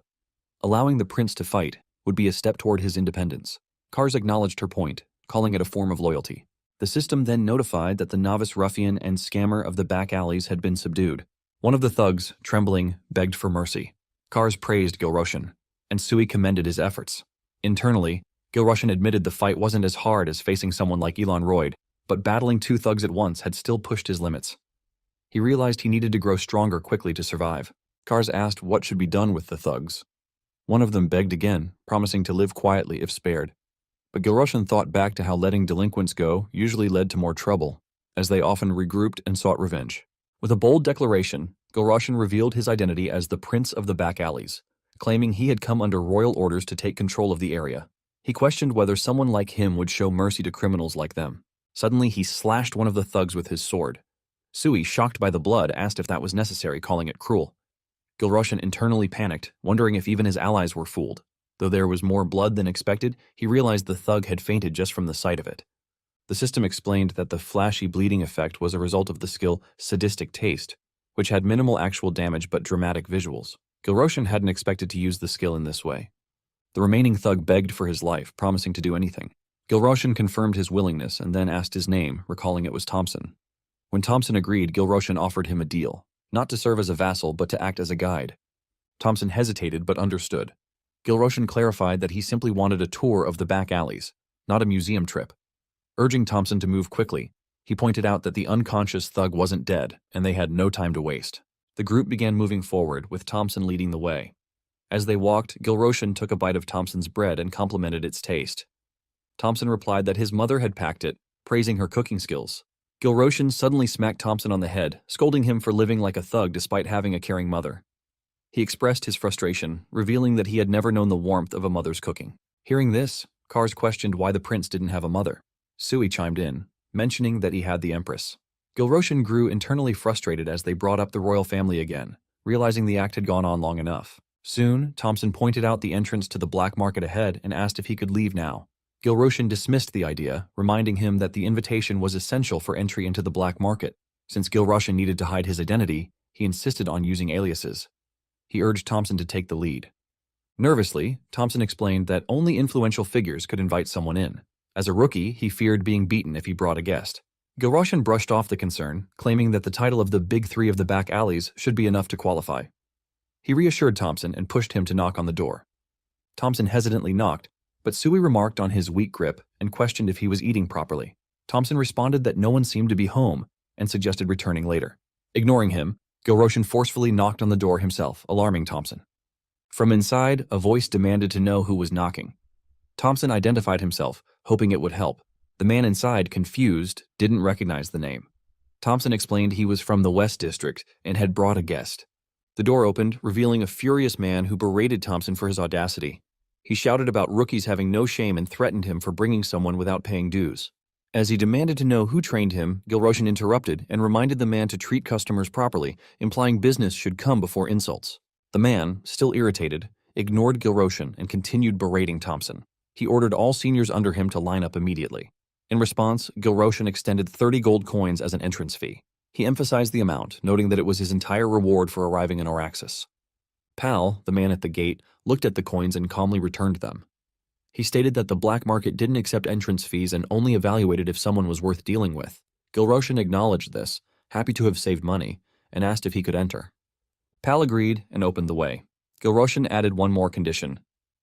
Allowing the prince to fight would be a step toward his independence. Kars acknowledged her point, calling it a form of loyalty. The system then notified that the novice ruffian and scammer of the back alleys had been subdued. One of the thugs, trembling, begged for mercy. Kars praised Gilroshan, and Sui commended his efforts. Internally, Gilroshan admitted the fight wasn't as hard as facing someone like Elon Royd, but battling two thugs at once had still pushed his limits. He realized he needed to grow stronger quickly to survive. Kars asked what should be done with the thugs. One of them begged again, promising to live quietly if spared. But Gilroshan thought back to how letting delinquents go usually led to more trouble, as they often regrouped and sought revenge. With a bold declaration, Gilroshan revealed his identity as the Prince of the Back Alleys, claiming he had come under royal orders to take control of the area. He questioned whether someone like him would show mercy to criminals like them. Suddenly, he slashed one of the thugs with his sword. Sui, shocked by the blood, asked if that was necessary, calling it cruel. Gilroshan internally panicked, wondering if even his allies were fooled. Though there was more blood than expected, he realized the thug had fainted just from the sight of it. The system explained that the flashy bleeding effect was a result of the skill Sadistic Taste, which had minimal actual damage but dramatic visuals. Gilroshan hadn't expected to use the skill in this way. The remaining thug begged for his life, promising to do anything. Gilroshan confirmed his willingness and then asked his name, recalling it was Thompson. When Thompson agreed, Gilroshan offered him a deal, not to serve as a vassal but to act as a guide. Thompson hesitated but understood. Gilroshan clarified that he simply wanted a tour of the back alleys, not a museum trip. Urging Thompson to move quickly, he pointed out that the unconscious thug wasn't dead and they had no time to waste. The group began moving forward, with Thompson leading the way. As they walked, Gilroshan took a bite of Thompson's bread and complimented its taste. Thompson replied that his mother had packed it, praising her cooking skills. Gilroshan suddenly smacked Thompson on the head, scolding him for living like a thug despite having a caring mother. He expressed his frustration, revealing that he had never known the warmth of a mother's cooking. Hearing this, Kars questioned why the prince didn't have a mother. Sui chimed in, mentioning that he had the Empress. Gilroshan grew internally frustrated as they brought up the royal family again, realizing the act had gone on long enough. Soon, Thompson pointed out the entrance to the black market ahead and asked if he could leave now. Gilroshan dismissed the idea, reminding him that the invitation was essential for entry into the black market. Since Gilroshan needed to hide his identity, he insisted on using aliases. He urged Thompson to take the lead. Nervously, Thompson explained that only influential figures could invite someone in. As a rookie, he feared being beaten if he brought a guest. Gilroshan brushed off the concern, claiming that the title of the Big Three of the back alleys should be enough to qualify. He reassured Thompson and pushed him to knock on the door. Thompson hesitantly knocked, but Sui remarked on his weak grip and questioned if he was eating properly. Thompson responded that no one seemed to be home, and suggested returning later. Ignoring him, Gilroshan forcefully knocked on the door himself, alarming Thompson. From inside, a voice demanded to know who was knocking. Thompson identified himself, hoping it would help. The man inside, confused, didn't recognize the name. Thompson explained he was from the West District and had brought a guest. The door opened, revealing a furious man who berated Thompson for his audacity. He shouted about rookies having no shame and threatened him for bringing someone without paying dues. As he demanded to know who trained him, Gilroshan interrupted and reminded the man to treat customers properly, implying business should come before insults. The man, still irritated, ignored Gilroshan and continued berating Thompson. He ordered all seniors under him to line up immediately. In response, Gilroshan extended 30 gold coins as an entrance fee. He emphasized the amount, noting that it was his entire reward for arriving in Auraxis. Pal, the man at the gate, looked at the coins and calmly returned them. He stated that the black market didn't accept entrance fees and only evaluated if someone was worth dealing with. Gilroshan acknowledged this, happy to have saved money, and asked if he could enter. Pal agreed and opened the way. Gilroshan added one more condition.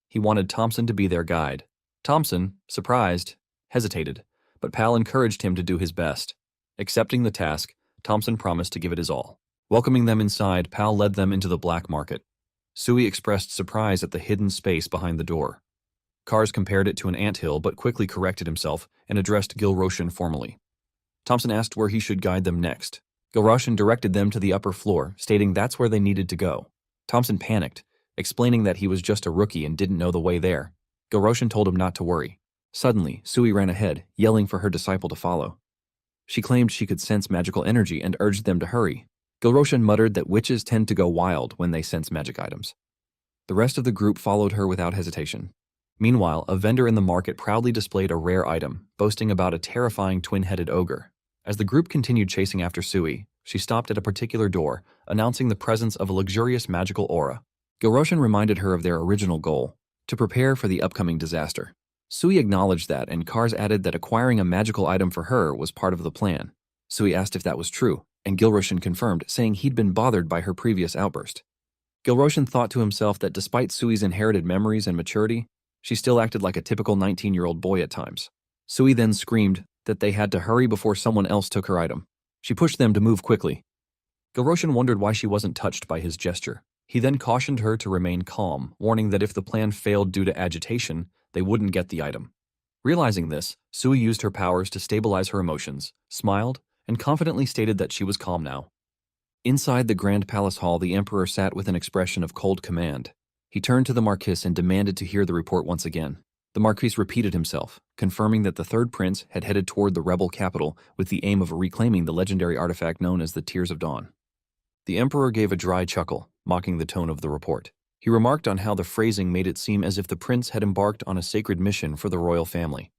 He wanted Thompson to be their guide. Thompson, surprised, hesitated, but Pal encouraged him to do his best. Accepting the task, Thompson promised to give it his all. Welcoming them inside, Pal led them into the black market. Sui expressed surprise at the hidden space behind the door. Kars compared it to an anthill but quickly corrected himself and addressed Gilroshan formally. Thompson asked where he should guide them next. Gilroshan directed them to the upper floor, stating that's where they needed to go. Thompson panicked, explaining that he was just a rookie and didn't know the way there. Gilroshan told him not to worry. Suddenly, Sui ran ahead, yelling for her disciple to follow. She claimed she could sense magical energy and urged them to hurry. Gilroshan muttered that witches tend to go wild when they sense magic items. The rest of the group followed her without hesitation. Meanwhile, a vendor in the market proudly displayed a rare item, boasting about a terrifying twin-headed ogre. As the group continued chasing after Sui, she stopped at a particular door, announcing the presence of a luxurious magical aura. Gilroshan reminded her of their original goal, to prepare for the upcoming disaster. Sui acknowledged that, and Kars added that acquiring a magical item for her was part of the plan. Sui asked if that was true, and Gilroshan confirmed, saying he'd been bothered by her previous outburst. Gilroshan thought to himself that despite Sui's inherited memories and maturity, she still acted like a typical 19-year-old boy at times. Sui then screamed that they had to hurry before someone else took her item. She pushed them to move quickly. Gilroshan wondered why she wasn't touched by his gesture. He then cautioned her to remain calm, warning that if the plan failed due to agitation, they wouldn't get the item. Realizing this, Sui used her powers to stabilize her emotions, smiled, and confidently stated that she was calm now. Inside the Grand Palace Hall, the Emperor sat with an expression of cold command. He turned to the Marquis and demanded to hear the report once again. The Marquis repeated himself, confirming that the third prince had headed toward the rebel capital with the aim of reclaiming the legendary artifact known as the Tears of Dawn. The Emperor gave a dry chuckle, mocking the tone of the report. He remarked on how the phrasing made it seem as if the prince had embarked on a sacred mission for the royal family.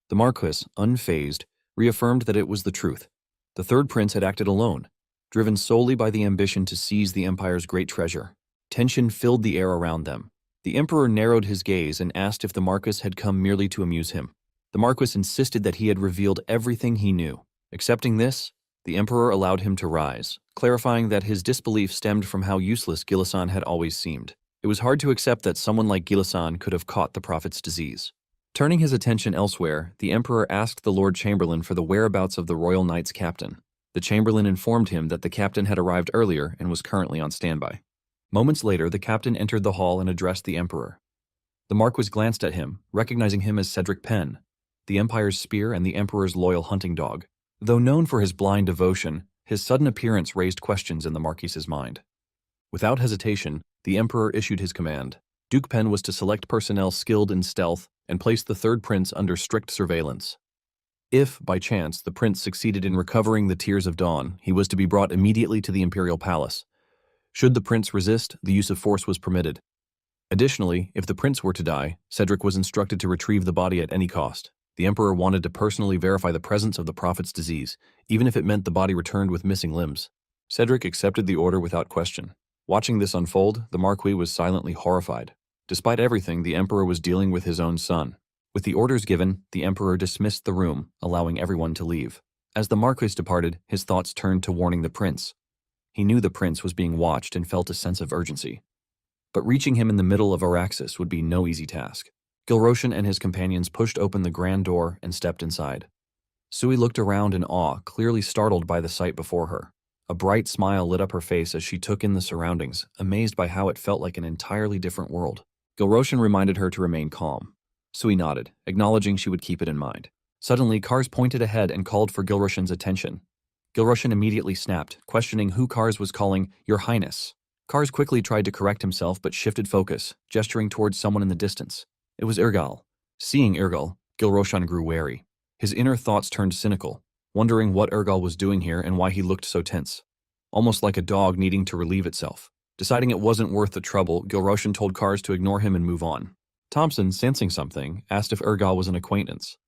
The Marquis, unfazed, reaffirmed that it was the truth. The third prince had acted alone, driven solely by the ambition to seize the Empire's great treasure. Tension filled the air around them. The Emperor narrowed his gaze and asked if the Marquis had come merely to amuse him. The Marquis insisted that he had revealed everything he knew. Accepting this, the Emperor allowed him to rise, clarifying that his disbelief stemmed from how useless Gillisan had always seemed. It was hard to accept that someone like Gillisan could have caught the prophet's disease. Turning his attention elsewhere, the Emperor asked the Lord Chamberlain for the whereabouts of the Royal Knight's captain. The Chamberlain informed him that the captain had arrived earlier and was currently on standby. Moments later, the captain entered the hall and addressed the Emperor. The Marquis glanced at him, recognizing him as Cedric Penn, the Empire's spear and the Emperor's loyal hunting dog. Though known for his blind devotion, his sudden appearance raised questions in the Marquis's mind. Without hesitation, the Emperor issued his command. Duke Penn was to select personnel skilled in stealth and place the third prince under strict surveillance. If, by chance, the prince succeeded in recovering the Tears of Dawn, he was to be brought immediately to the imperial palace. Should the prince resist, the use of force was permitted. Additionally, if the prince were to die, Cedric was instructed to retrieve the body at any cost. The Emperor wanted to personally verify the presence of the prophet's disease, even if it meant the body returned with missing limbs. Cedric accepted the order without question. Watching this unfold, the Marquis was silently horrified. Despite everything, the Emperor was dealing with his own son. With the orders given, the Emperor dismissed the room, allowing everyone to leave. As the Marquis departed, his thoughts turned to warning the prince. He knew the prince was being watched and felt a sense of urgency. But reaching him in the middle of Auraxis would be no easy task. Gilroshan and his companions pushed open the grand door and stepped inside. Sui looked around in awe, clearly startled by the sight before her. A bright smile lit up her face as she took in the surroundings, amazed by how it felt like an entirely different world. Gilroshan reminded her to remain calm. Sui nodded, acknowledging she would keep it in mind. Suddenly, Kars pointed ahead and called for Gilroshan's attention. Gilroshan immediately snapped, questioning who Kars was calling Your Highness. Kars quickly tried to correct himself but shifted focus, gesturing towards someone in the distance. It was Ergal. Seeing Ergal, Gilroshan grew wary. His inner thoughts turned cynical, wondering what Ergal was doing here and why he looked so tense. Almost like a dog needing to relieve itself. Deciding it wasn't worth the trouble, Gilroshan told Kars to ignore him and move on. Thompson, sensing something, asked if Ergal was an acquaintance.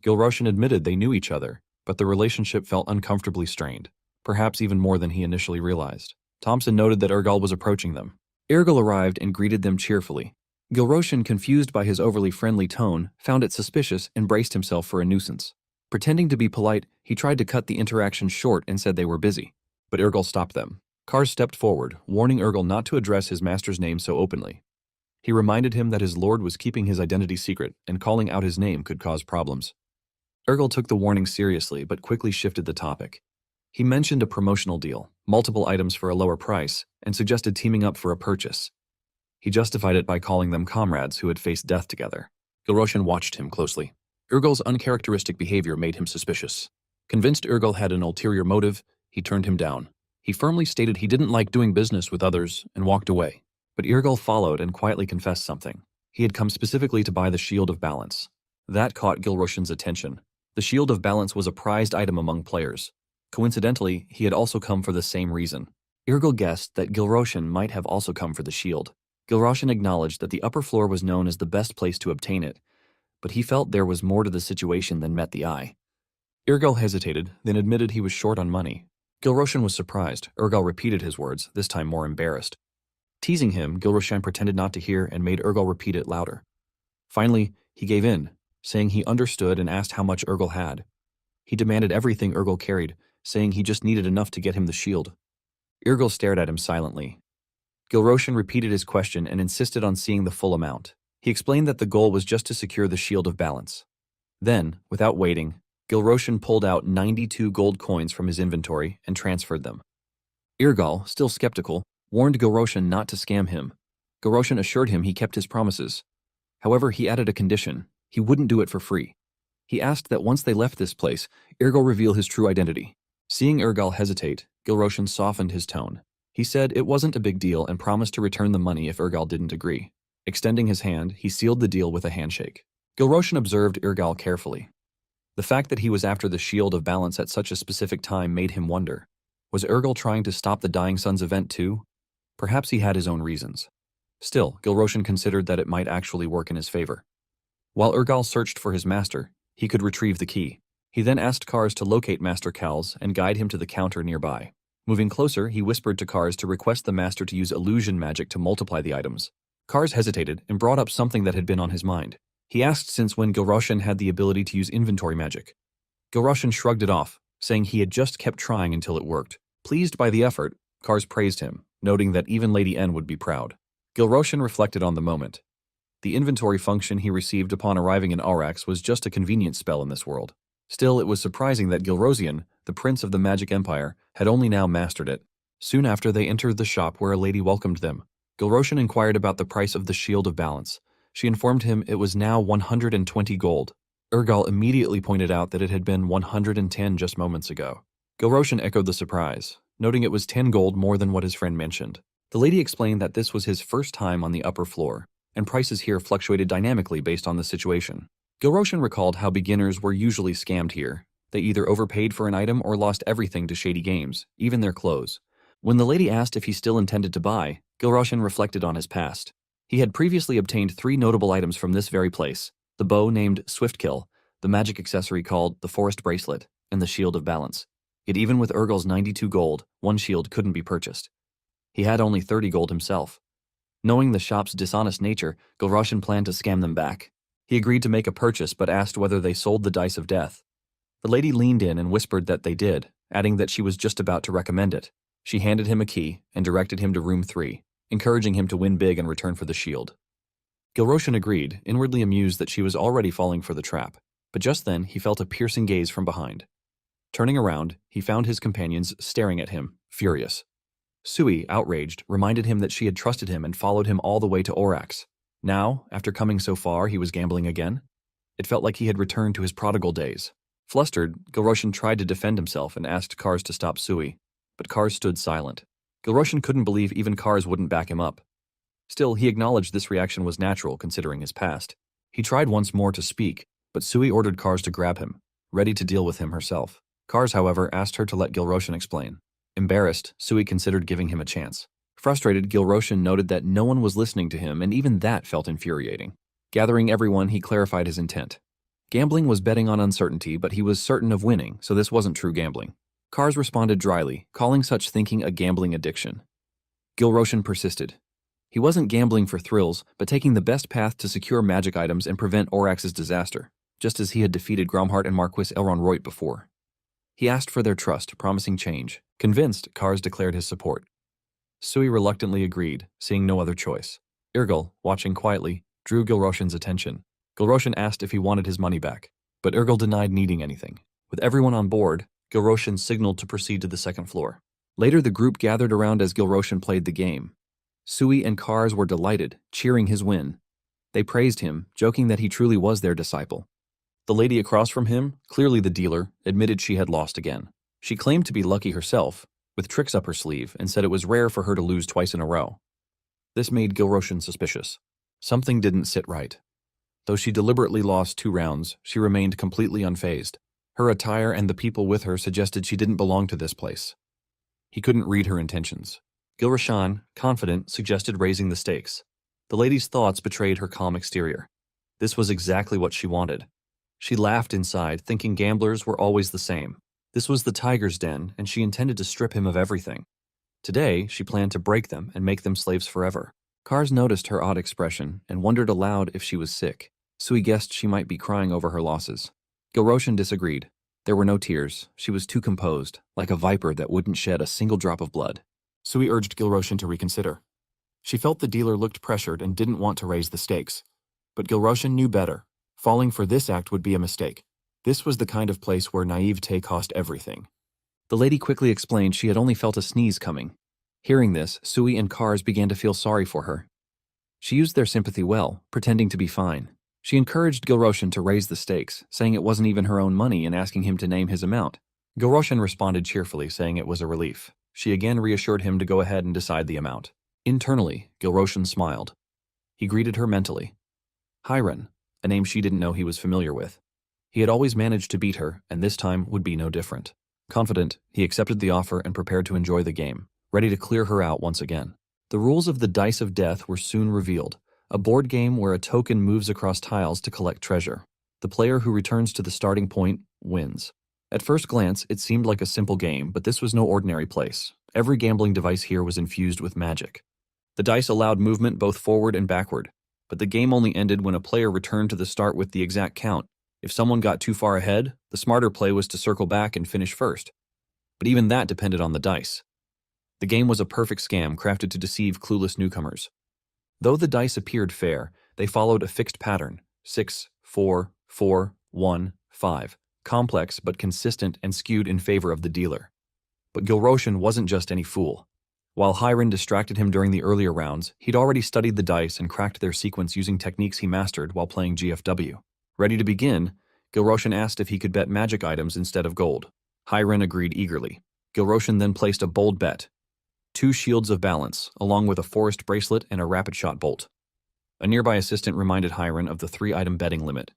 Gilroshan admitted they knew each other, but the relationship felt uncomfortably strained, perhaps even more than he initially realized. Thompson noted that Ergal was approaching them. Ergal arrived and greeted them cheerfully. Gilroshan, confused by his overly friendly tone, found it suspicious and braced himself for a nuisance. Pretending to be polite, he tried to cut the interaction short and said they were busy. But Ergal stopped them. Kars stepped forward, warning Ergal not to address his master's name so openly. He reminded him that his lord was keeping his identity secret, and calling out his name could cause problems. Ergal took the warning seriously, but quickly shifted the topic. He mentioned a promotional deal, multiple items for a lower price, and suggested teaming up for a purchase. He justified it by calling them comrades who had faced death together. Gilroshan watched him closely. Ergal's uncharacteristic behavior made him suspicious. Convinced Ergal had an ulterior motive, he turned him down. He firmly stated he didn't like doing business with others and walked away. But Ergal followed and quietly confessed something. He had come specifically to buy the Shield of Balance. That caught Gilroshan's attention. The Shield of Balance was a prized item among players. Coincidentally, he had also come for the same reason. Ergal guessed that Gilroshan might have also come for the shield. Gilroshan acknowledged that the upper floor was known as the best place to obtain it, but he felt there was more to the situation than met the eye. Ergal hesitated, then admitted he was short on money. Gilroshan was surprised. Ergal repeated his words, this time more embarrassed. Teasing him, Gilroshan pretended not to hear and made Ergal repeat it louder. Finally, he gave in, saying he understood and asked how much Ergal had. He demanded everything Ergal carried, saying he just needed enough to get him the shield. Ergal stared at him silently. Gilroshan repeated his question and insisted on seeing the full amount. He explained that the goal was just to secure the Shield of Balance. Then, without waiting, Gilroshan pulled out 92 gold coins from his inventory and transferred them. Ergal, still skeptical, warned Gilroshan not to scam him. Gilroshan assured him he kept his promises. However, he added a condition. He wouldn't do it for free. He asked that once they left this place, Ergal reveal his true identity. Seeing Ergal hesitate, Gilroshan softened his tone. He said it wasn't a big deal and promised to return the money if Ergal didn't agree. Extending his hand, he sealed the deal with a handshake. Gilroshan observed Ergal carefully. The fact that he was after the Shield of Balance at such a specific time made him wonder. Was Ergal trying to stop the Dying Sun's event too? Perhaps he had his own reasons. Still, Gilroshan considered that it might actually work in his favor. While Ergal searched for his master, he could retrieve the key. He then asked Kars to locate Master Kals and guide him to the counter nearby. Moving closer, he whispered to Kars to request the master to use illusion magic to multiply the items. Kars hesitated and brought up something that had been on his mind. He asked since when Gilroshan had the ability to use inventory magic. Gilroshan shrugged it off, saying he had just kept trying until it worked. Pleased by the effort, Kars praised him, noting that even Lady N would be proud. Gilroshan reflected on the moment. The inventory function he received upon arriving in Arax was just a convenient spell in this world. Still, it was surprising that Gilrosian, the prince of the Magic Empire, had only now mastered it. Soon after, they entered the shop where a lady welcomed them. Gilroshan inquired about the price of the Shield of Balance. She informed him it was now 120 gold. Ergal immediately pointed out that it had been 110 just moments ago. Gilroshan echoed the surprise, noting it was 10 gold more than what his friend mentioned. The lady explained that this was his first time on the upper floor, and prices here fluctuated dynamically based on the situation. Gilroshan recalled how beginners were usually scammed here. They either overpaid for an item or lost everything to shady games, even their clothes. When the lady asked if he still intended to buy, Gilroshan reflected on his past. He had previously obtained 3 notable items from this very place: the bow named Swiftkill, the magic accessory called the Forest Bracelet, and the Shield of Balance. Yet even with Ergal's 92 gold, one shield couldn't be purchased. He had only 30 gold himself. Knowing the shop's dishonest nature, Gilroshan planned to scam them back. He agreed to make a purchase but asked whether they sold the Dice of Death. The lady leaned in and whispered that they did, adding that she was just about to recommend it. She handed him a key and directed him to room 3, encouraging him to win big in return for the shield. Gilroshan agreed, inwardly amused that she was already falling for the trap. But just then, he felt a piercing gaze from behind. Turning around, he found his companions staring at him, furious. Sui, outraged, reminded him that she had trusted him and followed him all the way to Orax. Now, after coming so far, he was gambling again? It felt like he had returned to his prodigal days. Flustered, Gilroshan tried to defend himself and asked Kars to stop Sui, but Kars stood silent. Gilroshan couldn't believe even Kars wouldn't back him up. Still, he acknowledged this reaction was natural considering his past. He tried once more to speak, but Sui ordered Kars to grab him, ready to deal with him herself. Kars, however, asked her to let Gilroshan explain. Embarrassed, Sui considered giving him a chance. Frustrated, Gilroshan noted that no one was listening to him, and even that felt infuriating. Gathering everyone, he clarified his intent. Gambling was betting on uncertainty, but he was certain of winning, so this wasn't true gambling. Kars responded dryly, calling such thinking a gambling addiction. Gilroshan persisted. He wasn't gambling for thrills, but taking the best path to secure magic items and prevent Orax's disaster, just as he had defeated Gromhart and Marquis Elronroit before. He asked for their trust, promising change. Convinced, Kars declared his support. Sui reluctantly agreed, seeing no other choice. Irgil, watching quietly, drew Gilroshan's attention. Gilroshan asked if he wanted his money back, but Irgil denied needing anything. With everyone on board, Gilroshan signaled to proceed to the second floor. Later, the group gathered around as Gilroshan played the game. Sui and Kars were delighted, cheering his win. They praised him, joking that he truly was their disciple. The lady across from him, clearly the dealer, admitted she had lost again. She claimed to be lucky herself, with tricks up her sleeve, and said it was rare for her to lose twice in a row. This made Gilroshan suspicious. Something didn't sit right. Though she deliberately lost 2 rounds, she remained completely unfazed. Her attire and the people with her suggested she didn't belong to this place. He couldn't read her intentions. Gilroshan, confident, suggested raising the stakes. The lady's thoughts betrayed her calm exterior. This was exactly what she wanted. She laughed inside, thinking gamblers were always the same. This was the tiger's den, and she intended to strip him of everything. Today, she planned to break them and make them slaves forever. Kars noticed her odd expression and wondered aloud if she was sick. Sui guessed she might be crying over her losses. Gilroshan disagreed. There were no tears. She was too composed, like a viper that wouldn't shed a single drop of blood. Sui urged Gilroshan to reconsider. She felt the dealer looked pressured and didn't want to raise the stakes. But Gilroshan knew better. Falling for this act would be a mistake. This was the kind of place where naivete cost everything. The lady quickly explained she had only felt a sneeze coming. Hearing this, Sui and Kars began to feel sorry for her. She used their sympathy well, pretending to be fine. She encouraged Gilroshan to raise the stakes, saying it wasn't even her own money and asking him to name his amount. Gilroshan responded cheerfully, saying it was a relief. She again reassured him to go ahead and decide the amount. Internally, Gilroshan smiled. He greeted her mentally. Hiren, a name she didn't know he was familiar with. He had always managed to beat her, and this time would be no different. Confident, he accepted the offer and prepared to enjoy the game, ready to clear her out once again. The rules of the Dice of Death were soon revealed, a board game where a token moves across tiles to collect treasure. The player who returns to the starting point wins. At first glance, it seemed like a simple game, but this was no ordinary place. Every gambling device here was infused with magic. The dice allowed movement both forward and backward, but the game only ended when a player returned to the start with the exact count. If someone got too far ahead, the smarter play was to circle back and finish first. But even that depended on the dice. The game was a perfect scam crafted to deceive clueless newcomers. Though the dice appeared fair, they followed a fixed pattern, 6, 4, 4, 1, 5, complex but consistent and skewed in favor of the dealer. But Gilroshan wasn't just any fool. While Hiren distracted him during the earlier rounds, he'd already studied the dice and cracked their sequence using techniques he mastered while playing GFW. Ready to begin, Gilroshan asked if he could bet magic items instead of gold. Hiren agreed eagerly. Gilroshan then placed a bold bet. 2 shields of balance, along with a forest bracelet and a rapid shot bolt. A nearby assistant reminded Hiren of the 3-item betting limit.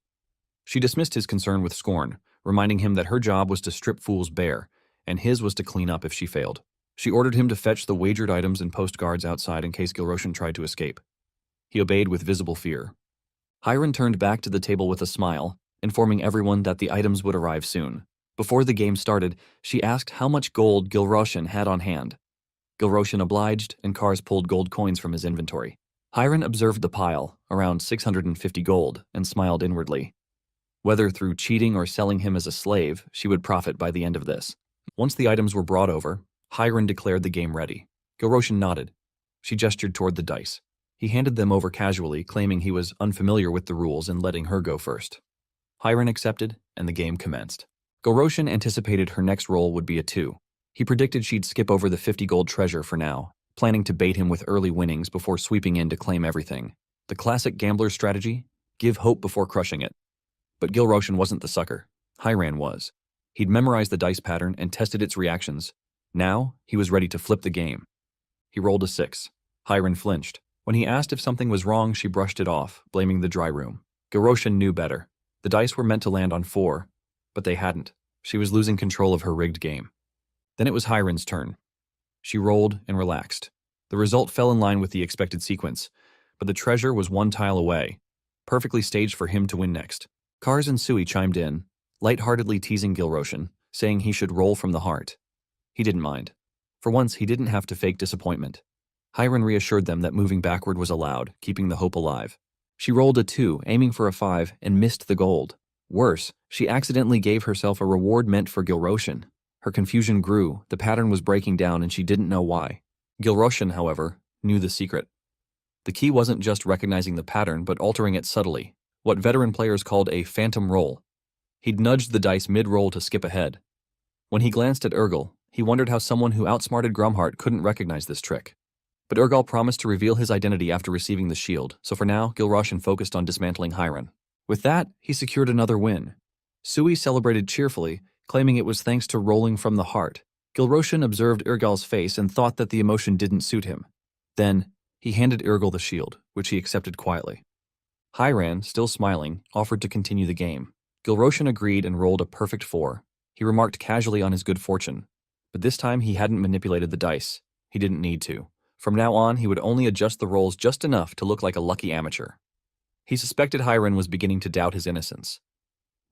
She dismissed his concern with scorn, reminding him that her job was to strip fools bare, and his was to clean up if she failed. She ordered him to fetch the wagered items and post guards outside in case Gilroshan tried to escape. He obeyed with visible fear. Hiren turned back to the table with a smile, informing everyone that the items would arrive soon. Before the game started, she asked how much gold Gilroshan had on hand. Gilroshan obliged, and Kars pulled gold coins from his inventory. Hiren observed the pile, around 650 gold, and smiled inwardly. Whether through cheating or selling him as a slave, she would profit by the end of this. Once the items were brought over, Hiren declared the game ready. Gilroshan nodded. She gestured toward the dice. He handed them over casually, claiming he was unfamiliar with the rules and letting her go first. Hiren accepted, and the game commenced. Goroshin anticipated her next roll would be a 2. He predicted she'd skip over the 50 gold treasure for now, planning to bait him with early winnings before sweeping in to claim everything. The classic gambler's strategy: give hope before crushing it. But Gilroshin wasn't the sucker. Hiran was. He'd memorized the dice pattern and tested its reactions. Now, he was ready to flip the game. He rolled a 6. Hiran flinched. When he asked if something was wrong, she brushed it off, blaming the dry room. Gilroshin knew better. The dice were meant to land on 4, but they hadn't. She was losing control of her rigged game. Then it was Hiran's turn. She rolled and relaxed. The result fell in line with the expected sequence, but the treasure was 1 tile away, perfectly staged for him to win next. Kars and Sui chimed in, lightheartedly teasing Gilroshin, saying he should roll from the heart. He didn't mind. For once, he didn't have to fake disappointment. Hiran reassured them that moving backward was allowed, keeping the hope alive. She rolled a 2, aiming for a 5, and missed the gold. Worse, she accidentally gave herself a reward meant for Gilroshin. Her confusion grew, the pattern was breaking down, and she didn't know why. Gilroshin, however, knew the secret. The key wasn't just recognizing the pattern, but altering it subtly, what veteran players called a phantom roll. He'd nudged the dice mid-roll to skip ahead. When he glanced at Urgal, he wondered how someone who outsmarted Grumhart couldn't recognize this trick. But Urgal promised to reveal his identity after receiving the shield, so for now, Gilroshin focused on dismantling Hiran. With that, he secured another win. Sui celebrated cheerfully, claiming it was thanks to rolling from the heart. Gilroshin observed Urgal's face and thought that the emotion didn't suit him. Then, he handed Urgal the shield, which he accepted quietly. Hiran, still smiling, offered to continue the game. Gilroshin agreed and rolled a perfect 4. He remarked casually on his good fortune. But this time he hadn't manipulated the dice. He didn't need to. From now on, he would only adjust the rolls just enough to look like a lucky amateur. He suspected Hiran was beginning to doubt his innocence.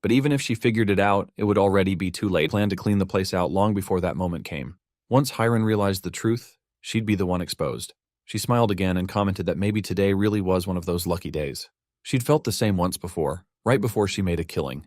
But even if she figured it out, it would already be too late. He planned to clean the place out long before that moment came. Once Hiran realized the truth, she'd be the one exposed. She smiled again and commented that maybe today really was one of those lucky days. She'd felt the same once before, right before she made a killing.